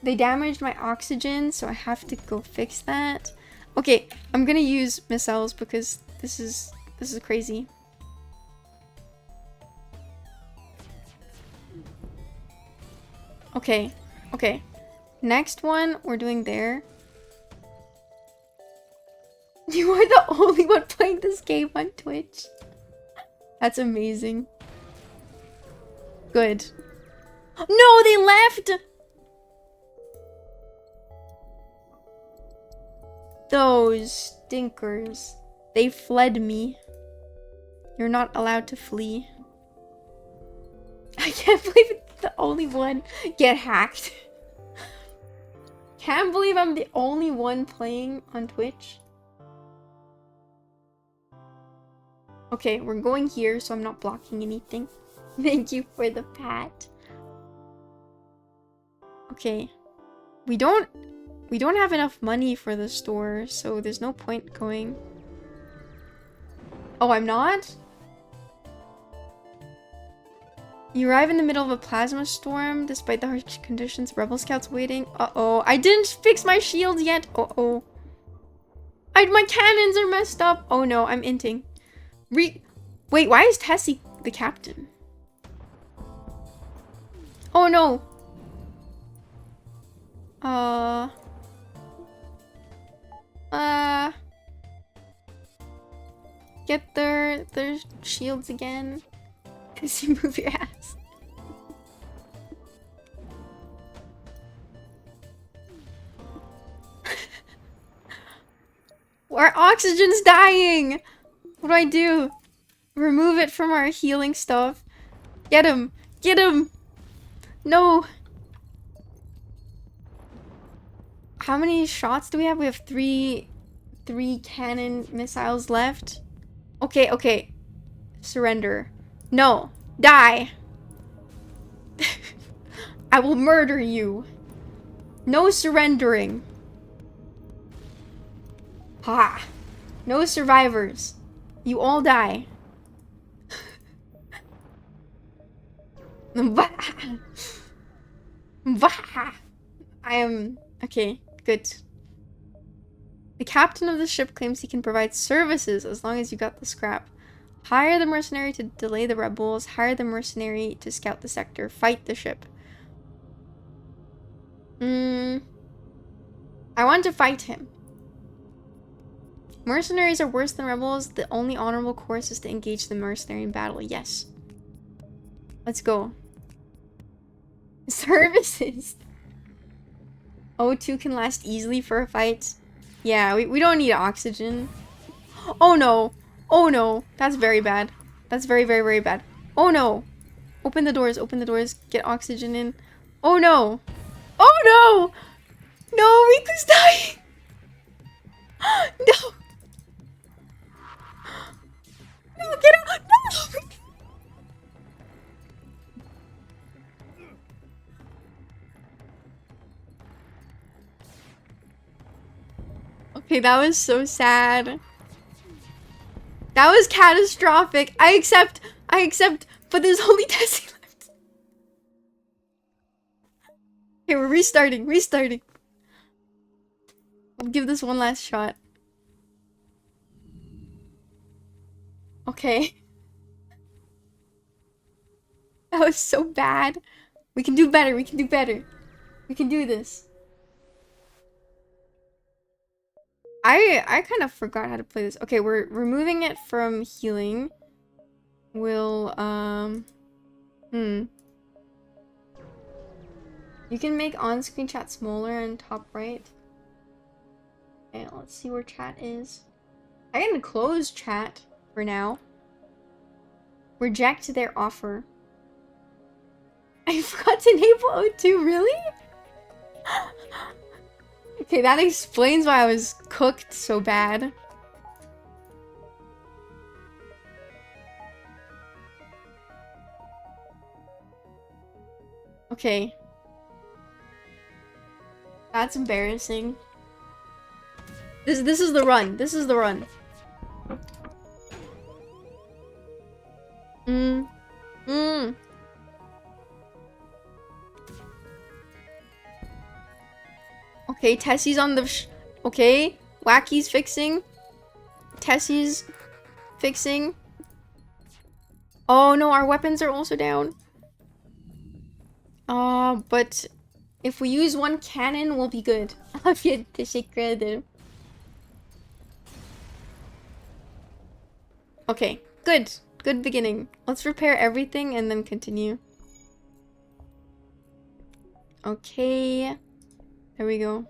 S4: They damaged my oxygen, so I have to go fix that. Okay, I'm gonna use missiles because this is crazy. Okay, okay. Next one, we're doing there. You are the only one playing this game on Twitch. That's amazing. Good. No, they left! Those stinkers. They fled me. You're not allowed to flee. I can't believe it's the only one get hacked. Can't believe I'm the only one playing on Twitch. Okay, we're going here, so I'm not blocking anything. Thank you for the pat. Okay. We don't have enough money for the store, so there's no point going. Oh, I'm not? You arrive in the middle of a plasma storm. Despite the harsh conditions, Rebel Scouts waiting. Uh-oh. I didn't fix my shield yet. Uh-oh. My cannons are messed up. Oh no, I'm inting. Wait, why is Tessie the captain? Oh no. Get their shields again. Cause you move your ass. Our oxygen's dying! What do I do? Remove it from our healing stuff. Get him! Get him! No! How many shots do we have? We have three cannon missiles left. Okay, okay. Surrender. No. Die! I will murder you. No surrendering. Ha! No survivors. You all die. I am... Okay, good. The captain of the ship claims he can provide services as long as you got the scrap. Hire the mercenary to delay the rebels. Hire the mercenary to scout the sector. Fight the ship. I want to fight him. Mercenaries are worse than rebels. The only honorable course is to engage the mercenary in battle. Yes. Let's go. Services. O2 can last easily for a fight. Yeah, we don't need oxygen. Oh no. Oh no. That's very bad. That's very, very, very bad. Oh no. Open the doors. Open the doors. Get oxygen in. Oh no. Oh no. No, Riku's dying. No. No, get out! No! Okay, that was so sad. That was catastrophic. I accept, but there's only Tessie left. Okay, we're restarting. I'll give this one last shot. Okay. That was so bad. We can do better. We can do this. I kind of forgot how to play this. Okay, we're removing it from healing. We'll, You can make on-screen chat smaller and top right. Okay, let's see where chat is. I can close chat for now. Reject their offer. I forgot to enable O2, really? Okay, that explains why I was cooked so bad. Okay. That's embarrassing. This is the run. This is the run. Okay, Tessie's on the okay, Wacky's fixing. Tessie's fixing. Oh no, our weapons are also down. But if we use one cannon, we'll be good. Okay, good. Good beginning. Let's repair everything and then continue. Okay. There we go.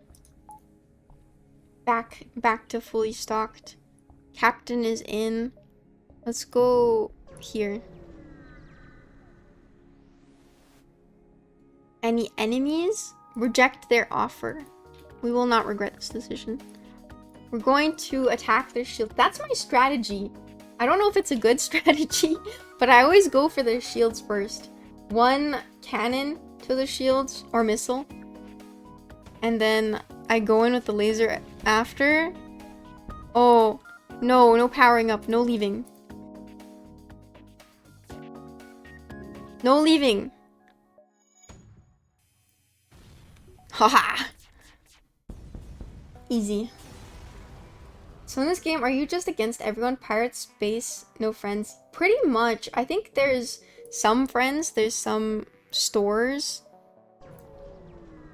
S4: Back to fully stocked. Captain is in. Let's go here. Any enemies? Reject their offer. We will not regret this decision. We're going to attack their shield. That's my strategy. I don't know if it's a good strategy, but I always go for their shields first. One cannon to the shields or missile. And then I go in with the laser after. Oh, no powering up, no leaving. No leaving. Haha. Easy. So in this game, are you just against everyone? Pirates, space, no friends? Pretty much. I think there's some friends, there's some stores.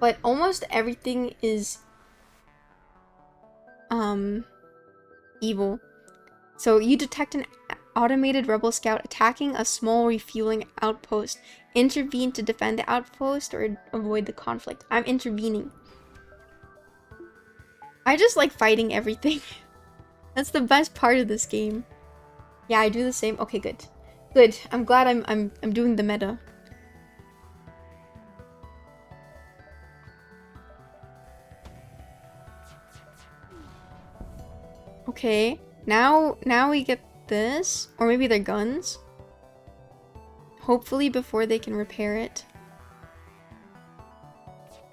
S4: But almost everything is evil. So you detect an automated rebel scout attacking a small refueling outpost. Intervene to defend the outpost or avoid the conflict. I'm intervening. I just like fighting everything. That's the best part of this game. Yeah, I do the same. Okay, good. Good. I'm glad I'm doing the meta. Okay. Now we get this, or maybe their guns. Hopefully before they can repair it.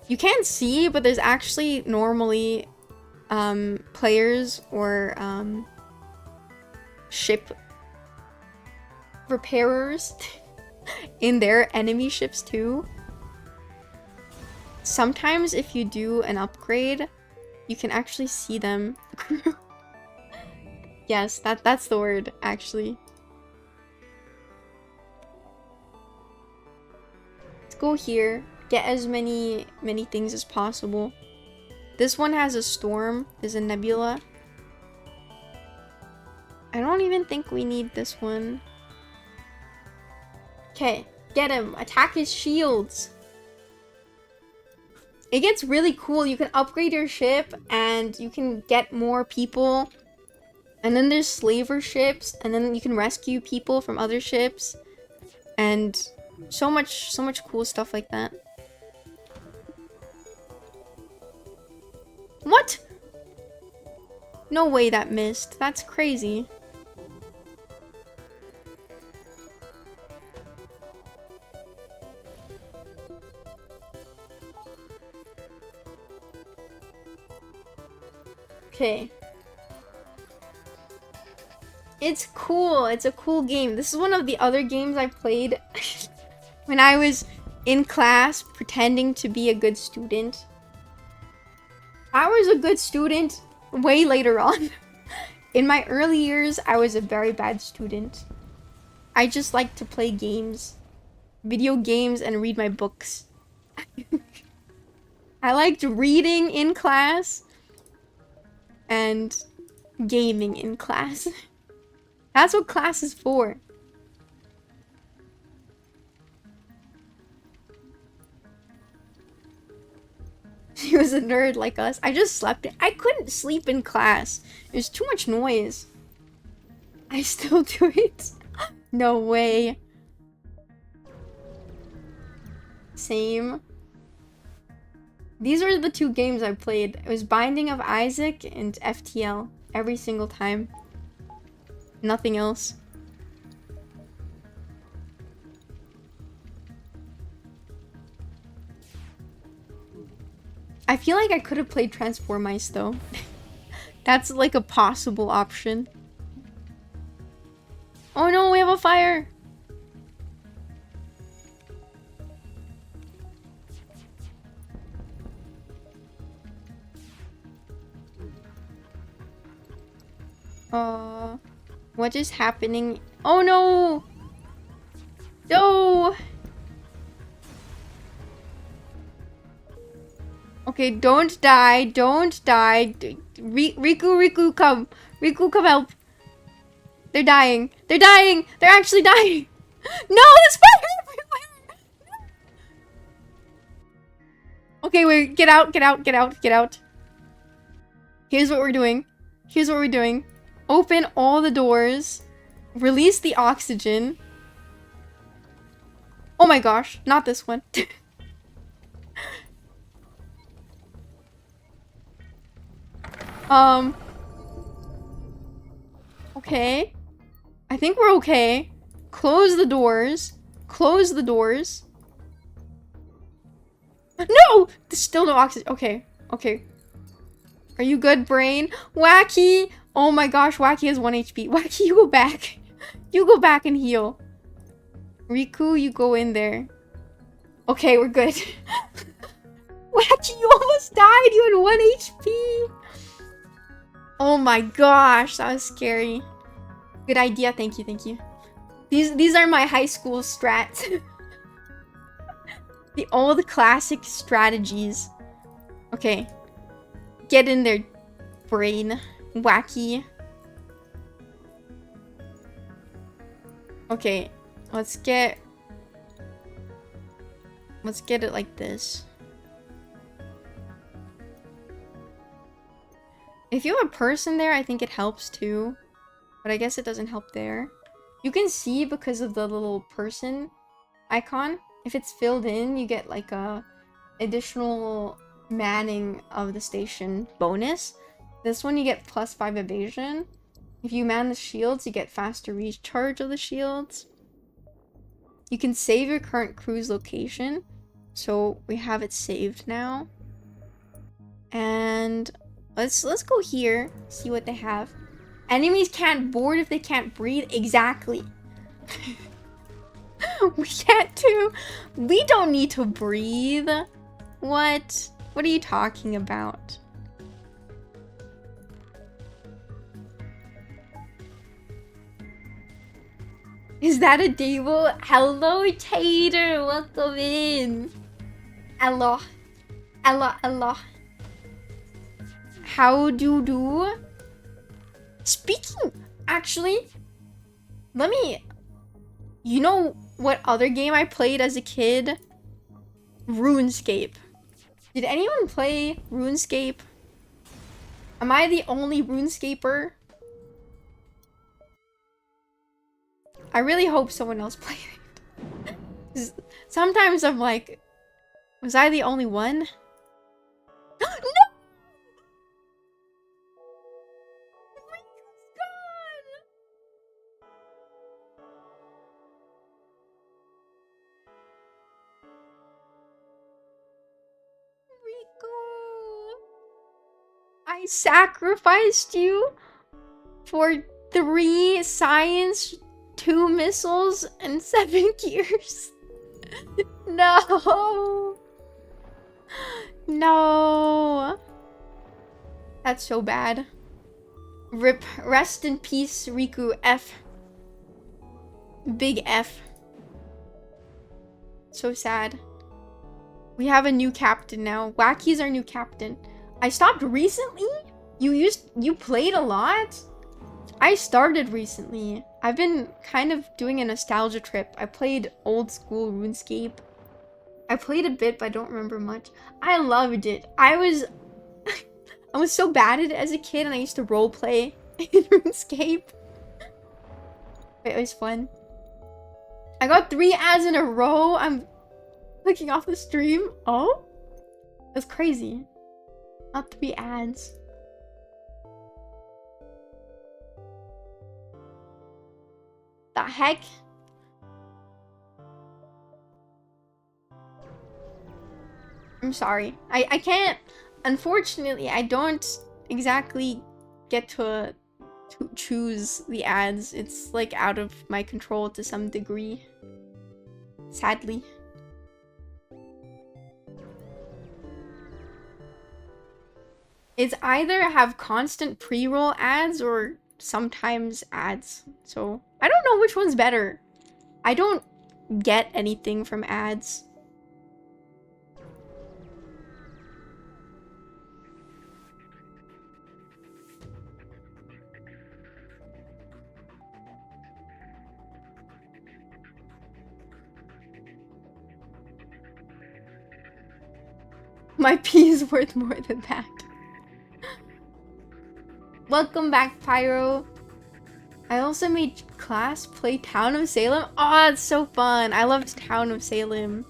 S4: You can't see, but there's actually normally players or ship repairers in their enemy ships too. Sometimes if you do an upgrade, you can actually see them. Yes, that's the word, actually. Let's go here. Get as many things as possible. This one has a storm. There's a nebula. I don't even think we need this one. Okay, get him. Attack his shields. It gets really cool. You can upgrade your ship and you can get more people. And then there's slaver ships, and then you can rescue people from other ships. And so much cool stuff like that. What? No way that missed. That's crazy. Okay. It's cool. It's a cool game. This is one of the other games I played when I was in class pretending to be a good student. I was a good student way later on. In my early years, I was a very bad student. I just like to play games, video games, and read my books. I liked reading in class and gaming in class. That's what class is for. She was a nerd like us. I just slept. I couldn't sleep in class. There's too much noise. I still do it. No way. Same. These are the two games I played. It was Binding of Isaac and FTL every single time. Nothing else. I feel like I could have played Transformice though. That's like a possible option. Oh no, we have a fire! What is happening? Oh no! No! Okay, don't die. Don't die. Riku, come. Riku, come help. They're dying. They're dying. They're actually dying. No, there's fire everywhere. Okay, wait. Get out, get out, get out, get out. Here's what we're doing. Here's what we're doing. Open all the doors. Release the oxygen. Oh my gosh, not this one. Okay. I think we're okay. Close the doors. Close the doors. No! There's still no oxygen. Okay. Okay. Are you good, brain? Wacky! Oh my gosh, Wacky has 1 HP. Wacky, you go back. You go back and heal. Riku, you go in there. Okay, we're good. Wacky, you almost died. You had 1 HP. Oh my gosh, that was scary. Good idea. Thank you, thank you. These are my high school strats. The old classic strategies. Okay. Get in there, brain. Wacky. Okay, let's get it like this. If you have a person there, I think it helps too. But I guess it doesn't help there. You can see because of the little person icon. If it's filled in, you get like a additional manning of the station bonus. This one you get +5 evasion. If you man the shields, you get faster recharge of the shields. You can save your current crew's location. So we have it saved now. And let's go here, see what they have. Enemies can't board if they can't breathe. Exactly. We can't too. We don't need to breathe. What? What are you talking about? Is that a Dable? Hello, Tater. Welcome in. Hello. Hello, hello. How do you do? Speaking, actually, let me... You know what other game I played as a kid? RuneScape. Did anyone play RuneScape? Am I the only RuneScaper? I really hope someone else played it. Sometimes I'm like, was I the only one? No! Riku's gone! Riku! I I sacrificed you for 3 science, 2 missiles, and 7 gears. No. No. That's so bad. Rip. Rest in peace, Riku. F. Big F. So sad. We have a new captain now. Wacky's our new captain. I stopped recently? You played a lot? I started recently. I've been kind of doing a nostalgia trip. I played old school RuneScape. I played a bit, but I don't remember much. I loved it. I was so bad at it as a kid, and I used to roleplay in RuneScape. It was fun. I got 3 ads in a row. I'm clicking off the stream. Oh? That's crazy. Not 3 ads. The heck? I'm sorry. I can't. Unfortunately, I don't exactly get to choose the ads. It's like out of my control to some degree. Sadly. It's either have constant pre-roll ads or sometimes ads. So I don't know which one's better. I don't get anything from ads. My pee is worth more than that. Welcome back, Pyro. I also made class play Town of Salem. Oh, it's so fun. I loved Town of Salem.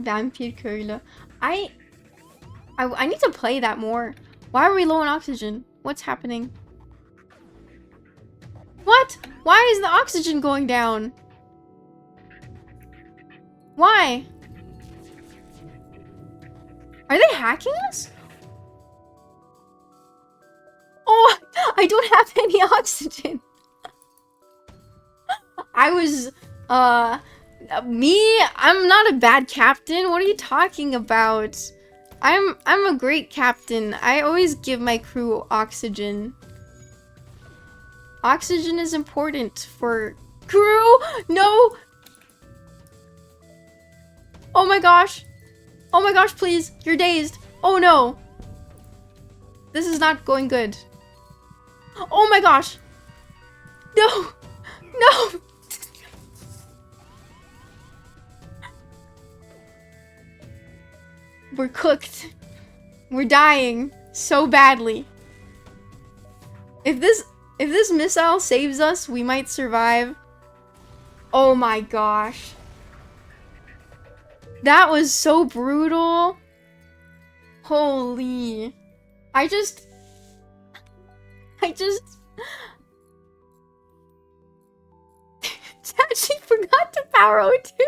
S4: Vampirkeulen. I need to play that more. Why are we low on oxygen? What's happening? What? Why is the oxygen going down? Why? Are they hacking us? Oh, I don't have any oxygen. I was, I'm not a bad captain. What are you talking about? I'm a great captain. I always give my crew oxygen. Oxygen is important for crew. No. Oh my gosh. Oh my gosh, please. You're dazed. Oh no. This is not going good. Oh my gosh. No. No. We're cooked. We're dying so badly. If this missile saves us, we might survive. Oh my gosh. That was so brutal. Holy. I just Tachi forgot to power O2.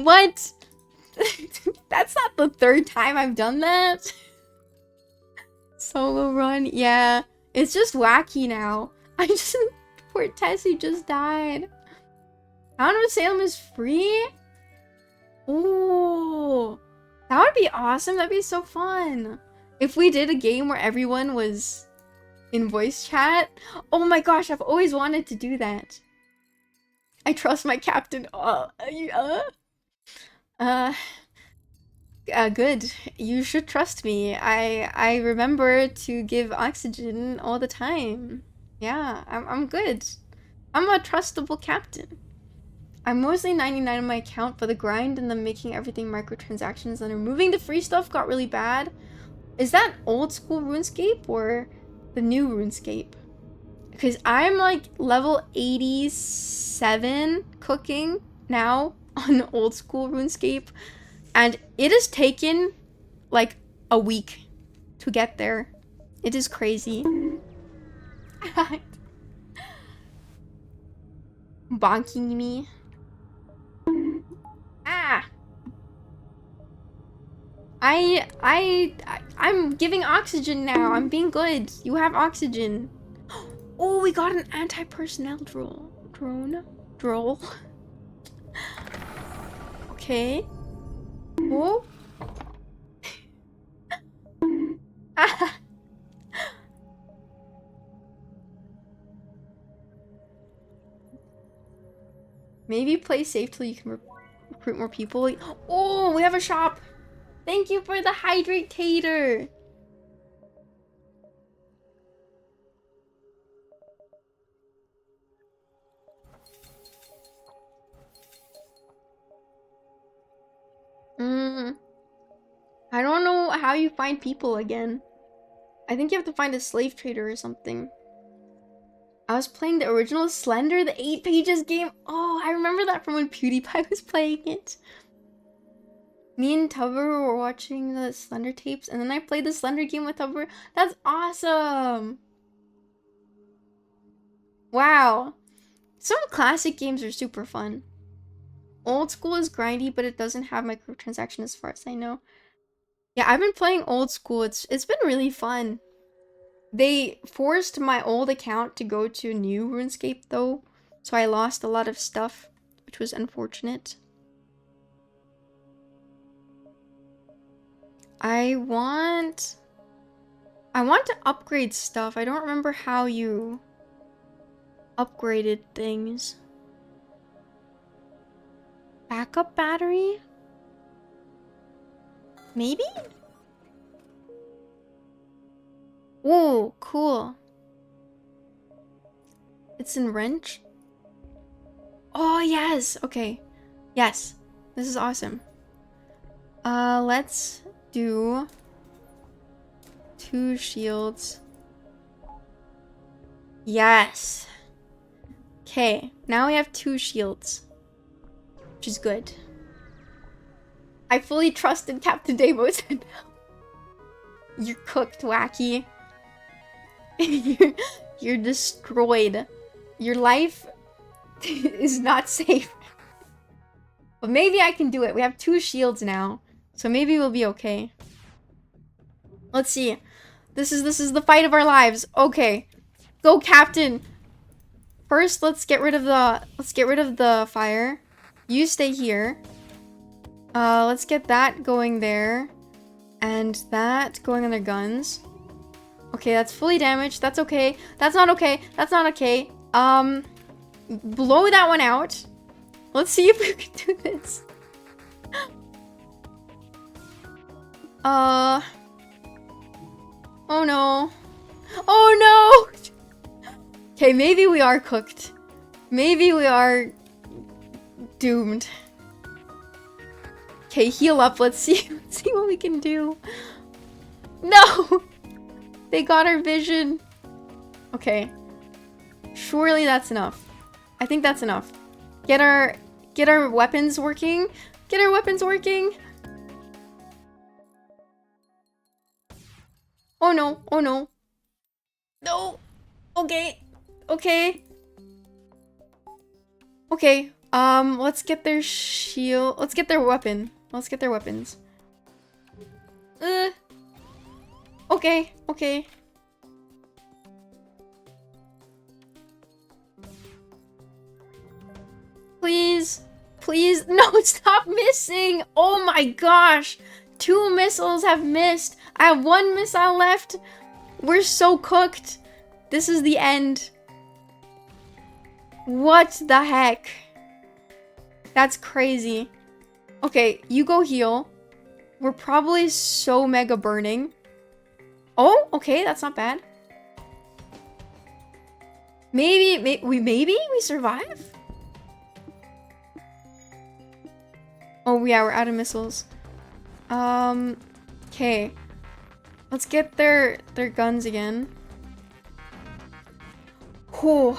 S4: What? That's not the 3rd time I've done that. Solo run, yeah. It's just wacky now. Poor Tessie just died. Town of Salem is free? Ooh. That would be awesome. That'd be so fun. If we did a game where everyone was in voice chat. Oh my gosh, I've always wanted to do that. I trust my captain. Good. You should trust me. I remember to give oxygen all the time. Yeah, I'm good. I'm a trustable captain. I'm mostly 99 on my account, but the grind and the making everything microtransactions and removing the free stuff got really bad. Is that old school RuneScape or the new RuneScape? Because I'm like level 87 cooking now on old school RuneScape. And it has taken like a week to get there. It is crazy. Bonking me. Ah. I'm giving oxygen now. I'm being good. You have oxygen. Oh, we got an anti-personnel drone. Okay. Oh. Ah. Maybe play safe till you can recruit more people. Oh, we have a shop. Thank you for the hydratator. I don't know how you find people again. I think you have to find a slave trader or something. I was playing the original Slender, the 8 pages game. Oh, I remember that from when PewDiePie was playing it. Me and Tubber were watching the Slender tapes, and then I played the Slender game with Tubber. That's awesome! Wow. Some classic games are super fun. Old School is grindy, but it doesn't have microtransaction as far as I know. Yeah, I've been playing Old School. It's been really fun. They forced my old account to go to new RuneScape though, so I lost a lot of stuff, which was unfortunate. I want to upgrade stuff. I don't remember how you upgraded things. Backup battery? Maybe? Whoa, cool. It's in wrench? Oh, yes. Okay. Yes. This is awesome. Let's do 2 shields. Yes. Okay, now we have 2 shields, which is good. I fully trusted Captain Deimos. You're cooked, Wacky. You're destroyed. Your life is not safe. But maybe I can do it. We have 2 shields now, so maybe we'll be okay. Let's see. This is the fight of our lives. Okay, go, Captain. First, let's get rid of the fire. You stay here. Let's get that going there, and that going on their guns. Okay, that's fully damaged. That's okay. That's not okay. That's not okay. Blow that one out. Let's see if we can do this. Oh no. Oh no! Okay, maybe we are cooked. Maybe we are doomed. Okay, heal up. Let's see what we can do. No! They got our vision. Okay. Surely that's enough. I think that's enough. Get our weapons working. Get our weapons working. Oh no. Oh no. No. Okay. Okay. Okay. Let's get their shield. Let's get their weapon. Let's get their weapons. Okay. Okay. Please. Please. No, stop missing. Oh my gosh. 2 missiles have missed. I have 1 missile left. We're so cooked. This is the end. What the heck? That's crazy. Okay, you go heal. We're probably so mega burning. Oh, okay, that's not bad. Maybe we survive? Oh yeah, we're out of missiles. Okay. Let's get their guns again. Whew.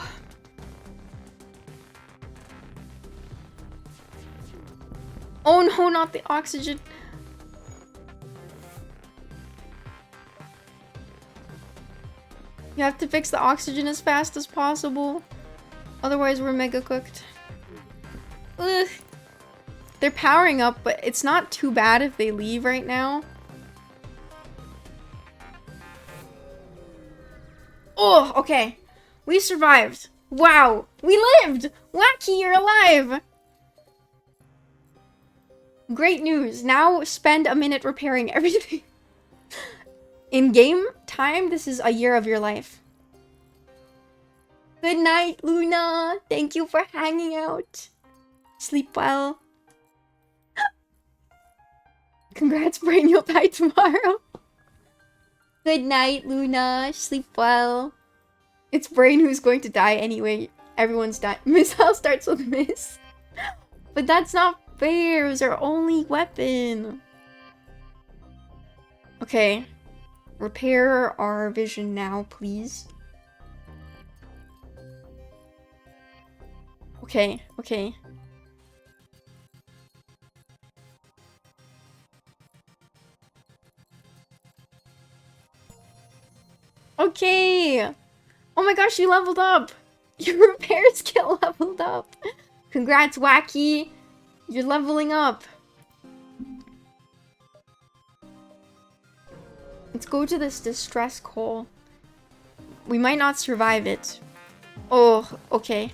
S4: Oh no, not the oxygen. You have to fix the oxygen as fast as possible. Otherwise, we're mega cooked. Ugh. They're powering up, but it's not too bad if they leave right now. Oh, okay. We survived. Wow, we lived! Wacky, you're alive! Great news. Now spend a minute repairing everything. In game time, this is a year of your life. Good night, Luna. Thank you for hanging out. Sleep well. Congrats, Brain. You'll die tomorrow. Good night, Luna. Sleep well. It's Brain who's going to die anyway. Everyone's dying. Missile starts with miss. But that's not fair. It was our only weapon. Okay. Repair our vision now, please. Okay, okay. Okay! Oh my gosh, you leveled up! Your repair skill leveled up! Congrats, Wacky! You're leveling up! Let's go to this distress coal. We might not survive it. Oh, okay.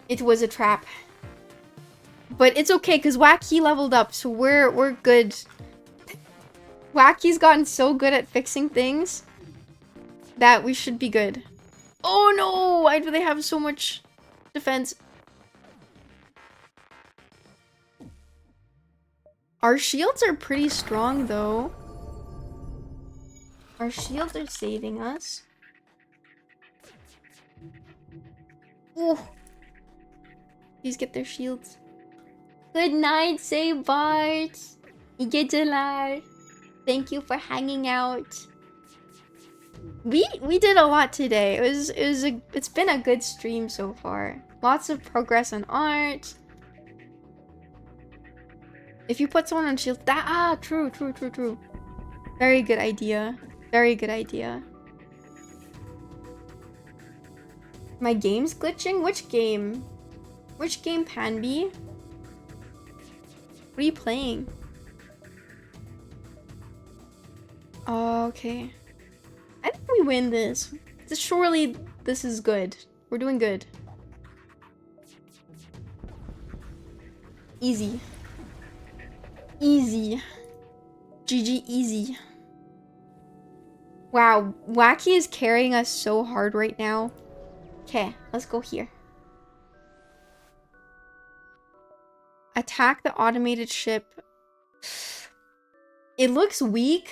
S4: It was a trap. But it's okay, because Wacky leveled up, so we're good. Wacky's gotten so good at fixing things that we should be good. Oh no! Why do they have so much defense? Our shields are pretty strong, though. Our shields are saving us. Ooh. Please get their shields. Good night, say Bart. Igejelar. Thank you for hanging out. We did a lot today. It's been a good stream so far. Lots of progress on art. If you put someone on shield, true. Very good idea. Very good idea. My game's glitching? Which game? Which game, Panby? What are you playing? Oh, okay. I think we win this. Surely this is good. We're doing good. Easy. Easy. GG easy. Wow, Wacky is carrying us so hard right now. Okay, let's go here. Attack the automated ship. It looks weak.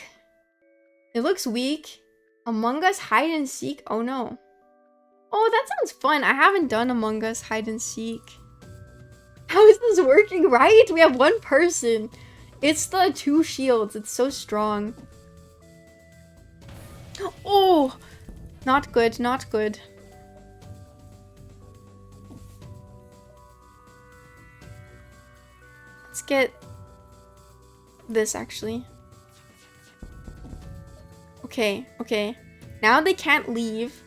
S4: It looks weak. Among Us hide and seek? Oh no. Oh, that sounds fun. I haven't done Among Us hide and seek. How is this working, right? We have one person. It's the 2 shields. It's so strong. Oh! Not good, not good. Let's get this, actually. Okay, okay. Now they can't leave.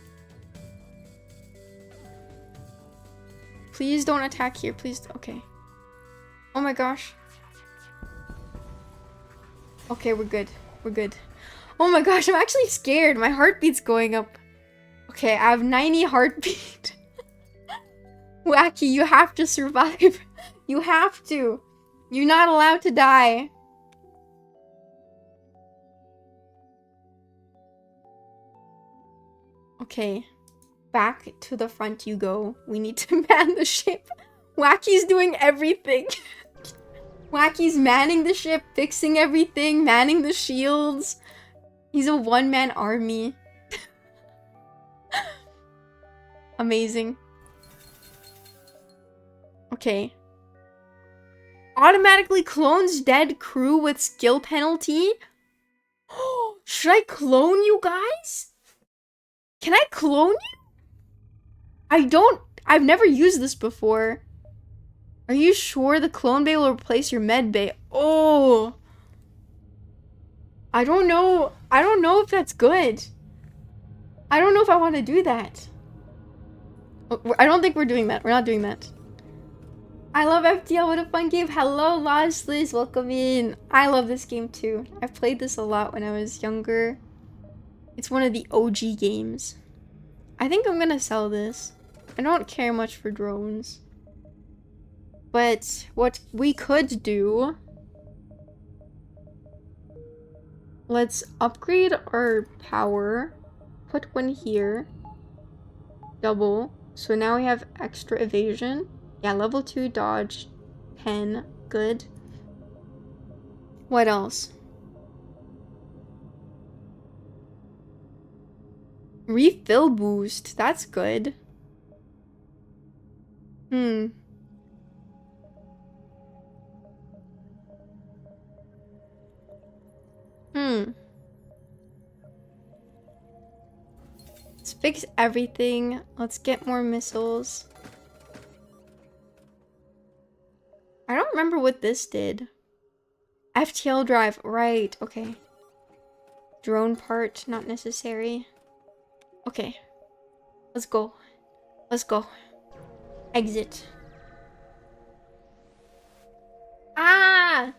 S4: Please don't attack here, please. Okay. Oh my gosh. Okay, we're good. We're good. Oh my gosh, I'm actually scared. My heartbeat's going up. Okay, I have 90 heartbeat. Wacky, you have to survive. You have to. You're not allowed to die. Okay. Back to the front you go. We need to man the ship. Wacky's doing everything. Wacky's manning the ship, fixing everything, manning the shields. He's a one-man army. Amazing. Okay. Automatically clones dead crew with skill penalty? Should I clone you guys? Can I clone you? I've never used this before. Are you sure the clone bay will replace your med bay? Oh. I don't know. I don't know if that's good. I don't know if I want to do that. I don't think we're doing that. We're not doing that. I love FTL. What a fun game. Hello, Lossless. Welcome in. I love this game too. I've played this a lot when I was younger. It's one of the OG games. I think I'm gonna sell this. I don't care much for drones. But what we could do... Let's upgrade our power. Put one here. Double. So now we have extra evasion. Yeah, level 2 dodge. 10. Good. What else? Refill boost. That's good. Hmm. Let's fix everything. Let's get more missiles. I don't remember what this did. FTL drive. Right. Okay. Drone part. Not necessary. Okay. Let's go. Let's go. Exit. Ah!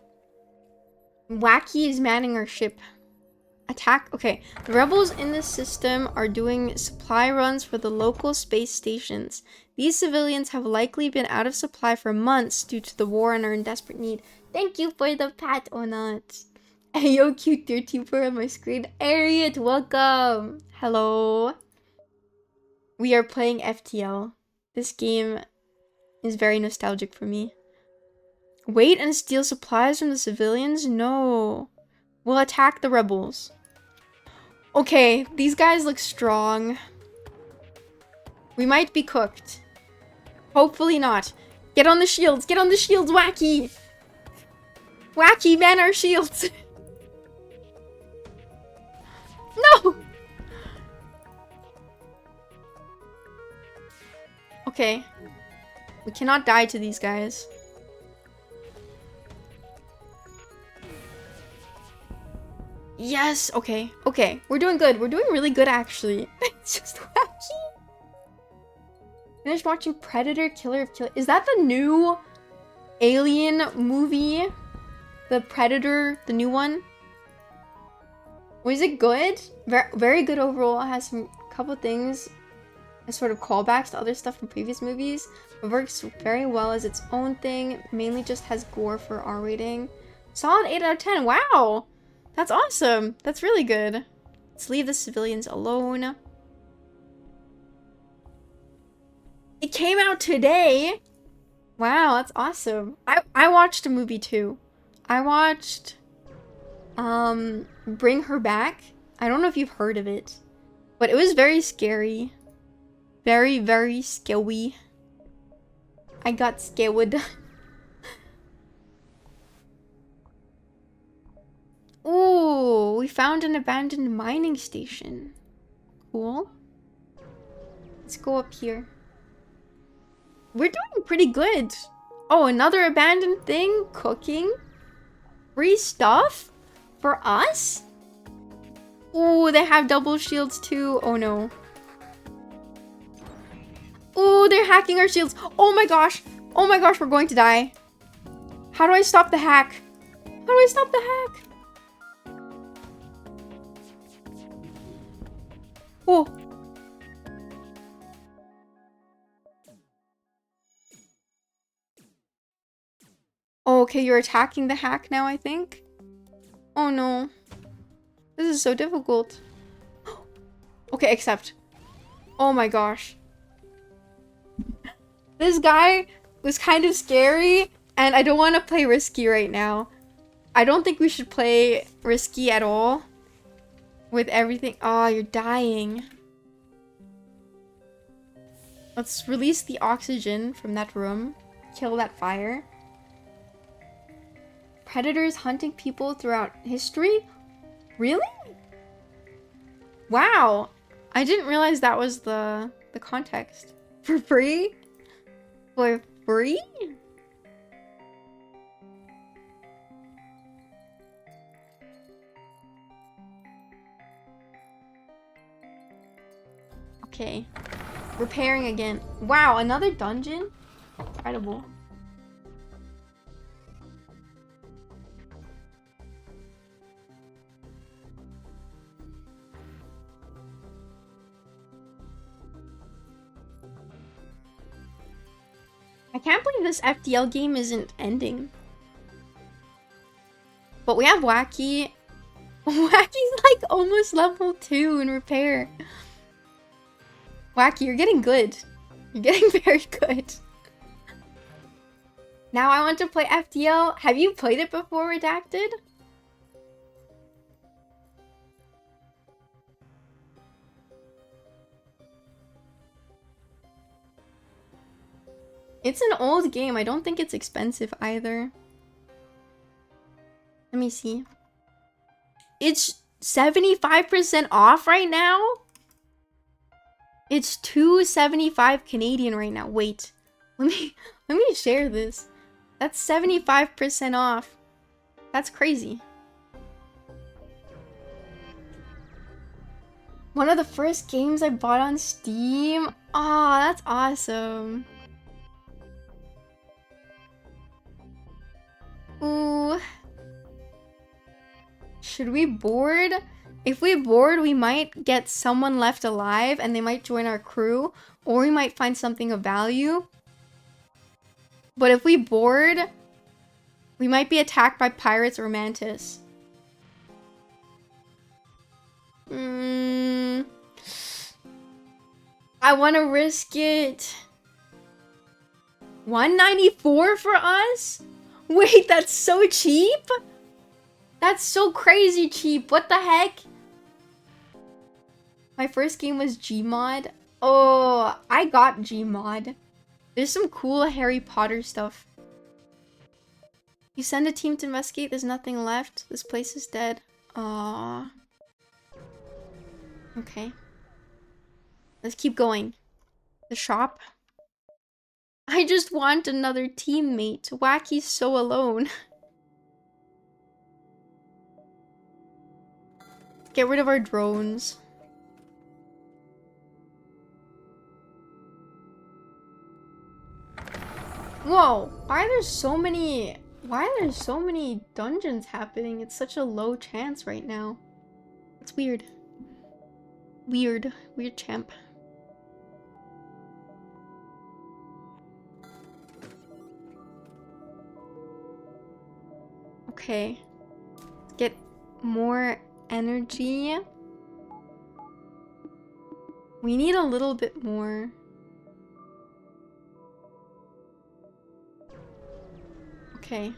S4: Wacky is manning our ship. Attack. Okay. The rebels in this system are doing supply runs for the local space stations. These civilians have likely been out of supply for months due to the war and are in desperate need. Thank you for the pat or not. Ayo, cute 34 on my screen. Ariat, welcome. Hello. We are playing FTL. This game is very nostalgic for me. Wait and steal supplies from the civilians? No. We'll attack the rebels. Okay, these guys look strong. We might be cooked. Hopefully not. Get on the shields. Get on the shields, Wacky. Wacky, man our shields. No! Okay. We cannot die to these guys. Yes, okay. Okay, we're doing good. We're doing really good, actually. It's just wacky. Finished watching Predator Killer of Kill. Is that the new Alien movie? The Predator, the new one? Was it good? Very good overall. It has some couple things as sort of callbacks to other stuff from previous movies. It works very well as its own thing. Mainly just has gore for R rating. Solid 8 out of 10. Wow! That's awesome. That's really good. Let's leave the civilians alone. It came out today. Wow, that's awesome. I watched a movie too. I watched Bring Her Back. I don't know if you've heard of it, but it was very scary. Very, very scary. I got scared. Ooh, we found an abandoned mining station. Cool. Let's go up here. We're doing pretty good. Oh, another abandoned thing? Cooking? Free stuff? For us? Ooh, they have double shields too. Oh no. Ooh, they're hacking our shields. Oh my gosh. Oh my gosh, we're going to die. How do I stop the hack? How do I stop the hack? Oh. Oh, okay, you're attacking the hack now, I think. Oh no. This is so difficult. Okay, accept. Oh my gosh. This guy was kind of scary, and I don't want to play risky right now. I don't think we should play risky at all. With everything. Oh, you're dying. Let's release the oxygen from that room. Kill that fire. Predators hunting people throughout history? Really? Wow. I didn't realize that was the context. For free? For free? Okay. Repairing again. Wow, another dungeon? Incredible. I can't believe this FTL game isn't ending. But we have Wacky. Wacky's like almost level 2 in repair. Wacky, you're getting good. You're getting very good. Now I want to play FTL. Have you played it before, Redacted? It's an old game. I don't think it's expensive either. Let me see. It's 75% off right now? It's $2.75 Canadian right now. Wait. Let me share this. That's 75% off. That's crazy. One of the first games I bought on Steam. Aw, that's awesome. Ooh. Should we board? If we board, we might get someone left alive and they might join our crew, or we might find something of value. But if we board, we might be attacked by pirates or mantis. I want to risk it. $194 for us? Wait, that's so cheap? That's so crazy cheap. What the heck? My first game was Gmod. Oh, I got Gmod. There's some cool Harry Potter stuff. You send a team to investigate. There's nothing left. This place is dead. Aww. Okay. Let's keep going. The shop. I just want another teammate. Wacky's so alone. Get rid of our drones. Whoa! Why are there so many dungeons happening? It's such a low chance right now. It's weird. Weird champ. Okay. Let's get more energy. We need a little bit more. Okay.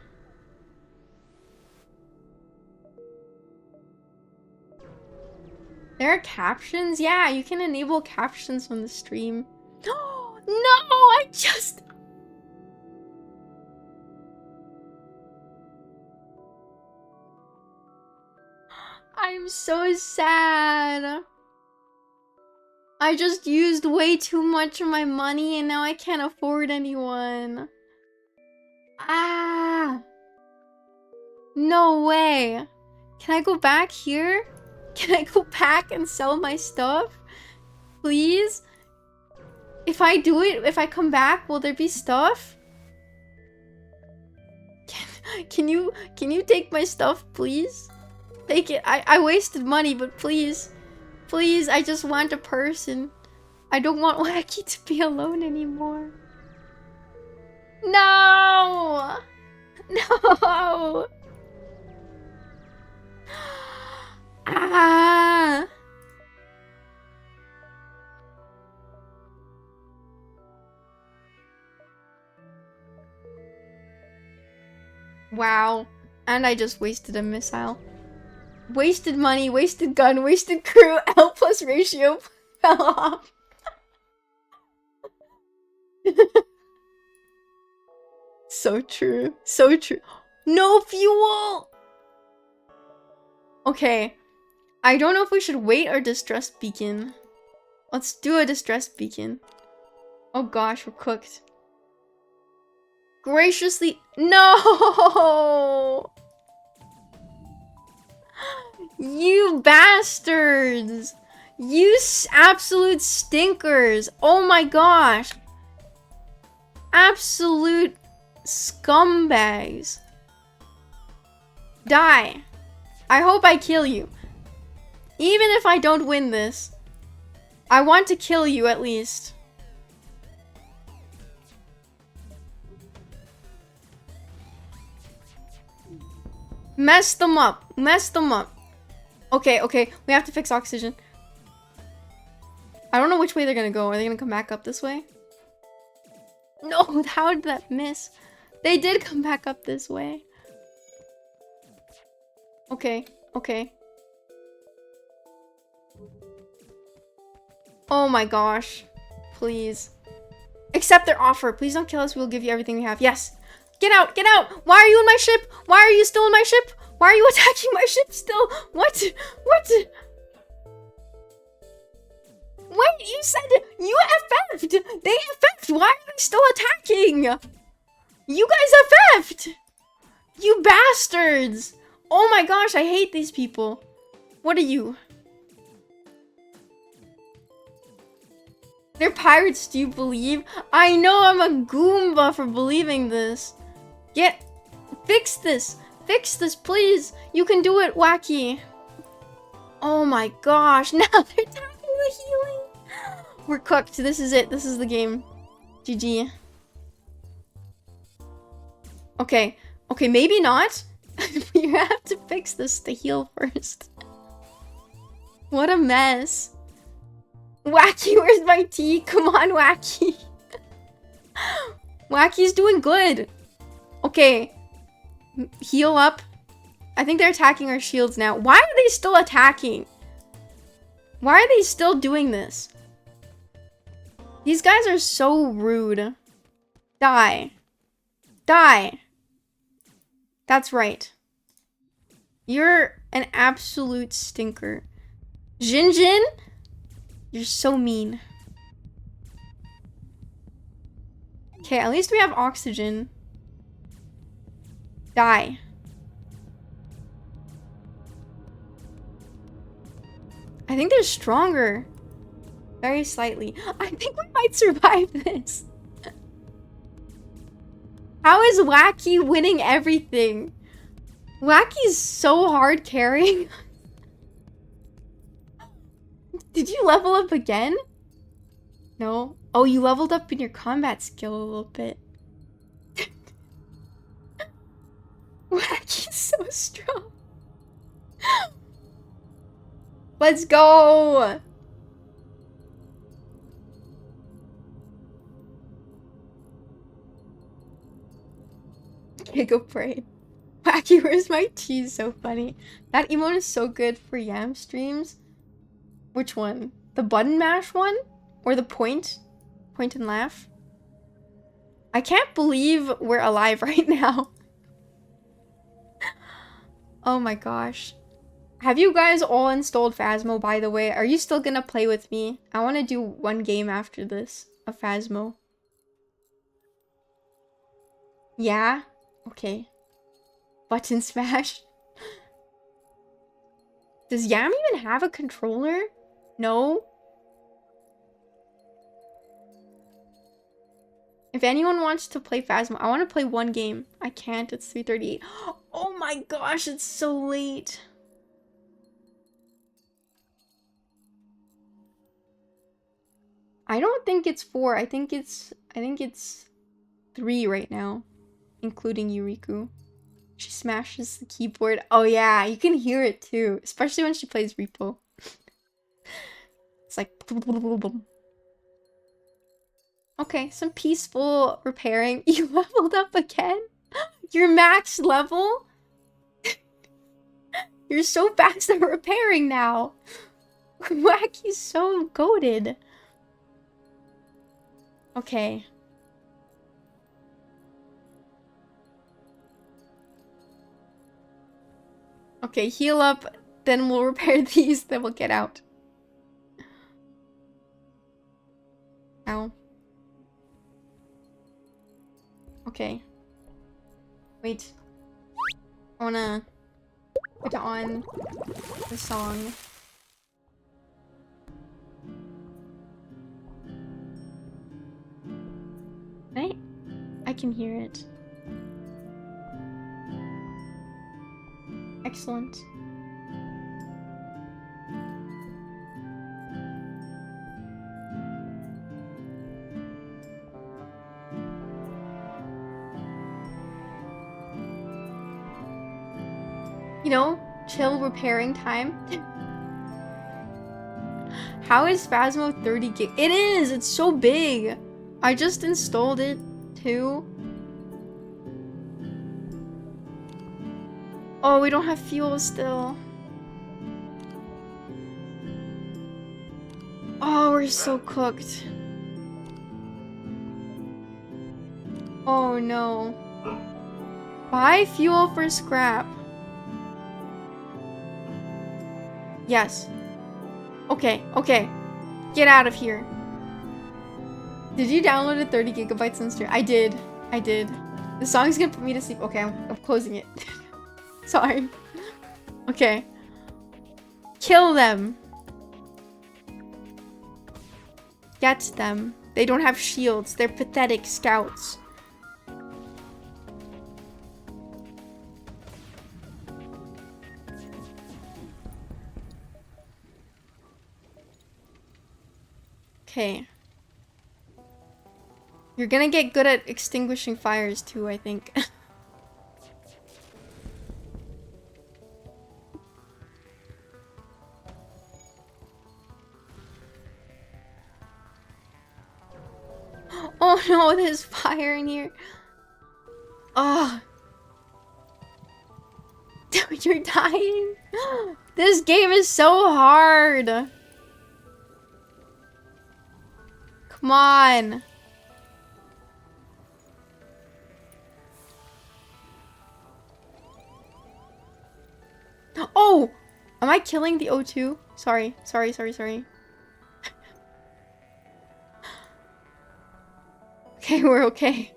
S4: There are captions? Yeah, you can enable captions on the stream. No, I just... I'm so sad. I just used way too much of my money and now I can't afford anyone. Ah. No way. Can I go back here? Can I go back and sell my stuff? Please? If I do it, if I come back, will there be stuff? Can you take my stuff, please? Take it. I wasted money, but please. Please, I just want a person. I don't want Wacky to be alone anymore. No! No! Ah! Wow. And I just wasted a missile. Wasted money, wasted gun, wasted crew, L plus ratio fell off. So true. So true. No fuel! Okay. I don't know if we should wait or distress beacon. Let's do a distress beacon. Oh gosh, we're cooked. Graciously— No! You bastards! You absolute stinkers! Oh my gosh! Absolute scumbags. Die. I hope I kill you. Even if I don't win this, I want to kill you at least. Mess them up. Mess them up. Okay, okay. We have to fix oxygen. I don't know which way they're gonna go. Are they gonna come back up this way? No, how did that miss? They did come back up this way. Okay, okay. Oh my gosh. Please. Accept their offer. Please don't kill us. We'll give you everything we have. Yes. Get out! Get out! Why are you in my ship? Why are you still in my ship? Why are you attacking my ship still? What? What? Wait, you said you FF'd! They FF'd! Why are they still attacking? You guys FF'd! You bastards! Oh my gosh, I hate these people. What are you? They're pirates, do you believe? I know I'm a Goomba for believing this. Fix this! Fix this, please! You can do it, Wacky! Oh my gosh, now they're attacking the healing! We're cooked, this is it, this is the game. GG. Okay, okay, maybe not. We have to fix this to heal first. What a mess. Wacky, where's my tea? Come on, Wacky. Wacky's doing good. Okay. Heal up. I think they're attacking our shields now. Why are they still attacking? Why are they still doing this? These guys are so rude. Die. Die. That's right. You're an absolute stinker. Jinjin? You're so mean. Okay, at least we have oxygen. Die. I think they're stronger. Very slightly. I think we might survive this. How is Wacky winning everything? Wacky's so hard carrying. Did you level up again? No? Oh, you leveled up in your combat skill a little bit. Wacky's so strong. Let's go! Giga Brain. Wacky, where's my tea? So funny. That emote is so good for Yam streams. Which one? The button mash one? Or the point? Point and laugh? I can't believe we're alive right now. Oh my gosh. Have you guys all installed Phasmo, by the way? Are you still gonna play with me? I want to do one game after this of Phasmo. Yeah? Okay. Button smash. Does Yam even have a controller? No? If anyone wants to play Phasmo, I want to play one game. I can't, it's 3:38. Oh my gosh, it's so late. I don't think it's 4. I think it's 3 right now, including Yuriku. She smashes the keyboard. Oh yeah, you can hear it too, especially when she plays Repo. It's like okay, some peaceful repairing. You leveled up again? You're max level? You're so fast at repairing now. Wacky's so goated. Okay. Okay, heal up, then we'll repair these, then we'll get out. Ow. Okay. Wait. I wanna put on the song. Right? I can hear it. Excellent. You know, chill repairing time. How is Phasmo 30 gig? It is! It's so big! I just installed it too. Oh, we don't have fuel still. Oh, we're so cooked. Oh no. Buy fuel for scrap. Yes. Okay, okay. Get out of here. Did you download it 30 gigabytes on stream? I did. I did. The song's gonna put me to sleep. Okay, I'm closing it. Sorry. Okay. Kill them. Get them. They don't have shields. They're pathetic scouts. Okay. You're gonna get good at extinguishing fires too, I think. Oh no, there's fire in here. Oh. Dude, you're dying. This game is so hard. Come on. Oh! Am I killing the O2? Sorry. Okay, we're okay.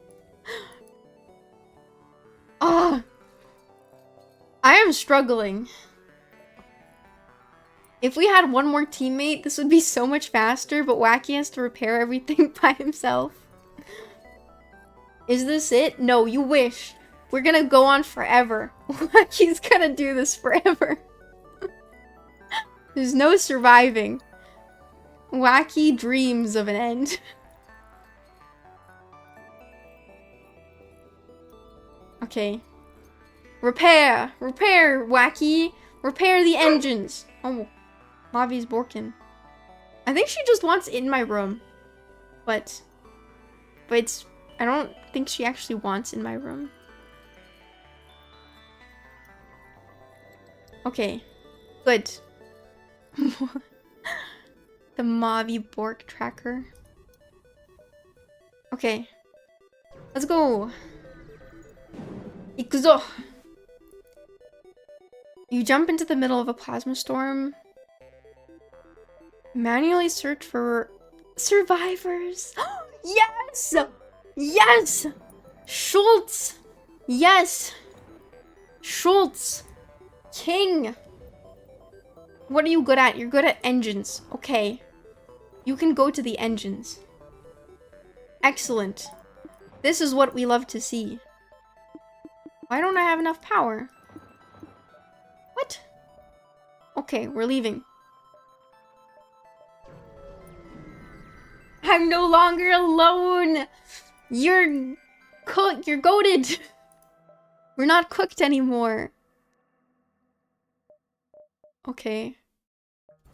S4: Ah! I am struggling. If we had one more teammate, this would be so much faster, but Wacky has to repair everything by himself. Is this it? No, you wish. We're gonna go on forever. Wacky's gonna do this forever. There's no surviving. Wacky dreams of an end. Okay. Repair! Repair, Wacky! Repair the engines! Oh, Mavi's Borkin. I think she just wants in my room. But I don't think she actually wants in my room. Okay. Good. The Mavi Bork tracker. Okay. Let's go! Ikuzo! You jump into the middle of a plasma storm. Manually search for survivors. Yes! Yes! Schultz! Yes! Schultz! King! What are you good at? You're good at engines. Okay. You can go to the engines. Excellent. This is what we love to see. Why don't I have enough power? What? Okay, we're leaving. I'm no longer alone! You're cooked. You're goated. We're not cooked anymore. Okay.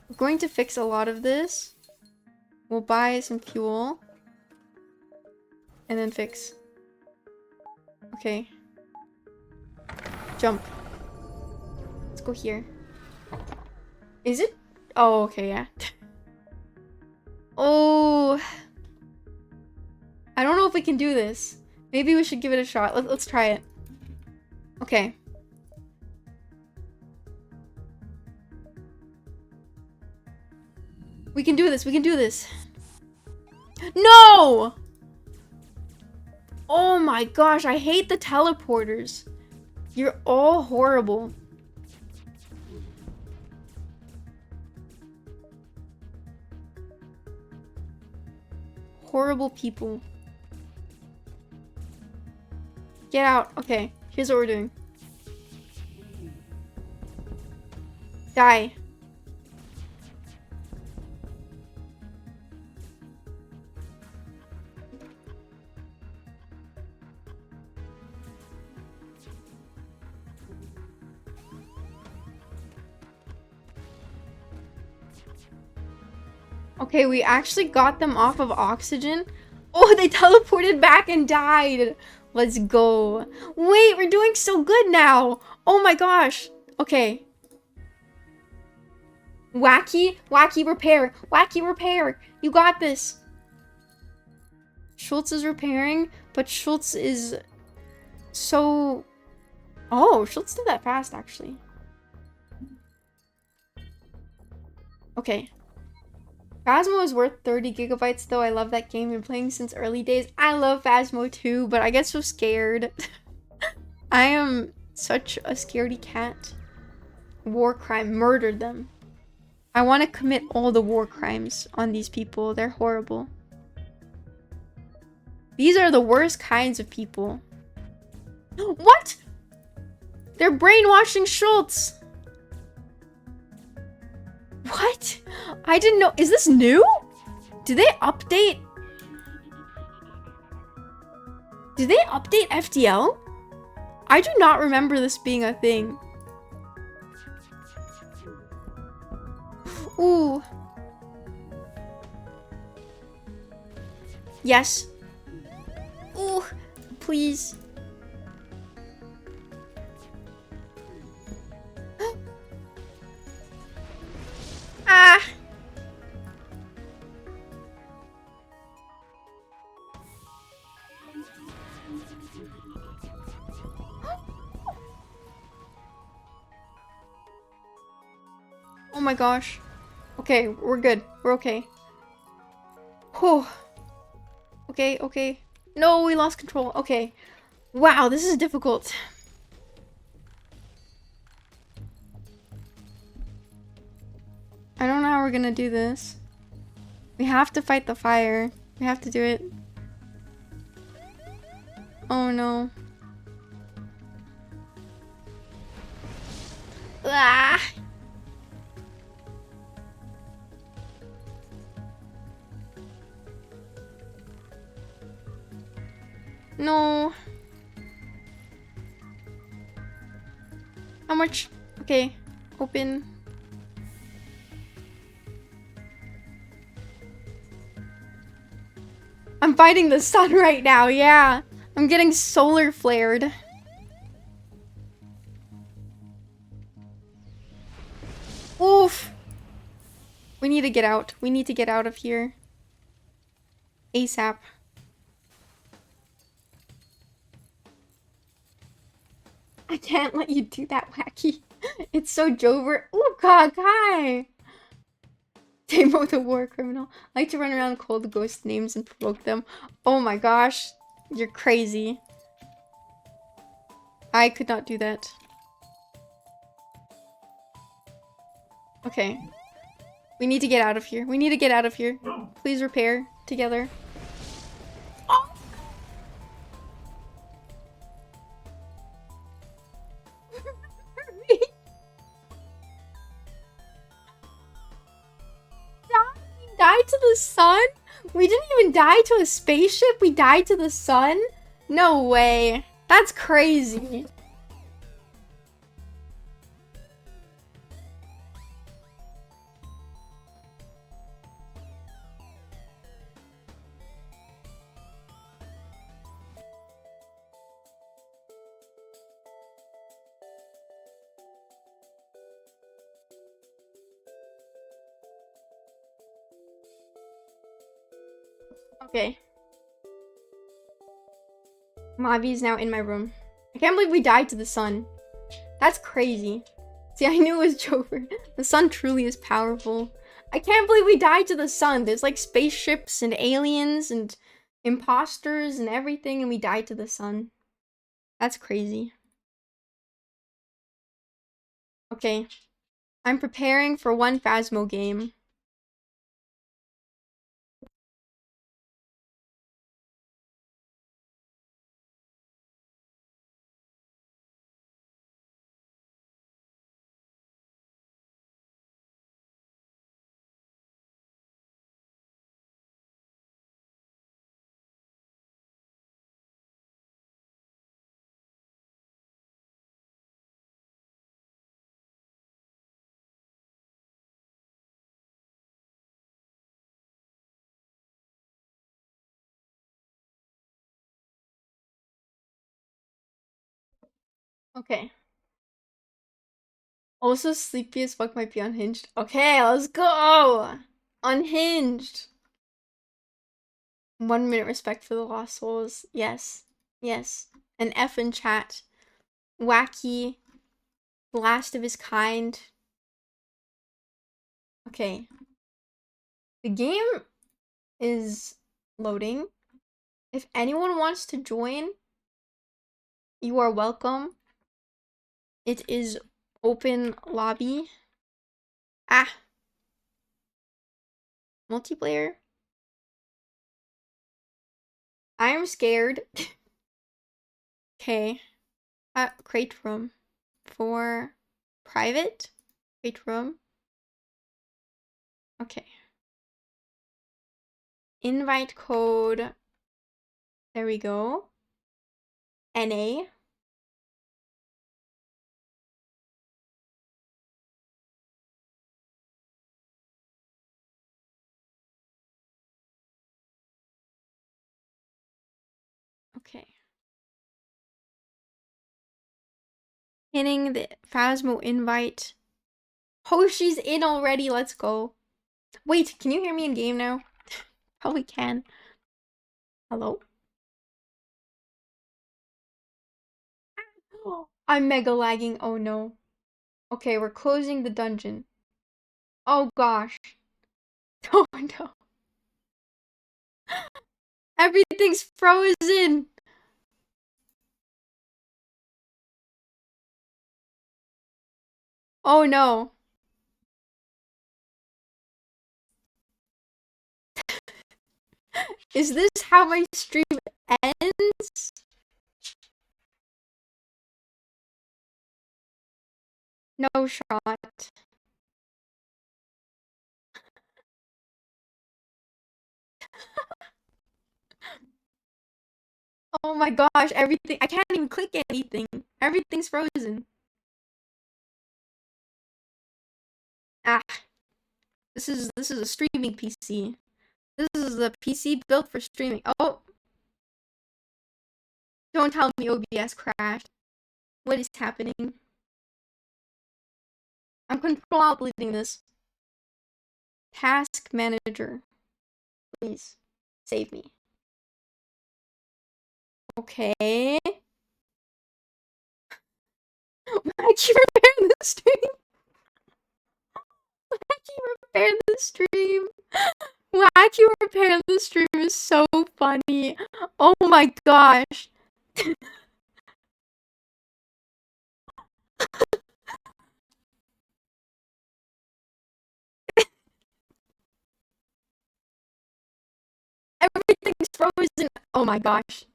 S4: We're going to fix a lot of this. We'll buy some fuel. And then fix. Okay. Jump. Let's go here. Is it? Oh, okay, yeah. Oh. I don't know if we can do this. Maybe we should give it a shot. Let's try it. Okay. We can do this. We can do this. No! Oh my gosh, I hate the teleporters. You're all horrible. Horrible people. Get out. Okay, here's what we're doing. Die. Okay, we actually got them off of oxygen. Oh, they teleported back and died. Let's go. Wait, we're doing so good now. Oh my gosh. Okay. Wacky repair. Wacky repair. You got this. Schultz is repairing, but Schultz is so... Oh, Schultz did that fast, actually. Okay. Phasmo is worth 30 gigabytes, though. I love that game. Been playing since early days. I love Phasmo too, but I get so scared. I am such a scaredy cat. War crime. Murdered them. I want to commit all the war crimes on these people. They're horrible. These are the worst kinds of people. What? They're brainwashing Schultz. What? I didn't know. Is this new? Do they update? Do they update FDL? I do not remember this being a thing. Ooh. Yes. Ooh. Please. Ah. Oh my gosh. Okay, we're good. We're okay. Whew. Okay, okay. No, we lost control. Okay. Wow, this is difficult. I don't know how we're gonna do this. We have to fight the fire. We have to do it. Oh no. Ah! No. How much? Okay. Open. I'm fighting the sun right now, yeah. I'm getting solar flared. Oof. We need to get out. We need to get out of here. ASAP. I can't let you do that, Wacky. It's so Jover. Ooh, Kakai. Demo the war criminal. I like to run around call the ghost names and provoke them. Oh my gosh. You're crazy. I could not do that. Okay. We need to get out of here. We need to get out of here. Please repair together. Oh! We died to the sun? We didn't even die to a spaceship? We died to the sun? No way. That's crazy. Okay. Mavi is now in my room. I can't believe we died to the sun. That's crazy. See, I knew it was Jover. The sun truly is powerful. I can't believe we died to the sun. There's like spaceships and aliens and imposters and everything, and we died to the sun. That's crazy. Okay. I'm preparing for one Phasmo game. Okay. Also, sleepy as fuck might be unhinged. Okay, let's go! Unhinged! 1 minute respect for the lost souls. Yes. Yes. An F in chat. Wacky. Last of his kind. Okay. The game is loading. If anyone wants to join, you are welcome. It is open lobby. Ah. Multiplayer. I'm scared. Okay. Crate room. For private? Crate room. Okay. Invite code. There we go. NA. Okay. Pinning the Phasmo invite. Oh, she's in already. Let's go. Wait, can you hear me in game now? Probably can. Hello? I'm mega lagging. Oh no. Okay, we're closing the dungeon. Oh gosh. Oh no. Everything's frozen. Oh no. Is this how my stream ends? No shot. Oh my gosh, everything. I can't even click anything. Everything's frozen. Ah. This is a streaming PC. This is a PC built for streaming. Oh. Don't tell me OBS crashed. What is happening? I'm control alt deleting this. Task manager. Please. Save me. Okay. Why'd you repair the stream? Why'd you repair the stream? Why'd you repair the stream is so funny. Oh my gosh. Everything's frozen. Oh my gosh.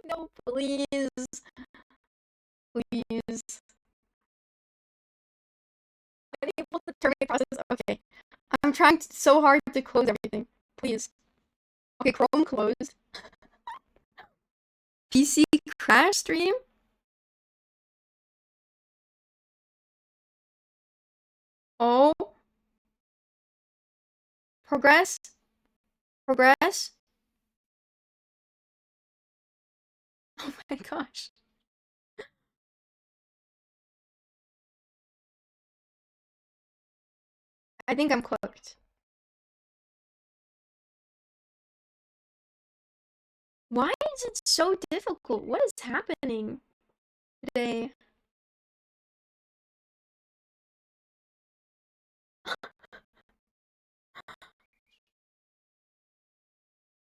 S4: No, please. Please. Unable to terminate process. Okay. I'm trying so hard to close everything. Please. Okay, Chrome closed. PC crash stream? Oh. Progress? Progress? Oh my gosh. I think I'm cooked. Why is it so difficult? What is happening today?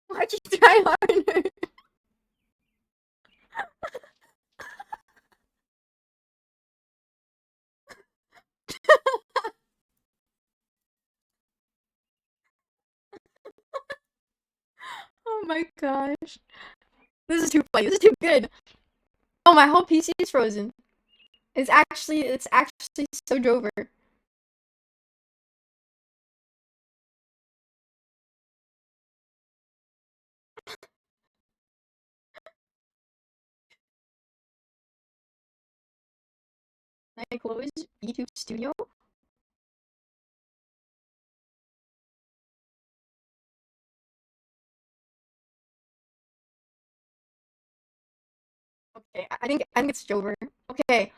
S4: Why'd you try harder? Oh my gosh. This is too funny. This is too good. Oh, my whole PC is frozen. It's actually so Jover. Can I close YouTube Studio? Okay, I think it's over. Okay,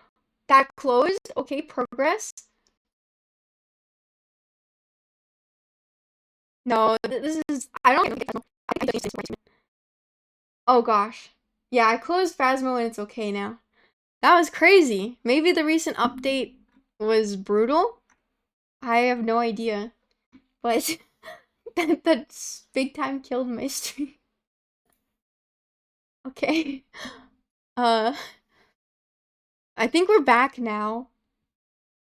S4: that closed. Okay, progress. No, this is I don't. Oh gosh. Yeah, I closed Phasmo and it's okay now. That was crazy. Maybe the recent update was brutal. I have no idea, but that's big time killed my stream. Okay. Uh, I think we're back now.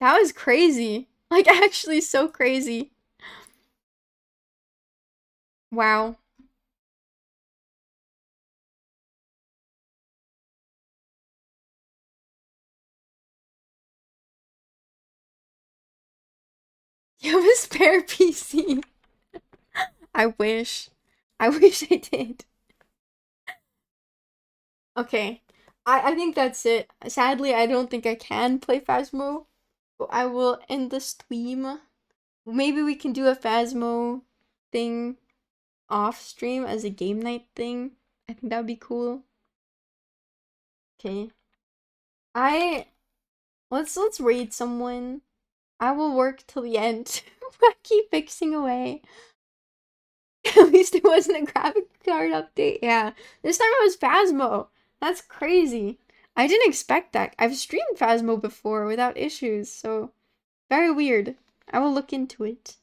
S4: That was crazy. Like, actually so crazy. Wow. You have a spare PC. I wish. I wish I did. Okay. I think that's it. Sadly, I don't think I can play Phasmo. So I will end the stream. Maybe we can do a Phasmo thing off stream as a game night thing. I think that would be cool. Okay. Let's raid someone. I will work till the end. I keep fixing away. At least it wasn't a graphic card update. Yeah. This time it was Phasmo. That's crazy. I didn't expect that. I've streamed Phasmo before without issues, so very weird. I will look into it.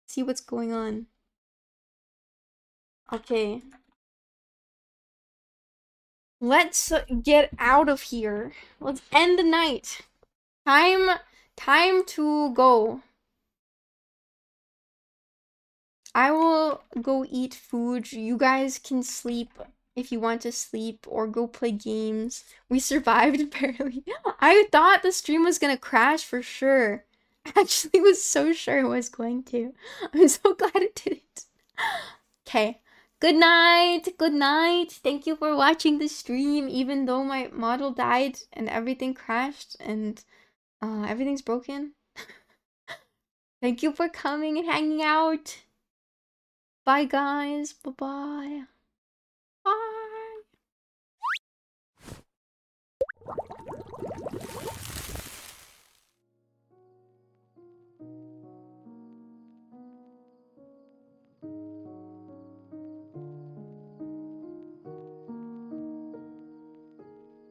S4: See what's going on. Okay. Let's get out of here. Let's end the night. Time to go. I will go eat food. You guys can sleep if you want to sleep or go play games. We survived barely. I thought the stream was gonna crash for sure. I actually was so sure it was going to. I'm so glad it didn't. Okay. Good night. Good night. Thank you for watching the stream, even though my model died and everything crashed and everything's broken. Thank you for coming and hanging out. Bye, guys. Bye-bye.